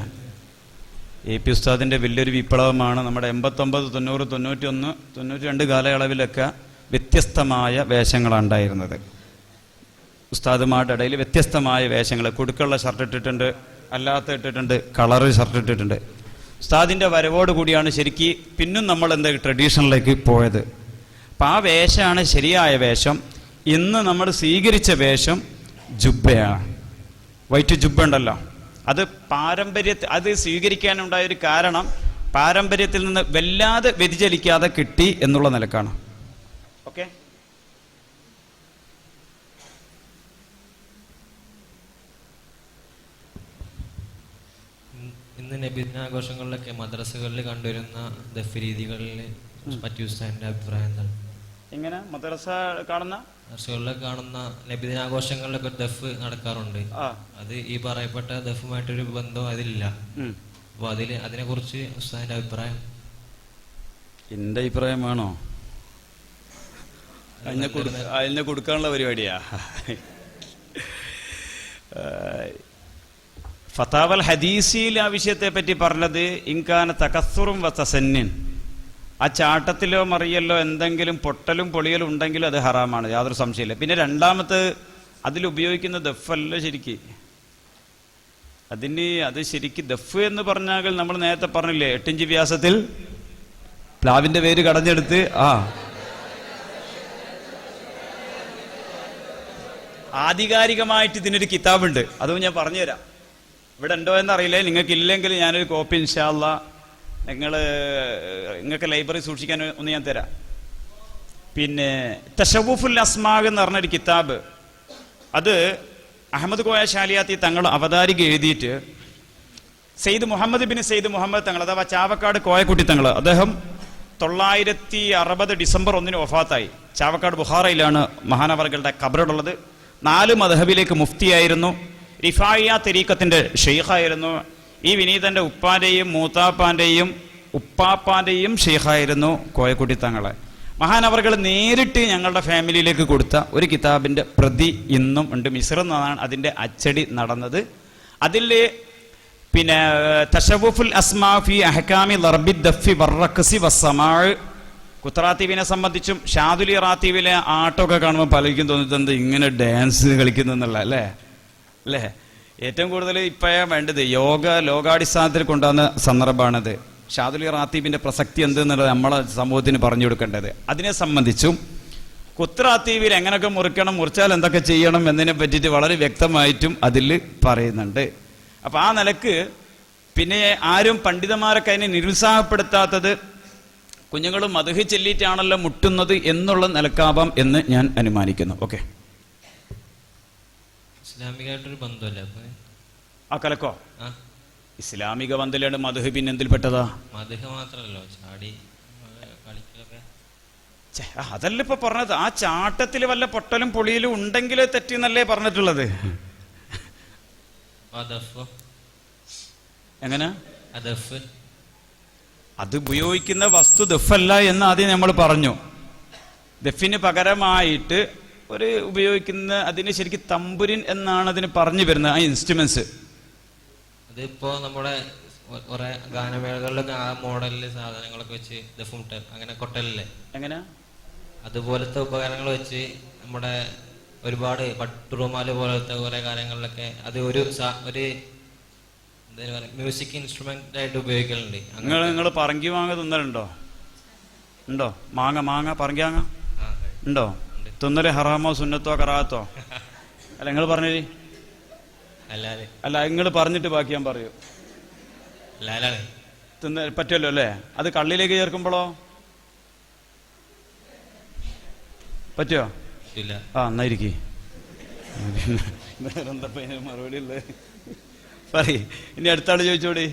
Speaker 1: AP ഉസ്താദിന്റെ വലിയൊരു വിപ്ലവമാണ്. നമ്മുടെ 89, 90, 91, 92 കാലയളവിലൊക്കെ വ്യത്യസ്തമായ വേഷങ്ങളാണ് ഉണ്ടായിരുന്നത്. ഉസ്താദുമാരുടെ ഇടയിൽ വ്യത്യസ്തമായ വേഷങ്ങൾ, കുടുക്കുള്ള ഷർട്ട് ഇട്ടിട്ടുണ്ട്, അല്ലാത്ത ഇട്ടിട്ടുണ്ട്, കളറ് ഷർട്ട് ഇട്ടിട്ടുണ്ട്. ഉസ്താദിന്റെ വരവോട് കൂടിയാണ് ശരിക്ക് പിന്നും നമ്മൾ എന്താ ട്രഡീഷണലിലേക്ക് പോയത്. അപ്പം ആ വേഷമാണ് ശരിയായ വേഷം. ഇന്ന് നമ്മൾ സ്വീകരിച്ച വേഷം ജുബ്ബയാണ്. വൈറ്റ് ജുബ്ബ ഉണ്ടല്ലോ, അത് അത് സ്വീകരിക്കാനുണ്ടായൊരു കാരണം പാരമ്പര്യത്തിൽ നിന്ന് വല്ലാതെ വ്യതിചലിക്കാതെ കിട്ടി എന്നുള്ള നിലക്കാണ്. ഓക്കെ,
Speaker 4: ഇന്ന് നബിദിനാഘോഷങ്ങളിലൊക്കെ മദ്രസകളിൽ കണ്ടുവരുന്ന ദഫ് രീതികളിൽ പറ്റി ഉസ്താദിന്റെ അഭിപ്രായം എന്താണ്?
Speaker 1: എങ്ങനെ മദ്രസ കാണുന്ന
Speaker 4: മദ്രസകളിലൊക്കെ കാണുന്ന നബിദിനാഘോഷങ്ങളിലൊക്കെ ദഫ് നടക്കാറുണ്ട്. അത് ഈ പറയപ്പെട്ട ദഫുമായിട്ടൊരു ബന്ധം അതിലില്ല. അപ്പൊ അതിനെ കുറിച്ച് ഉസ്താദിന്റെ അഭിപ്രായം?
Speaker 1: എന്റെ അഭിപ്രായം വേണോ? അതിനെ കൊടുക്കാനുള്ള പരിപാടിയാ. ഫതാവൽ ഹദീസിൽ ആ വിഷയത്തെ പറ്റി പറഞ്ഞത് ഇൻകാന തകസ്സുറും വതസന്നിൻ, ആ ചാട്ടത്തിലോ മറിയല്ലോ എന്തെങ്കിലും പൊട്ടലും പൊളിയലും ഉണ്ടെങ്കിലും അത് ഹറാമാണ്, യാതൊരു സംശയമില്ല. പിന്നെ രണ്ടാമത്തെ അതിലുപയോഗിക്കുന്ന ദഫല്ല ശരിക്ക് അത് ശരിക്ക് ദഫ് എന്ന് പറഞ്ഞാൽ നമ്മൾ നേരത്തെ പറഞ്ഞില്ലേ 8 ഇഞ്ച് വ്യാസത്തിൽ പ്ലാവിന്റെ വേര് കടഞ്ഞെടുത്ത് ആധികാരികമായിട്ട് ഇതിനൊരു കിതാബുണ്ട്, അതും ഞാൻ പറഞ്ഞുതരാം. ഇവിടെ ഉണ്ടോ എന്നറിയില്ലേ, നിങ്ങൾക്ക് ഇല്ലെങ്കിൽ ഞാനൊരു കോപ്പി ഇൻഷാ അല്ലാ നിങ്ങൾക്ക് ലൈബ്രറി സൂക്ഷിക്കാൻ ഒന്ന് ഞാൻ തരാം. പിന്നെ തശവ്വുഫുൽ അസ്മാഗ് എന്ന് പറഞ്ഞൊരു കിതാബ്, അത് അഹമ്മദ് കോയ ഷാലിയാത്തി തങ്ങൾ അവതാരിക എഴുതിയിട്ട് സെയ്ദ് മുഹമ്മദ് ബിൻ സെയ്ദ് മുഹമ്മദ് തങ്ങൾ, അഥവാ ചാവക്കാട് കോയക്കുട്ടി തങ്ങൾ, അദ്ദേഹം 960 ഡിസംബർ 1 വഫാത്തായി. ചാവക്കാട് ബുഖാറയിലാണ് മഹാനവറുകളുടെ ഖബറുള്ളത്. 4 മദ്ഹബിലേക്ക് മുഫ്തിയായിരുന്നു. റിഫായിയ തരീഖത്തിന്റെ ഷെയ്ഖായിരുന്നു. ഈ വിനീതന്റെ ഉപ്പാന്റെയും മൂത്താപ്പാന്റെയും ഉപ്പാപ്പാന്റെയും ഷെയ്ഖായിരുന്നു കോയക്കുട്ടി തങ്ങളെ. മഹാനവറുകൾ നേരിട്ട് ഞങ്ങളുടെ ഫാമിലിയിലേക്ക് കൊടുത്ത ഒരു കിതാബിന്റെ പ്രതി ഇന്നും ഉണ്ട്. മിസ്റിൽ നിന്നാണ് അതിന്റെ അച്ചടി നടന്നത്. അതിൽ പിന്നെ തശവ്വുഫുൽ അസ്മാ ഫി അഹ്കാമി ലർബി ദഫി വറഖ്സി വസ്സമാഅ്, കുത്റാത്തീബിനെ സംബന്ധിച്ചും ഷാദുലി റാത്തീബിലെ ആട്ടമൊക്കെ കാണുമ്പോൾ പലർക്കും തോന്നുന്നത് ഇങ്ങനെ ഡാൻസ് കളിക്കുന്നുള്ള അല്ലേ. ഏറ്റവും കൂടുതൽ ഇപ്പോഴാ വേണ്ടത് ലോകാടിസ്ഥാനത്തിൽ കൊണ്ടുവന്ന സന്ദർഭമാണത്. ഷാദുലി റാത്തീബിന്റെ പ്രസക്തി എന്തെന്നുള്ളത് നമ്മളെ സമൂഹത്തിന് പറഞ്ഞു കൊടുക്കേണ്ടത്. അതിനെ സംബന്ധിച്ചും കുത്റാത്തീബിൽ എങ്ങനെയൊക്കെ മുറിച്ചാൽ എന്തൊക്കെ ചെയ്യണം എന്നതിനെ പറ്റിയിട്ട് വളരെ വ്യക്തമായിട്ടും അതിൽ പറയുന്നുണ്ട്. അപ്പൊ ആ നിലക്ക് പിന്നെ ആരും പണ്ഡിതന്മാരൊക്കെ അതിനെ നിരുത്സാഹപ്പെടുത്താത്തത് കുഞ്ഞുങ്ങളും മദ്ഹ് ചൊല്ലിയിട്ടാണല്ലോ മുട്ടുന്നത് എന്നുള്ള നിലക്കാവാം എന്ന് ഞാൻ അനുമാനിക്കുന്നു. ഓക്കെ,
Speaker 4: ഇസ്ലാമികമായിട്ടൊരു ബന്ധമല്ലേ
Speaker 1: ആ കലക്കോ? ഇസ്ലാമിക ബന്ധലാണ് മദ്ഹ്. പിന്നെ എന്തിൽപ്പെട്ടതാ?
Speaker 4: മദ്ഹ് മാത്രല്ലോ, ചാടി കളിക്കലൊക്കെ.
Speaker 1: അതല്ല ഇപ്പൊ പറഞ്ഞത്. ആ ചാട്ടത്തിൽ വല്ല പൊട്ടലും പൊളിയിലും ഉണ്ടെങ്കിൽ തെറ്റിന്നല്ലേ പറഞ്ഞിട്ടുള്ളത്. എങ്ങനെ അത് ഉപയോഗിക്കുന്ന വസ്തു ദഫല്ല എന്ന് ആദ്യം നമ്മൾ പറഞ്ഞു. ദഫിന് പകരമായിട്ട് ഉപയോഗിക്കുന്ന അതിന് ശരിക്കും തമ്പുരിൻ എന്നാണ് അതിന് പറഞ്ഞു വരുന്നത്. ആ ഇൻസ്ട്രുമെന്റ്സ്
Speaker 4: അതിപ്പോ നമ്മുടെ കുറെ ഗാനമേളകളിലൊക്കെ ആ മോഡലില് സാധനങ്ങളൊക്കെ വെച്ച് ദഫുമുട്ട അങ്ങനെ കൊട്ടലില്ലേ, എങ്ങനെ അതുപോലത്തെ ഉപകരണങ്ങൾ വെച്ച് നമ്മുടെ ഒരുപാട് പട്ടുറുമാല് പോലത്തെ കുറെ കാര്യങ്ങളിലൊക്കെ അത് ഒരു എന്താ പറയുക മ്യൂസിക് ഇൻസ്ട്രുമെന്റ് ആയിട്ട് ഉപയോഗിക്കലുണ്ട്.
Speaker 1: നിങ്ങൾ പറങ്കി മാങ്ങ തിന്നലുണ്ടോ? ഉണ്ടോ? മാങ്ങ പറങ്കി മാങ്ങ ഉണ്ടോ? തിന്നല് ഹറാമോ സുന്നത്തോ കറാത്തോ? അല്ല നിങ്ങൾ പറഞ്ഞേ. അല്ല നിങ്ങൾ പറഞ്ഞിട്ട് ബാക്കി ഞാൻ പറയൂ. തിന്ന പറ്റുമല്ലോ അല്ലേ? അത് കള്ളിലേക്ക് ചേർക്കുമ്പോഴോ പറ്റുമോ? എന്നായിരിക്കേ മറുപടി ഉള്ളത് പറയ്. ഇനി അടുത്താള് ചോദിച്ചോടി.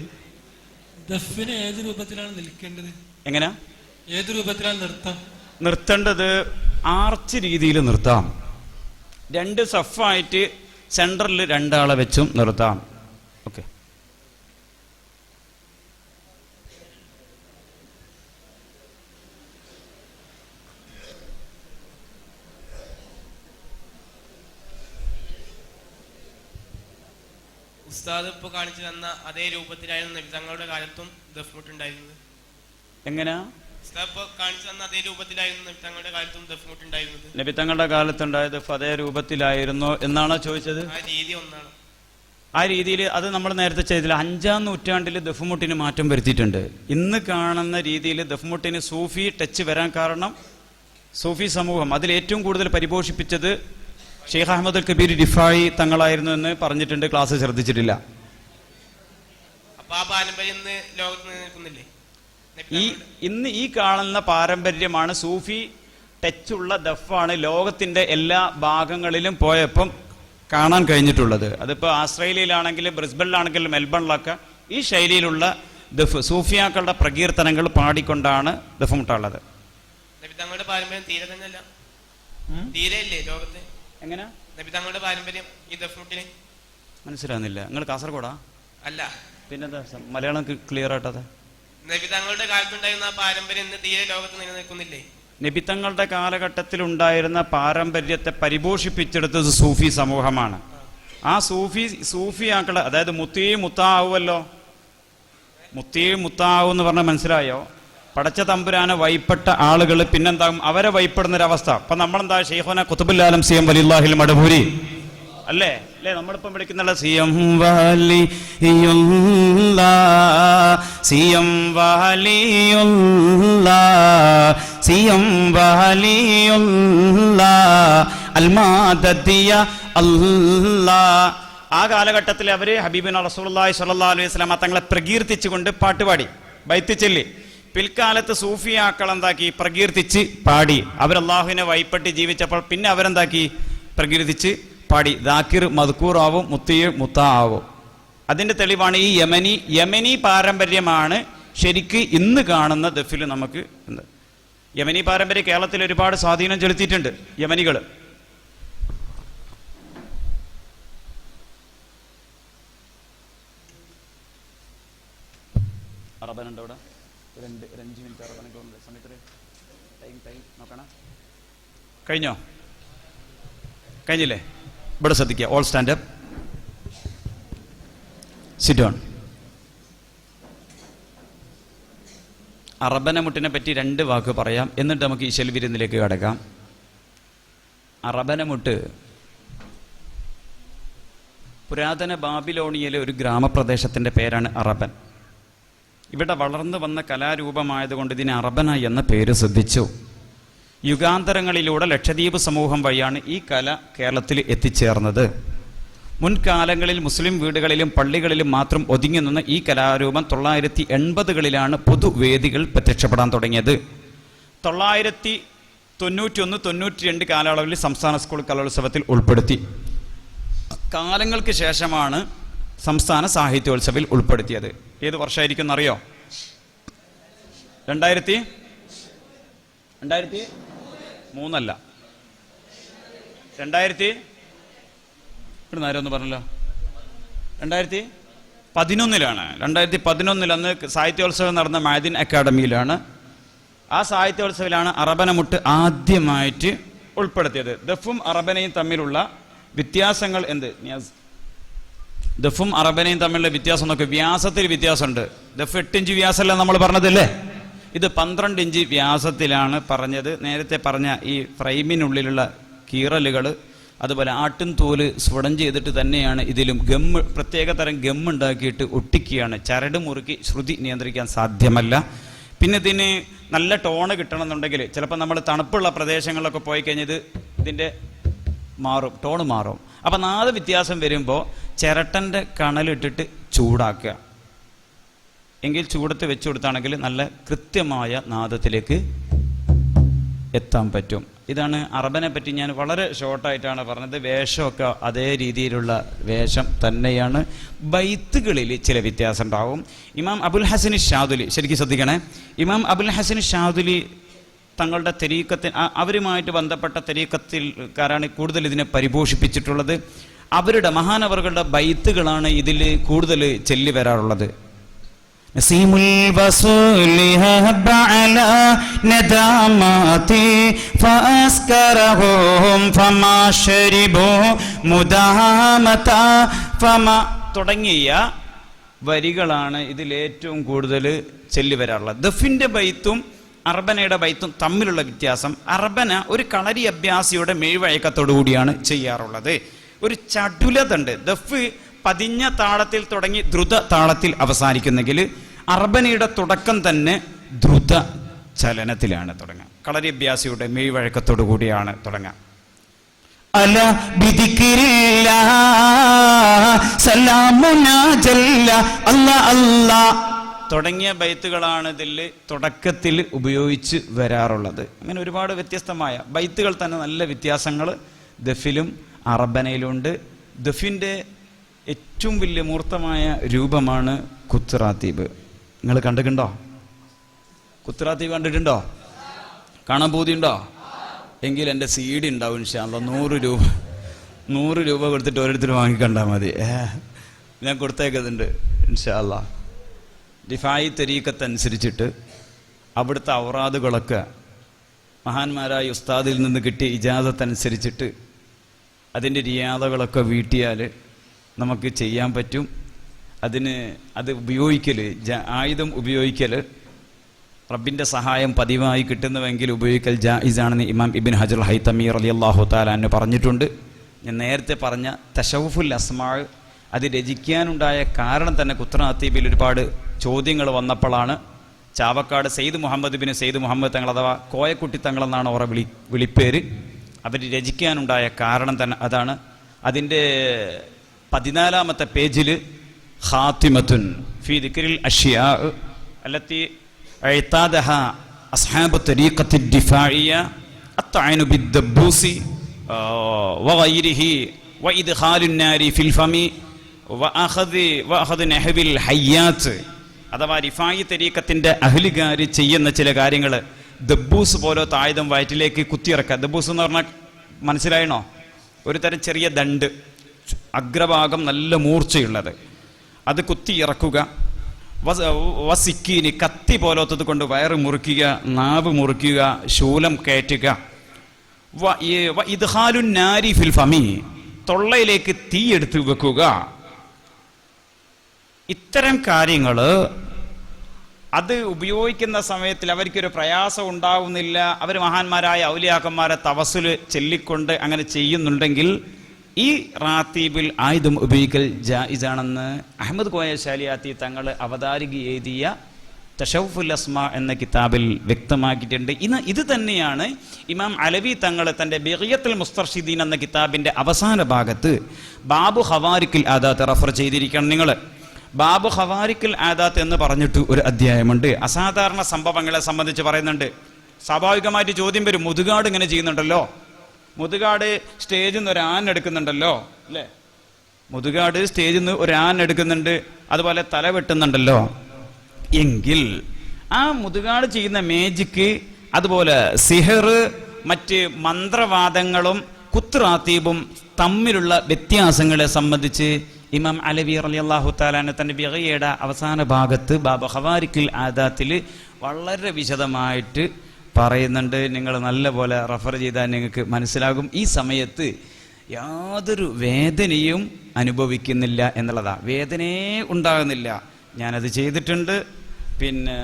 Speaker 5: ദഫിന് ഏത് രൂപത്തിലാണ് നിൽക്കേണ്ടത്?
Speaker 1: എങ്ങനെ
Speaker 5: ഏത് രൂപത്തിലാണ്
Speaker 1: നിർത്തേണ്ടത്? ആർച്ച് രീതിയിൽ നിർത്താം. 2 സഫായിട്ട് സെന്ററിൽ 2 ആളെ വെച്ചും നിർത്താം. ഓക്കെ,
Speaker 6: ഉസ്താദ് ഇപ്പൊ കാണിച്ചു തന്ന അതേ രൂപത്തിലായിരുന്നു നബി തങ്ങളുടെ കാലത്തും ദഫ്മുട്ട് ഉണ്ടായിരുന്നത്.
Speaker 1: എങ്ങനെയാ?
Speaker 6: ഉസ്താദ് ഇപ്പൊ കാണിച്ചു തന്ന അതേ രൂപത്തിലായിരുന്നു നബി തങ്ങളുടെ കാലത്തും ദഫ്മുട്ട് ഉണ്ടായിരുന്നത്.
Speaker 1: നബി തങ്ങളുടെ കാലത്തുണ്ടായത് അതേ രൂപത്തിലായിരുന്നോ എന്നാണോ ചോദിച്ചത്?
Speaker 6: ആ രീതി ഒന്നാണ്.
Speaker 1: ആ രീതിയിൽ അത് നമ്മൾ നേരത്തെ ചെയ്തില്ല. 5-ാം നൂറ്റാണ്ടിൽ ദഫ്മുട്ടിന് മാറ്റം വരുത്തിയിട്ടുണ്ട്. ഇന്ന് കാണുന്ന രീതിയിൽ ദഫ്മുട്ടിന് സൂഫി ടച്ച് വരാൻ കാരണം സൂഫി സമൂഹം അതിൽ ഏറ്റവും കൂടുതൽ പരിപോഷിപ്പിച്ചത് ഷെയ്ഖ് അഹമ്മദ് അൽ കബീർ റിഫായി തങ്ങളായിരുന്നു എന്ന് പറഞ്ഞിട്ടുണ്ട്, ക്ലാസ് ശ്രദ്ധിച്ചിട്ടില്ല.
Speaker 6: അപ്പൊ ആ പാരമ്പര്യം ഇന്ന് ലോകത്ത് നിൽക്കുന്നില്ലേ?
Speaker 1: ഇന്ന് ഈ കാണുന്ന പാരമ്പര്യമാണ്, സൂഫി ടച്ചുള്ള ദഫാണ് ലോകത്തിന്റെ എല്ലാ ഭാഗങ്ങളിലും പോയപ്പം കാണാൻ കഴിഞ്ഞിട്ടുള്ളത്. അതിപ്പോൾ ആസ്ട്രേലിയയിലാണെങ്കിലും ബ്രിസ്ബനിലാണെങ്കിലും മെൽബണിലൊക്കെ ഈ ശൈലിയിലുള്ള ദഫ് സൂഫിയാക്കളുടെ പ്രകീർത്തനങ്ങൾ പാടിക്കൊണ്ടാണ് ദഫ് മുട്ടുള്ളത്.
Speaker 6: നബി തങ്ങളുടെ പാരമ്പര്യം തീരെ തന്നെയല്ല, തീരെ ഇല്ലേ ലോകത്ത്?
Speaker 1: എങ്ങനെ
Speaker 6: നബി തങ്ങളുടെ പാരമ്പര്യം ഈ ദഫ് മുട്ടിന്
Speaker 1: മനസ്സിലാകുന്നില്ല? നിങ്ങൾ കാസർഗോഡാ?
Speaker 6: അല്ല,
Speaker 1: പിന്നെന്താ മലയാളം ക്ലിയർ ആയിട്ടത്?
Speaker 6: നബി തങ്ങളുടെ കാലത്തുണ്ടായിരുന്ന ആ പാരമ്പര്യം ഇന്ന് തീരെ ലോകത്ത് നിലനിൽക്കുന്നില്ലേ?
Speaker 1: നബിത്തങ്ങളുടെ കാലഘട്ടത്തിൽ ഉണ്ടായിരുന്ന പാരമ്പര്യത്തെ പരിപോഷിപ്പിച്ചെടുത്തത് സൂഫി സമൂഹമാണ്. ആ സൂഫിയാക്കളെ, അതായത് മുത്താവുമല്ലോ, മുത്താവു എന്ന് പറഞ്ഞാൽ മനസ്സിലായോ? പടച്ച തമ്പുരാനെ വൈപ്പെട്ട ആളുകൾ പിന്നെന്താകും? അവരെ വൈപ്പെടുന്നൊരവസ്ഥ. അപ്പൊ നമ്മളെന്താ ഷെയ്ഖുന ഖുതുബുൽ ആലം സിയം വലില്ലാഹിൽ മടബൂരി അല്ലേ നമ്മളിപ്പം വിളിക്കുന്നുള്ള സിയം വലിയുല്ലാ, സിയം വലിയുല്ലാ, സിയം വലിയുല്ലാ അൽമാദദിയ അല്ലാ. ആ കാലഘട്ടത്തിൽ അവര് ഹബീബിന റസൂലുള്ളാഹി സ്വല്ലല്ലാഹു അലൈഹി വസല്ലം തങ്ങളെ പ്രകീർത്തിച്ചുകൊണ്ട് പാട്ടുപാടി ബൈത്ത് ചൊല്ലി. പിൽക്കാലത്ത് സൂഫിയാക്കൾ എന്താക്കി? പ്രകീർത്തിച്ച് പാടി. അവർ അള്ളാഹുവിനെ വൈപ്പെട്ട് ജീവിച്ചപ്പോൾ പിന്നെ അവരെന്താക്കി? പ്രകീർത്തിച്ച് പാടി. ദാക്കിർ മദ്കൂർ ആവും, മുത്താ ആവും. അതിന്റെ തെളിവാണ് ഈ യമനി പാരമ്പര്യമാണ് ശരിക്ക് ഇന്ന് കാണുന്ന ദഫിൽ നമുക്ക്. യമനി പാരമ്പര്യം കേരളത്തിൽ ഒരുപാട് സ്വാധീനം ചെലുത്തിയിട്ടുണ്ട് യമനികൾ. അറബനുണ്ട് അവിടെ. ഒരു 5 മിനിറ്റ് അറബനൊക്കെ സമയത്ത് ടൈം നോക്കണം. കഴിഞ്ഞോ? കഴിഞ്ഞില്ലേ? ഇവിടെ ശ്രദ്ധിക്കുക. All stand up, sit down. അറബനമുട്ടിനെ പറ്റി 2 വാക്ക് പറയാം, എന്നിട്ട് നമുക്ക് ഈ ശെൽവിരുന്നിലേക്ക് കടക്കാം. അറബനമുട്ട് പുരാതന ബാബിലോണിയയിലെ ഒരു ഗ്രാമപ്രദേശത്തിൻ്റെ പേരാണ് അറബൻ. ഇവിടെ വളർന്നു വന്ന കലാരൂപമായതുകൊണ്ട് ഇതിന് അറബന എന്ന പേര് ശ്രദ്ധിച്ചു. യുഗാന്തരങ്ങളിലൂടെ ലക്ഷദ്വീപ് സമൂഹം വഴിയാണ് ഈ കല കേരളത്തിൽ എത്തിച്ചേർന്നത്. മുൻകാലങ്ങളിൽ മുസ്ലിം വീടുകളിലും പള്ളികളിലും മാത്രം ഒതുങ്ങി നിന്ന ഈ കലാരൂപം 980കളിലാണ് പൊതുവേദികൾ പ്രത്യക്ഷപ്പെടാൻ തുടങ്ങിയത്. 991-92 കാലയളവിൽ സംസ്ഥാന സ്കൂൾ കലോത്സവത്തിൽ ഉൾപ്പെടുത്തി. കാലങ്ങൾക്ക് ശേഷമാണ് സംസ്ഥാന സാഹിത്യോത്സവിൽ ഉൾപ്പെടുത്തിയത്. ഏത് വർഷമായിരിക്കും എന്നറിയോ? 2003 അല്ല, 2000 ഇവിടെ ആരൊന്നും പറഞ്ഞല്ലോ. 2011 2011 അന്ന് സാഹിത്യോത്സവം നടന്ന മഅദിൻ അക്കാഡമിയിലാണ്. ആ സാഹിത്യോത്സവിലാണ് അറബനമുട്ട് ആദ്യമായിട്ട് ഉൾപ്പെടുത്തിയത്. ദഫും അറബനയും തമ്മിലുള്ള വ്യത്യാസങ്ങൾ എന്ത്? ദഫും അറബനയും തമ്മിലുള്ള വ്യത്യാസം നോക്കുക. വ്യാസത്തിൽ വ്യത്യാസമുണ്ട്. ദഫ് 8 ഇഞ്ച് വ്യാസമല്ല നമ്മൾ പറഞ്ഞതല്ലേ, ഇത് 12 ഇഞ്ച് വ്യാസത്തിലാണ് പറഞ്ഞത്. നേരത്തെ പറഞ്ഞ ഈ ഫ്രെയിമിനുള്ളിലുള്ള കീറലുകൾ, അതുപോലെ ആട്ടിൻ തോല് സ്ഫുടം ചെയ്തിട്ട് തന്നെയാണ് ഇതിലും പ്രത്യേക തരം ഗമ്മുണ്ടാക്കിയിട്ട് ഒട്ടിക്കുകയാണ്. ചരട് മുറുക്കി ശ്രുതി നിയന്ത്രിക്കാൻ സാധ്യമല്ല. പിന്നെ ഇതിന് നല്ല ടോണ് കിട്ടണമെന്നുണ്ടെങ്കിൽ ചിലപ്പോൾ നമ്മൾ തണുപ്പുള്ള പ്രദേശങ്ങളിലൊക്കെ പോയി കഴിഞ്ഞാൽ ഇതിൻ്റെ ടോണ് മാറും. അപ്പം നാദ വ്യത്യാസം വരുമ്പോൾ ചിരട്ടൻ്റെ കണലിട്ടിട്ട് ചൂടാക്കുക. എങ്കിൽ ചൂടത്ത് വെച്ചു കൊടുത്താണെങ്കിൽ നല്ല കൃത്യമായ നാദത്തിലേക്ക് എത്താൻ പറ്റും. ഇതാണ് അറബനെ പറ്റി ഞാൻ വളരെ ഷോർട്ടായിട്ടാണ് പറഞ്ഞത്. വേഷമൊക്കെ അതേ രീതിയിലുള്ള വേഷം തന്നെയാണ്. ബൈത്തുകളിൽ ചില വ്യത്യാസം ഉണ്ടാവും. ഇമാം അബുൽ ഹസൻ ഷാദുലി, ശരിക്കും ശ്രദ്ധിക്കണേ, ഇമാം അബുൽ ഹസൻ ഷാദുലി തങ്ങളുടെ തെരീക്കത്തിൽ, അവരുമായിട്ട് ബന്ധപ്പെട്ട തെരീക്കത്തിൽക്കാരാണ് കൂടുതൽ ഇതിനെ പരിപോഷിപ്പിച്ചിട്ടുള്ളത്. അവരുടെ മഹാനവറുകളുടെ ബൈത്തുകളാണ് ഇതിൽ കൂടുതൽ ചെല്ലി വരാറുള്ളത്. നസീമുൽ വസൂലി ഹബ്ബ അലാ നദാമാതി ഫഅസ്കറഹും ഫമാ ശരിബു മുദാമത ഫമാ തുടങ്ങിയ വരികളാണ് ഇതിലേറ്റവും കൂടുതൽ ചെല്ലി വരാറുള്ളത്. ദഫിൻ്റെ ബൈത്തും അർബനയുടെ ബൈത്തും തമ്മിലുള്ള വ്യത്യാസം, അർബന ഒരു കളരി അഭ്യാസിയുടെ മെയ്വഴക്കത്തോടു കൂടിയാണ് ചെയ്യാറുള്ളത്. ഒരു ചടുലത ഉണ്ട്. ദഫ് പതിഞ്ഞ താളത്തിൽ തുടങ്ങി ദ്രുത താളത്തിൽ അവസാനിക്കുന്നെങ്കിൽ അർബനയുടെ തുടക്കം തന്നെ ദ്രുത ചലനത്തിലാണ് തുടങ്ങുക. കളരി അഭ്യാസിയുടെ മെയ് വഴക്കത്തോടു കൂടിയാണ് തുടങ്ങാം.
Speaker 2: അല ബിദിക്രില്ല സലാമുനാ ജല്ല അല്ലാ അല്ലാ
Speaker 1: തുടങ്ങിയ ബൈത്തുകളാണ് ഇതിൽ തുടക്കത്തിൽ ഉപയോഗിച്ച് വരാറുള്ളത്. അങ്ങനെ ഒരുപാട് വ്യത്യസ്തമായ ബൈത്തുകൾ തന്നെ നല്ല വ്യത്യാസങ്ങൾ ദഫിലും അറബനയിലുണ്ട്. ദഫിൻ്റെ ഏറ്റവും വലിയ മൂർത്തമായ രൂപമാണ് കുത്റാത്തീബ്. നിങ്ങൾ കണ്ടിട്ടുണ്ടോ? കുത്റാത്തീബ് കണ്ടിട്ടുണ്ടോ? കാണാൻ പൂതിയുണ്ടോ? എങ്കിൽ എൻ്റെ CD ഉണ്ടാവും ഇൻഷാ അല്ലാ. 100 രൂപ കൊടുത്തിട്ട് ഓരോരുത്തർ വാങ്ങിക്കണ്ടാൽ മതി. ഞാൻ കൊടുത്തേക്കുന്നുണ്ട് ഇൻഷാ അല്ലാ. റിഫായി തരീഖത്തനുസരിച്ചിട്ട് അവിടുത്തെ ഔറാദുകളൊക്കെ മഹാന്മാരായ ഉസ്താദിൽ നിന്ന് കിട്ടിയ ഇജാസത്തനുസരിച്ചിട്ട് അതിൻ്റെ റിയാദകളൊക്കെ വീട്ടിയാൽ നമുക്ക് ചെയ്യാൻ പറ്റും. അത് ഉപയോഗിക്കൽ, ആയുധം ഉപയോഗിക്കൽ, റബ്ബിൻ്റെ സഹായം പതിവായി കിട്ടുന്നുവെങ്കിൽ ഉപയോഗിക്കൽ ജായിസാണെന്ന് ഇമാം ഇബ്ൻ ഹജർ ഹൈതമി റളിയല്ലാഹു തആല അൻഹു പറഞ്ഞിട്ടുണ്ട്. ഞാൻ നേരത്തെ പറഞ്ഞ തശവ്വുഫുൽ അസ്മാ അത് രചിക്കാനുണ്ടായ കാരണം തന്നെ കുത്റാത്തീബിൽ ഒരുപാട് ചോദ്യങ്ങൾ വന്നപ്പോഴാണ്. ചാവക്കാട് സെയ്ദ് മുഹമ്മദ് ബിൻ സെയ്ദ് മുഹമ്മദ് തങ്ങൾ അഥവാ കോയക്കുട്ടി തങ്ങളെന്നാണ് അവരുടെ വിളിപ്പേര്. അവർ രചിക്കാനുണ്ടായ കാരണം തന്നെ അതാണ്. അതിൻ്റെ 14-ാമത്തെ പേജിൽ ഖാത്തിമത്തുൻ ഫീ ദിക്രിൽ അഷ്യാ അല്ലത്തി ഇഅ്താദഹ അസ്ഹാബു തരീഖത്തി ദിഫാഇയ അത്തഅനു ബിദ്ദബൂസി വഗൈരിഹി വഇദ്ഖാലുൻ നാരി ഫിൽ ഫമി വഅഖദ് നഹ്വിൽ ഹയ്യാത്ത്. അഥവാ റിഫായി തരീഖത്തിൻ്റെ അഹ്ലുകാർ ചെയ്യുന്ന ചില കാര്യങ്ങൾ, ദബ്ബൂസ് പോലത്തെ ആയുധം വയറ്റിലേക്ക് കുത്തിയിറക്കുക. ദബ്ബൂസ് എന്ന് പറഞ്ഞാൽ മനസ്സിലായണോ? ഒരു തരം ചെറിയ ദണ്ട്, അഗ്രഭാഗം നല്ല മൂർച്ചയുള്ളത്, അത് കുത്തിയിറക്കുക. വസിക്കീനി കത്തി പോലത്തത് കൊണ്ട് വയറ് മുറിക്കുക, നാവ് മുറിക്കുക, ശൂലം കയറ്റുക. ഇദ്ഖാലുൻ നാരി ഫിൽ ഫമി, തൊള്ളയിലേക്ക് തീ എടുത്ത് വെക്കുക. ഇത്തരം കാര്യങ്ങൾ അത് ഉപയോഗിക്കുന്ന സമയത്തിൽ അവർക്കൊരു പ്രയാസം ഉണ്ടാവുന്നില്ല. അവർ മഹാന്മാരായ ഔലിയാക്കന്മാരെ തവസ്സുൽ ചൊല്ലിക്കൊണ്ട് അങ്ങനെ ചെയ്യുന്നുണ്ടെങ്കിൽ ഈ റാത്തീബിൽ ആയുധം ഉപയോഗിക്കൽ ജായിസാണെന്ന് അഹമ്മദ് കോയ ശാലിയാത്തി തങ്ങൾ അവതാരിക എഴുതിയ തശവ്വുഫുൽ അസ്മാ എന്ന കിതാബിൽ വ്യക്തമാക്കിയിട്ടുണ്ട്. ഇത് തന്നെയാണ് ഇമാം അലവി തങ്ങൾ തൻ്റെ ബിഗിയത്തുൽ മുസ്തർഷിദീൻ എന്ന കിതാബിൻ്റെ അവസാന ഭാഗത്ത് ബാബു ഖവാരിഖുൽ ആദാത്ത് റഫർ ചെയ്തിരിക്കണം. നിങ്ങൾ ബാബു ഖവാരിഖുൽ ആദാത്ത് എന്ന് പറഞ്ഞിട്ട് ഒരു അധ്യായമുണ്ട്. അസാധാരണ സംഭവങ്ങളെ സംബന്ധിച്ച് പറയുന്നുണ്ട്. സ്വാഭാവികമായിട്ട് ചോദ്യം വരും, മുതുകാട് ഇങ്ങനെ ചെയ്യുന്നുണ്ടല്ലോ, മുതുകാട് സ്റ്റേജിൽ നിന്ന് ഒരു ആൻ എടുക്കുന്നുണ്ടല്ലോ അല്ലേ, മുതുകാട് സ്റ്റേജിൽ നിന്ന് ഒരു ആൻ എടുക്കുന്നുണ്ട്, അതുപോലെ തല വെട്ടുന്നുണ്ടല്ലോ. എങ്കിൽ ആ മുതുകാട് ചെയ്യുന്ന മേജിക്ക്, അതുപോലെ സിഹർ, മറ്റ് മന്ത്രവാദങ്ങളും കുത്റാത്തീബും തമ്മിലുള്ള വ്യത്യാസങ്ങളെ സംബന്ധിച്ച് ഇമാം അലവി റളിയല്ലാഹു തആല തൻ്റെ ബിഗയുടെ അവസാന ഭാഗത്ത് ബാബു ഖവാരിഖുൽ ആദാത്തിൽ വളരെ വിശദമായിട്ട് പറയുന്നുണ്ട്. നിങ്ങൾ നല്ലപോലെ റഫർ ചെയ്താൽ നിങ്ങൾക്ക് മനസ്സിലാകും. ഈ സമയത്ത് യാതൊരു വേദനയും അനുഭവിക്കുന്നില്ല എന്നുള്ളതാണ്. വേദനയെ ഉണ്ടാകുന്നില്ല. ഞാനത് ചെയ്തിട്ടുണ്ട്, പിന്നെ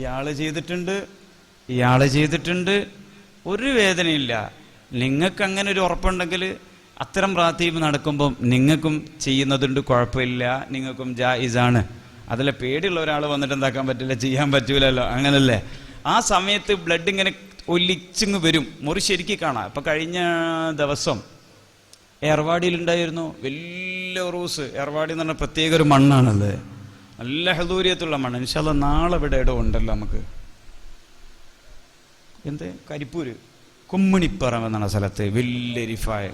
Speaker 1: ഇയാൾ ചെയ്തിട്ടുണ്ട്, ഒരു വേദനയില്ല. നിങ്ങൾക്ക് അങ്ങനെ ഒരു ഉറപ്പുണ്ടെങ്കിൽ അത്തരം റാത്തീബ് നടക്കുമ്പം നിങ്ങൾക്കും ചെയ്യുന്നതുണ്ട്, കുഴപ്പമില്ല, നിങ്ങൾക്കും ജായിസാണ്. അതിലെ പേടിയുള്ള ഒരാൾ വന്നിട്ട് എന്താക്കാൻ പറ്റില്ല, ചെയ്യാൻ പറ്റൂലല്ലോ, അങ്ങനല്ലേ. ആ സമയത്ത് ബ്ലഡ് ഇങ്ങനെ ഒലിച്ചിങ്ങ് വരും, മുറി ശരിക്കും കാണാം. ഇപ്പം കഴിഞ്ഞ ദിവസം ഏർവാടിയിലുണ്ടായിരുന്നു വലിയ ഉറൂസ്. ഏർവാടി എന്ന് പറഞ്ഞാൽ പ്രത്യേക ഒരു മണ്ണാണത്, നല്ല ഹദൂരിയത്തുള്ള മണ്ണ്. ഇൻഷാ അല്ലാഹ് നാളെ ഇവിടെ ഇടം ഉണ്ടല്ലോ നമുക്ക്. കരിപ്പൂര് കുമ്മിണിപ്പറമ്പ് എന്നാണ് സ്ഥലത്ത്, വലിയ റിഫായ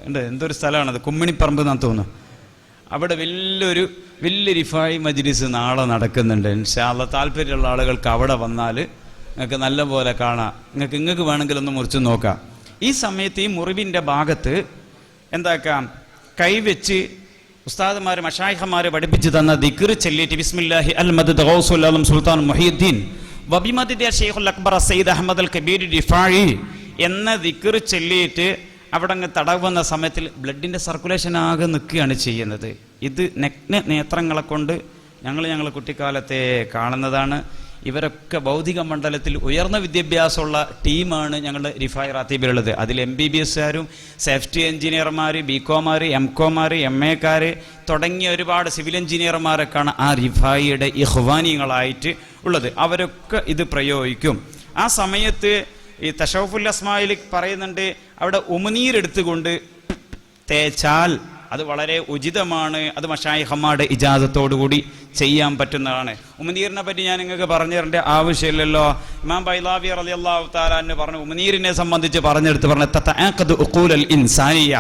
Speaker 1: ഉണ്ട്. എന്തൊരു സ്ഥലമാണത്, കുമ്മിണിപ്പറമ്പ് എന്നാണ് തോന്നുന്നു. അവിടെ വലിയ റിഫായി മജ്ലിസ് നാളെ നടക്കുന്നുണ്ട്. ഇൻഷാ അല്ലാഹ് താല്പര്യമുള്ള ആളുകൾക്ക് അവിടെ വന്നാൽ നിങ്ങൾക്ക് നല്ല പോലെ കാണാം. നിങ്ങൾക്ക് വേണമെങ്കിലൊന്ന് മുറിച്ച് നോക്കാം. ഈ സമയത്ത് ഈ മുറിവിൻ്റെ ഭാഗത്ത് എന്താക്കാം, കൈവച്ച് ഉസ്താദുമാർ മശായിഖമാർ പഠിപ്പിച്ചു തന്ന ദിക്ർ ചൊല്ലിയിട്ട് ബിസ്മില്ലാഹി അൽ മദദ് ഗൗസുൽ ആലം സുൽത്താൻ മുഹിയുദ്ദീൻ വബിമദദ് ശൈഖുൽ അക്ബർ സയ്യിദ് അഹ്മദ് അൽ കബീർ റിഫായി എന്ന ദിക്ർ ചൊല്ലിയിട്ട് അവിടെ അങ്ങ് തടവുന്ന സമയത്തിൽ ബ്ലഡിൻ്റെ സർക്കുലേഷൻ ആകെ നിൽക്കുകയാണ് ചെയ്യുന്നത്. ഇത് നഗ്ന നേത്രങ്ങളെ കൊണ്ട് ഞങ്ങൾ കുട്ടിക്കാലത്തെ കാണുന്നതാണ്. ഇവരൊക്കെ ഭൗതിക മണ്ഡലത്തിൽ ഉയർന്ന വിദ്യാഭ്യാസമുള്ള ടീമാണ് ഞങ്ങളുടെ റിഫായി റാത്തീബിലുള്ളത്. അതിൽ MBBSകാരും സേഫ്റ്റി എഞ്ചിനീയർമാർ, BComമാർ, MComമാർ, MAക്കാർ തുടങ്ങിയ ഒരുപാട് സിവിൽ എഞ്ചിനീയർമാരൊക്കെയാണ് ആ റിഫായിയുടെ ഇഖ്വാനികളായിട്ട് ഉള്ളത്. അവരൊക്കെ ഇത് പ്രയോഗിക്കും. ആ സമയത്ത് ഈ തശൗഫുൽ അസ്മായിൽ പറയുന്നുണ്ട്, അവിടെ ഉമിനീരെടുത്തുകൊണ്ട് തേച്ചാൽ അത് വളരെ ഉചിതമാണ്, അത് മശായിഖന്മാരുടെ ഇജാസത്തോടുകൂടി ചെയ്യാൻ പറ്റുന്നതാണ്. ഉമിനീറിനെ പറ്റി ഞാൻ നിങ്ങൾക്ക് പറഞ്ഞു തരേണ്ട ആവശ്യമില്ലല്ലോ. ഇമാം ബൈലാവി റളിയല്ലാഹു തആല അൻഹു പറഞ്ഞു, ഉമിനീറിനെ സംബന്ധിച്ച് പറഞ്ഞ തതഅഖദു ഉഖൂലൽ ഇൻസാനിയ,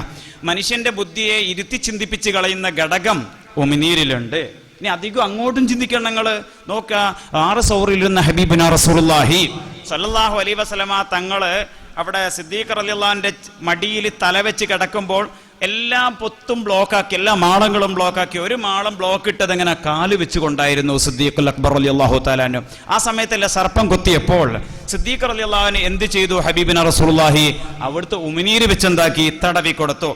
Speaker 1: മനുഷ്യന്റെ ബുദ്ധിയെ ഇരുത്തി ചിന്തിപ്പിച്ച് കളയുന്ന ഘടകം ഉമിനീരിലുണ്ട്. ഇനി അധികം അങ്ങോട്ടും ചിന്തിക്കണം. നിങ്ങൾ നോക്കുക, 6 സൗറിലിരുന്ന ഹബീബിന റസൂലുള്ളാഹി സ്വല്ലല്ലാഹു അലൈഹി വസല്ലമ തങ്ങള് അവിടെ സിദ്ദീഖ് റളിയല്ലാഹുവിന്റെ മടിയിൽ തലവെച്ച് കിടക്കുമ്പോൾ എല്ലാം പൊത്തും ബ്ലോക്കാക്കി, എല്ലാ മാളങ്ങളും ബ്ലോക്കാക്കി. ഒരു മാളം ബ്ലോക്ക് ഇട്ടത് എങ്ങനെ കാല് വെച്ചുകൊണ്ടായിരുന്നു സിദ്ദീഖുൽ അക്ബർ റളിയല്ലാഹു തആല അൻഹു. ആ സമയത്തല്ല സർപ്പം കൊത്തിയപ്പോൾ സിദ്ദീഖ് റളിയല്ലാഹുവിന് എന്ത് ചെയ്തു ഹബീബിന റസൂലുള്ളാഹി? അവിടുത്തെ ഉമിനീര് വെച്ചെന്താക്കി? തടവി കൊടുത്തു.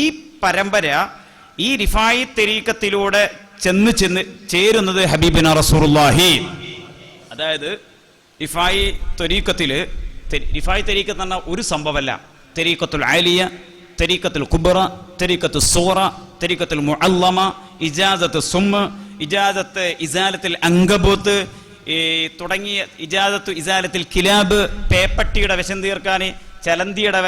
Speaker 1: ഈ പരമ്പര ഈ റിഫായി തരീഖത്തിലൂടെ ചെന്ന് ചേരുന്നത് ഹബീബിന റസൂലുള്ളാഹി. അതായത് റിഫായി തരീഖത്തില്, റിഫായി തരീഖത്ത് എന്ന് പറഞ്ഞാൽ ഒരു സംഭവമല്ല. തരീഖത്തുൽ ആലിയ, തരീഖത്തുൽ കുബ്ര, തരീഖത്തുൽ സൂറ, തരീഖത്തുൽ മുഅല്ലമ, ഇജാസത്ത് സുമ്മ്, ഇജാസത്ത് ഇസാലത്തിൽ അങ്കബൂത്ത് തുടങ്ങിയ ഇജാസത്തു ഇസാലത്തിൽ കിലാബ്, പേപ്പട്ടിയുടെ വിഷം തീർക്കാൻ, ചലന്തിയുടെ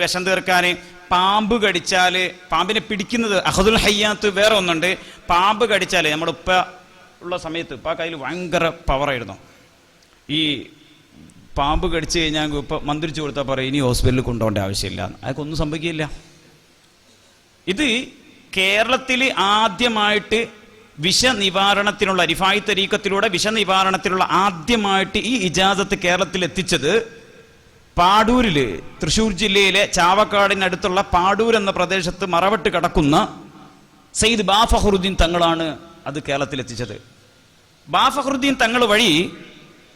Speaker 1: വിഷം തീർക്കാൻ, പാമ്പ് കടിച്ചാല് പാമ്പിനെ പിടിക്കുന്നത് അഖദുൽ ഹയ്യാത്ത് വേറെ ഒന്നുണ്ട്. പാമ്പ് കടിച്ചാല് നമ്മുടെ ഉപ്പ ഉള്ള സമയത്ത് ഉപ്പ കയ്യിൽ ഭയങ്കര പവറായിരുന്നു. ഈ പാമ്പ് കടിച്ചു കഴിഞ്ഞാൽ ഇപ്പൊ മന്ത്രിച്ചു കൊടുത്താൽ പറയും ഇനി ഹോസ്പിറ്റലിൽ കൊണ്ടുപോകേണ്ട ആവശ്യമില്ല, അതൊക്കെ ഒന്നും സംഭവിക്കില്ല. ഇത് കേരളത്തിൽ ആദ്യമായിട്ട് വിഷനിവാരണത്തിനുള്ള റിഫായി തരീഖത്തിലൂടെ വിഷനിവാരണത്തിനുള്ള ആദ്യമായിട്ട് ഈ ഇജാസത്ത് കേരളത്തിൽ എത്തിച്ചത് പാടൂരില്, തൃശ്ശൂർ ജില്ലയിലെ ചാവക്കാടിനടുത്തുള്ള പാടൂർ എന്ന പ്രദേശത്ത് മറവട്ട് കിടക്കുന്ന സയ്യിദ് ബാഫഖറുദ്ദീൻ തങ്ങളാണ് അത് കേരളത്തിൽ എത്തിച്ചത്. ബാഫഖറുദ്ദീൻ തങ്ങൾ വഴി,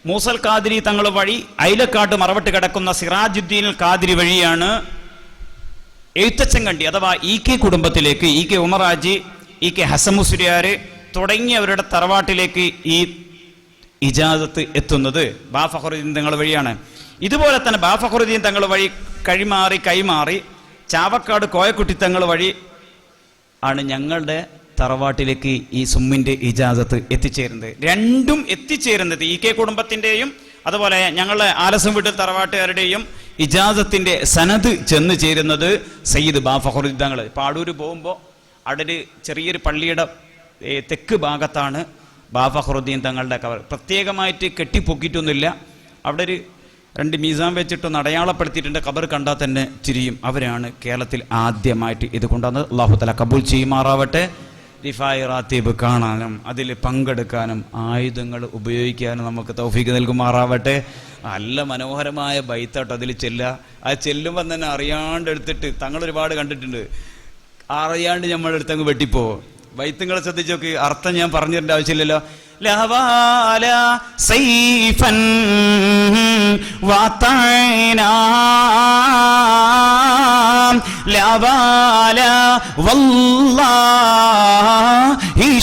Speaker 1: മൂസൽ ഖാദിരി തങ്ങൾ വഴി, ഐലക്കാട്ട് മറവട്ട് കിടക്കുന്ന സിറാജുദ്ദീൻ ഖാദിരി വഴിയാണ് എഴുത്തച്ഛൻകണ്ടി അഥവാ ഇ കെ കുടുംബത്തിലേക്ക്, E K Umarhaji, E K Hasan Musliyar തുടങ്ങിയവരുടെ തറവാട്ടിലേക്ക് ഈ ഇജാസത്ത് എത്തുന്നത് ബാഫഖറുദ്ദീൻ തങ്ങൾ വഴിയാണ്. ഇതുപോലെ തന്നെ ബാഫഖറുദ്ദീൻ തങ്ങൾ വഴി കൈമാറി ചാവക്കാട് കോയക്കുട്ടി തങ്ങൾ വഴി ആണ് ഞങ്ങളുടെ തറവാട്ടിലേക്ക് ഈ സുമ്മിന്റെ ഇജാസത്ത് എത്തിച്ചേരുന്നത്. രണ്ടും എത്തിച്ചേരുന്നത് ഇ കെ കുടുംബത്തിന്റെയും അതുപോലെ ഞങ്ങളുടെ ആലസം വീട്ടിൽ തറവാട്ടുകാരുടെയും ഇജാസത്തിന്റെ സനത് ചെന്ന് ചേരുന്നത് സയ്യിദ് ബാഫഖറുദ്ദീൻ തങ്ങൾ. പാടൂര് പോകുമ്പോൾ അവിടെ ഒരു ചെറിയൊരു പള്ളിയുടെ തെക്ക് ഭാഗത്താണ് ബാഫഖറുദ്ദീൻ തങ്ങളുടെ കവർ. പ്രത്യേകമായിട്ട് കെട്ടിപ്പൊക്കിയിട്ടൊന്നുമില്ല. അവിടെ ഒരു 2 മീസാൻ വെച്ചിട്ടൊന്ന് അടയാളപ്പെടുത്തിയിട്ടുണ്ട്. ഖബർ കണ്ടാൽ തന്നെ ചിരിയും. അവരാണ് കേരളത്തിൽ ആദ്യമായിട്ട് ഇത് കൊണ്ടുവന്നത്. അല്ലാഹു തആല കബൂൽ ചെയ്യുമാറാവട്ടെ. റിഫായി റാത്തീബ് കാണാനും അതിൽ പങ്കെടുക്കാനും ആയുധങ്ങൾ ഉപയോഗിക്കാനും നമുക്ക് തൗഫീഖ് നൽകുമാറാവട്ടെ. നല്ല മനോഹരമായ ബൈത്താട്ടോ അതിൽ ചെല്ലുക. അത് ചെല്ലുമ്പോൾ തന്നെ അറിയാണ്ട് എടുത്തിട്ട് തങ്ങൾ ഒരുപാട് കണ്ടിട്ടുണ്ട്. അറിയാണ്ട് നമ്മളെടുത്തങ്ങ് വെട്ടിപ്പോ. ബൈത്തുങ്ങളെ ശ്രദ്ധിച്ച് നോക്ക്. അർത്ഥം ഞാൻ പറഞ്ഞു തരേണ്ട ആവശ്യമില്ലല്ലോ. ലഹവാല സൈഫൻ വതൈനാ ലവാല വല്ലാഹി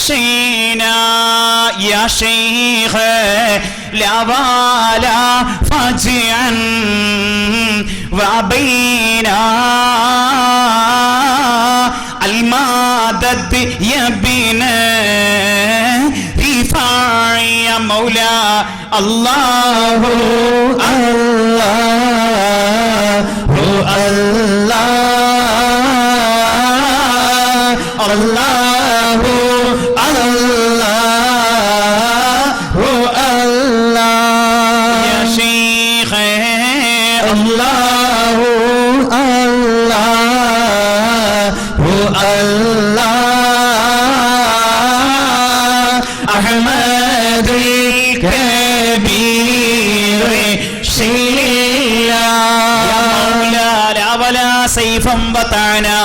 Speaker 1: ശൈനാ യാ ശൈഖ് ലവാല ഫജിഅൻ വബൈനാ المادة يا بنا رفاعي يا مولا الله الله الله الله الله يا شيخ الله أحمد الكبير شيلا لا ولا سيفا وطعنا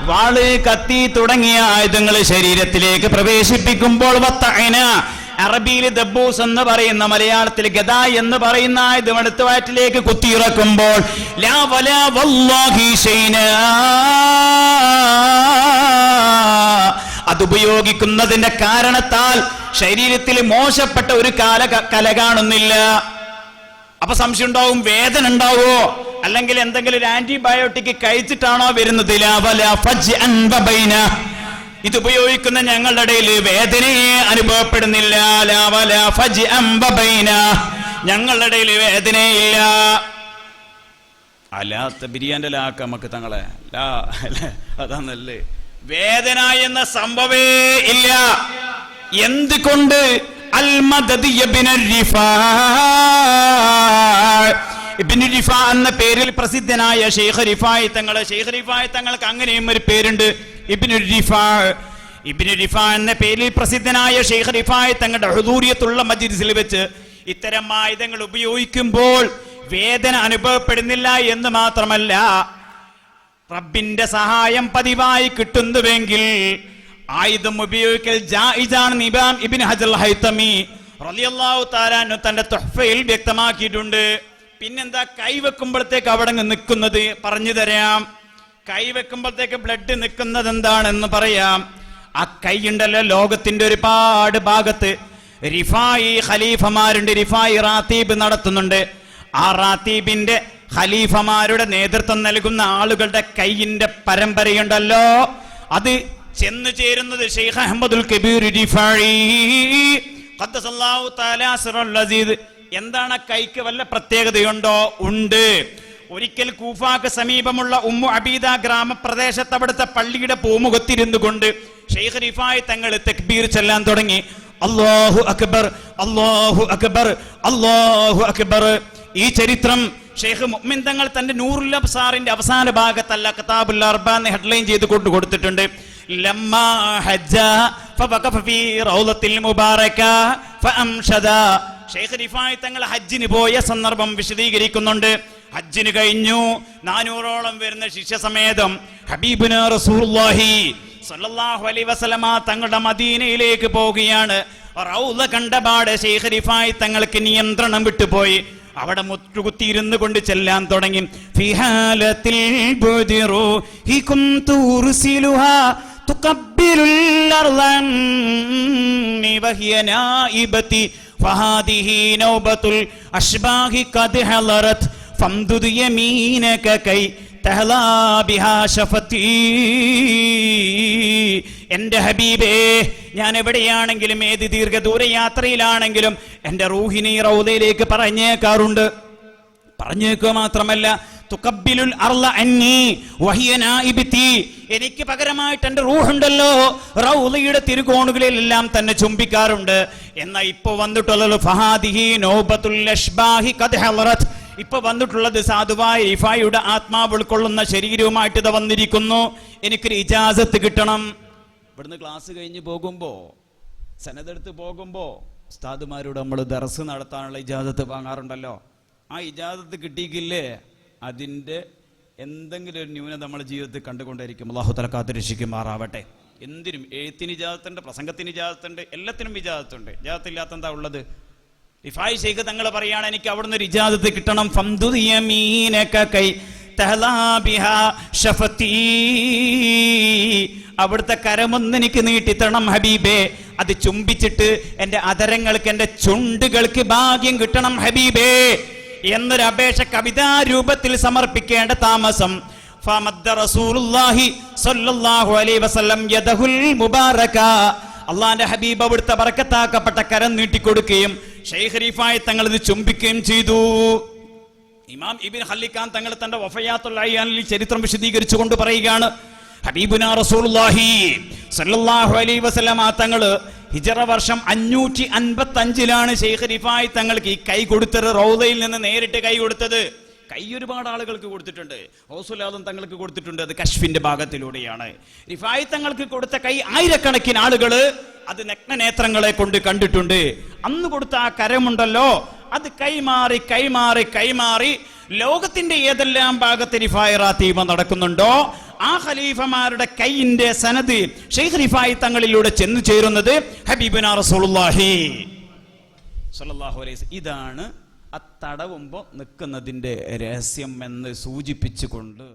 Speaker 1: വാള് കത്തി തുടങ്ങിയ ആയുധങ്ങൾ ശരീരത്തിലേക്ക് പ്രവേശിപ്പിക്കുമ്പോൾ വത്തഅന അറബിയിൽ ദബ്ബൂസ് എന്ന് പറയുന്ന, മലയാളത്തിൽ ഗദ എന്ന് പറയുന്ന ആയുധം എടുത്ത് വയറ്റിലേക്ക് കുത്തിയിറക്കുമ്പോൾ ലാ വലാ വല്ലാഹി ശൈനാ അതുപയോഗിക്കുന്നതിന്റെ കാരണത്താൽ ശരീരത്തിൽ മോശപ്പെട്ട ഒരു കല കാണുന്നില്ല. അപ്പൊ സംശയം ഉണ്ടാവും, വേദന ഉണ്ടാവോ, അല്ലെങ്കിൽ എന്തെങ്കിലും ഒരു ആന്റിബയോട്ടിക് കഴിച്ചിട്ടാണോ വരുന്നത്? ഇത് ഉപയോഗിക്കുന്ന ഞങ്ങളുടെ ഇടയിൽ വേദനയെ അനുഭവപ്പെടുന്നില്ല. ഞങ്ങളുടെ ഇടയിൽ വേദനയില്ല. അല്ലാത്ത ബിരിയാന്റെ ലാക്ക നമുക്ക് തങ്ങളെ ലാ അതാന്നല്ലേ, വേദന എന്ന സംഭവേ ഇല്ല. എന്തുകൊണ്ട്? അൽ മദദ് ഇബ്നു റിഫാ, ഇബ്നു റിഫാ എന്ന പേരിൽ പ്രസിദ്ധനായ ഷെയ്ഖ് റിഫായി തങ്ങള്. ഷെയ്ഖ് റിഫായി തങ്ങൾക്ക് അങ്ങനെയും ഒരു പേരുണ്ട്, ഇബ്നു റിഫാ. ഇബ്നു റിഫാ എന്ന പേരിൽ പ്രസിദ്ധനായ ഷെയ്ഖ് റിഫായി തങ്ങളുടെ ഹുദൂരിയത്തുള്ള മജ്ലിസിൽ വെച്ച് ഇത്തരം ആയുധങ്ങൾ ഉപയോഗിക്കുമ്പോൾ വേദന അനുഭവപ്പെടുന്നില്ല എന്ന് മാത്രമല്ല, റബ്ബിന്റെ സഹായം പതിവായി കിട്ടുന്നുവെങ്കിൽ ആയുധം ഉപയോഗിക്കൽ ജായിസാണ്. ഇമാം ഇബ്നു ഹജർ ഹൈതമി റളിയല്ലാഹു തആല അൻഹു തന്റെ തുഹ്ഫയിൽ വ്യക്തമാക്കിയിട്ടുണ്ട്. പിന്നെന്താ കൈവെക്കുമ്പോഴത്തേക്ക് അവിടെ നിൽക്കുന്നത് പറഞ്ഞു തരാം. കൈവെക്കുമ്പോഴത്തേക്ക് ബ്ലഡ് നിൽക്കുന്നത് എന്താണെന്ന് പറയാം. ആ കൈയുണ്ടല്ലോ, ലോകത്തിന്റെ ഒരുപാട് ഭാഗത്ത് റിഫായി ഖലീഫമാരുണ്ട്, റിഫായി റാത്തീബ് നടത്തുന്നുണ്ട്. ആ റാത്തീബിന്റെ ഖലീഫമാരുടെ നേതൃത്വം നൽകുന്ന ആളുകളുടെ കൈയിന്റെ പരമ്പരയുണ്ടല്ലോ, അത് ചെന്നു ചേരുന്നത് ഷെയ്ഖ് അഹ്മദുൽ കബീർ റിഫായി ഖദ്ദസല്ലാഹു തആല സിറൽ അസീസ്. എന്താണ് കൈക്ക് വല്ല പ്രത്യേകതയുണ്ടോ? ഉണ്ട്. ഒരിക്കൽ കൂഫാക്ക് സമീപമുള്ള ഉമ്മു അബീദ ഗ്രാമപ്രദേശത്ത് അവിടുത്തെ പള്ളിയുടെ പൂമുഖത്തിരുന്നു കൊണ്ട് ഷെയ്ഖ് റിഫായി തങ്ങൾ തക്ബീർ ചൊല്ലാൻ തുടങ്ങി. അല്ലാഹു അക്ബർ, അല്ലാഹു അക്ബർ, അല്ലാഹു അക്ബർ. ഈ ചരിത്രം ഷെയ്ഖ് മുഅ്മിൻ തങ്ങൾ തന്റെ നൂറുൽ അബ്സാറിന്റെ അവസാന ഭാഗത്തല്ല കിതാബുൽ അർബഅ എന്ന് ഹെഡ്ലൈൻ ചെയ്ത് കൊടുത്തിട്ടുണ്ട്. ലമ്മാ ഹജ്ജ ഫവഖഫ ഫീ റൗളത്തിൽ മുബാറക ഫഅംഷദ. ഷെയ്ഖ് റിഫായി തങ്ങൾ ഹജ്ജിന് പോയ സന്ദർഭം വിശദീകരിക്കുന്നുണ്ട്. ഹജ്ജിന് കഴിഞ്ഞു 400ഓളം വരുന്ന ശിഷ്യസമേതം ഹബീബുനാ റസൂലുള്ളാഹി സ്വല്ലല്ലാഹു അലൈഹി വസല്ലമ തങ്ങളുടെ മദീനയിലേക്ക് പോവുകയാണ്. റൗള കണ്ടപാട് ഷെയ്ഖ് റിഫായി തങ്ങൾക്ക് നിയന്ത്രണം വിട്ടുപോയി. അവിടെ മുറ്റുകുത്തിയിരുന്നു കൊണ്ട് ചെല്ലാൻ തുടങ്ങി. ഫിഹാലത്തിൽ ബുദിറു ഹികും തുർസിലുഹാ തുഖബ്ബിലുൽ അർളൻ വഹിയ നായിബതി ഫഹാദിഹി നൗബത്തുൽ അശ്ബാഹി ഖദ് ഹളറത് ഫംദുദ് യമീനക കൈ തഹലാ ബിഹാ ശഫതി. എന്റെ ഹബീബേ, ഞാൻ എവിടെയാണെങ്കിലും ഏത് ദീർഘദൂര യാത്രയിലാണെങ്കിലും എന്റെ റൂഹിനെ റൗദയിലേക്ക് പറഞ്ഞേക്കാറുണ്ട്. പറഞ്ഞേക്കുക മാത്രമല്ല, തുഖബ്ബിലുൽ അർള അന്നി വഹിയ നായിബതി, എനിക്ക് പകരമായിട്ട് എന്റെ റൂഹുണ്ടല്ലോ റൗദയുടെ തിരുകോണുകളിലെല്ലാം തന്നെ ചുംബിക്കാറുണ്ട്. എന്നാൽ ഇപ്പൊ വന്നിട്ടുള്ളത് ഫഹാദിഹി നൗബത്തുൽ അശ്ബാഹി ഖദ് ഹളറത്, ഇപ്പൊ വന്നിട്ടുള്ളത് സാധുവായ റിഫായിയുടെ ആത്മാവ് ഉൾക്കൊള്ളുന്ന ശരീരവുമായിട്ട് ഇത് വന്നിരിക്കുന്നു. എനിക്കൊരു ഇജാസത്ത് കിട്ടണം. ഇവിടുന്ന് ക്ലാസ് കഴിഞ്ഞ് പോകുമ്പോ സനതെടുത്ത് പോകുമ്പോ ഉസ്താദുമാരോട് നമ്മൾ ദർസ് നടത്താനുള്ള ഇജാസത്ത് വാങ്ങാറുണ്ടല്ലോ. ആ ഇജാസത്ത് കിട്ടിയിക്കില്ലേ, അതിൻ്റെ എന്തെങ്കിലും ഒരു ന്യൂനത നമ്മുടെ ജീവിതത്തിൽ കണ്ടുകൊണ്ടിരിക്കും. അല്ലാഹു തആല കാത്തുരക്ഷിക്കുമാറാവട്ടെ. എന്തിനും എഴുത്തിന് ഇജാസത്തുണ്ട്, പ്രസംഗത്തിന് ഇജാസത്തുണ്ട്, എല്ലാത്തിനും ഇജാസത്തുണ്ട്. ഇജാസത്തില്ലാത്ത എന്താ ഉള്ളത്? റിഫായി ശൈഖ് തങ്ങൾ പറയാണ്, എനിക്ക് അവിടുന്ന് ഒരു ഇജാസത്ത് കിട്ടണം. ഫംദുദ് യമീനക കൈ തഹലാ ബിഹാ ശഫതി, അവിടുത്തെ കരമൊന്നെനിക്ക് നീട്ടിത്തരണം ഹബീബേ, അത് ചുംബിച്ചിട്ട് എന്റെ അധരങ്ങൾക്ക്, എന്റെ ചുണ്ടുകൾക്ക് ഭാഗ്യം കിട്ടണം ഹബീബേ എന്നൊരു അപേക്ഷ കവിതാ രൂപത്തിൽ സമർപ്പിക്കേണ്ട താമസം. ഫമദ്ദ റസൂലുള്ളാഹി സ്വല്ലല്ലാഹു അലൈഹി വസല്ലം യദഹുൽ മുബാറക, അള്ളാന്റെ ഹബീബ് അവിടുത്തെ ബറക്കത്താക്കപ്പെട്ട കരം നീട്ടിക്കൊടുക്കുകയും ഷെയ്ഖ് റിഫായി തങ്ങൾ ഇത് ചുംബിക്കുകയും ചെയ്തു. ഇമാം ഇബ്നു ഖല്ലിഖാൻ തങ്ങൾ തന്റെ വഫയാത്തുൽ അയ്യാനിൽ ചരിത്രം വിശദീകരിച്ചുകൊണ്ട് പറയുകയാണ്, ഹബീബുനാ റസൂലുള്ളാഹി സ്വല്ലല്ലാഹു അലൈഹി വസല്ലമ തങ്ങൾ ഹിജറ വർഷം 555 ഷെയ്ഖ് റിഫായി തങ്ങൾക്ക് ഈ കൈ കൊടുത്തത്. റൗദയിൽ നിന്ന് നേരിട്ട് കൈ കൊടുത്തത്. കൈ ഒരുപാട് ആളുകൾക്ക് കൊടുത്തിട്ടുണ്ട്. ഹൗസുലാദം തങ്ങൾക്ക് കൊടുത്തിട്ടുണ്ട്, അത് കശ്ഫിന്റെ ഭാഗത്തിലൂടെയാണ്. റിഫായി തങ്ങൾക്ക് കൊടുത്ത കൈ ആയിരക്കണക്കിന് ആളുകൾ അത് നഗ്നനേത്രങ്ങളെ കൊണ്ട് കണ്ടിട്ടുണ്ട്. അന്ന് കൊടുത്ത ആ കരമുണ്ടല്ലോ, അത് കൈമാറി കൈമാറി കൈമാറി ലോകത്തിന്റെ ഏതെല്ലാം ഭാഗത്ത് റിഫായി റാത്തീബ നടക്കുന്നുണ്ടോ ആ ഖലീഫമാരുടെ കൈയിന്റെ സനദ് ഷെയ്ഖ് റിഫായി തങ്ങളിലൂടെ ചെന്നു ചേരുന്നത് ഹബീബുനാ റസൂലുള്ളാഹി സ്വല്ലല്ലാഹു അലൈഹി വസല്ലം. ഇതാണ് ആ തടവുമ്പോൾ നിൽക്കുന്നതിന്റെ രഹസ്യം എന്ന് സൂചിപ്പിച്ചുകൊണ്ട്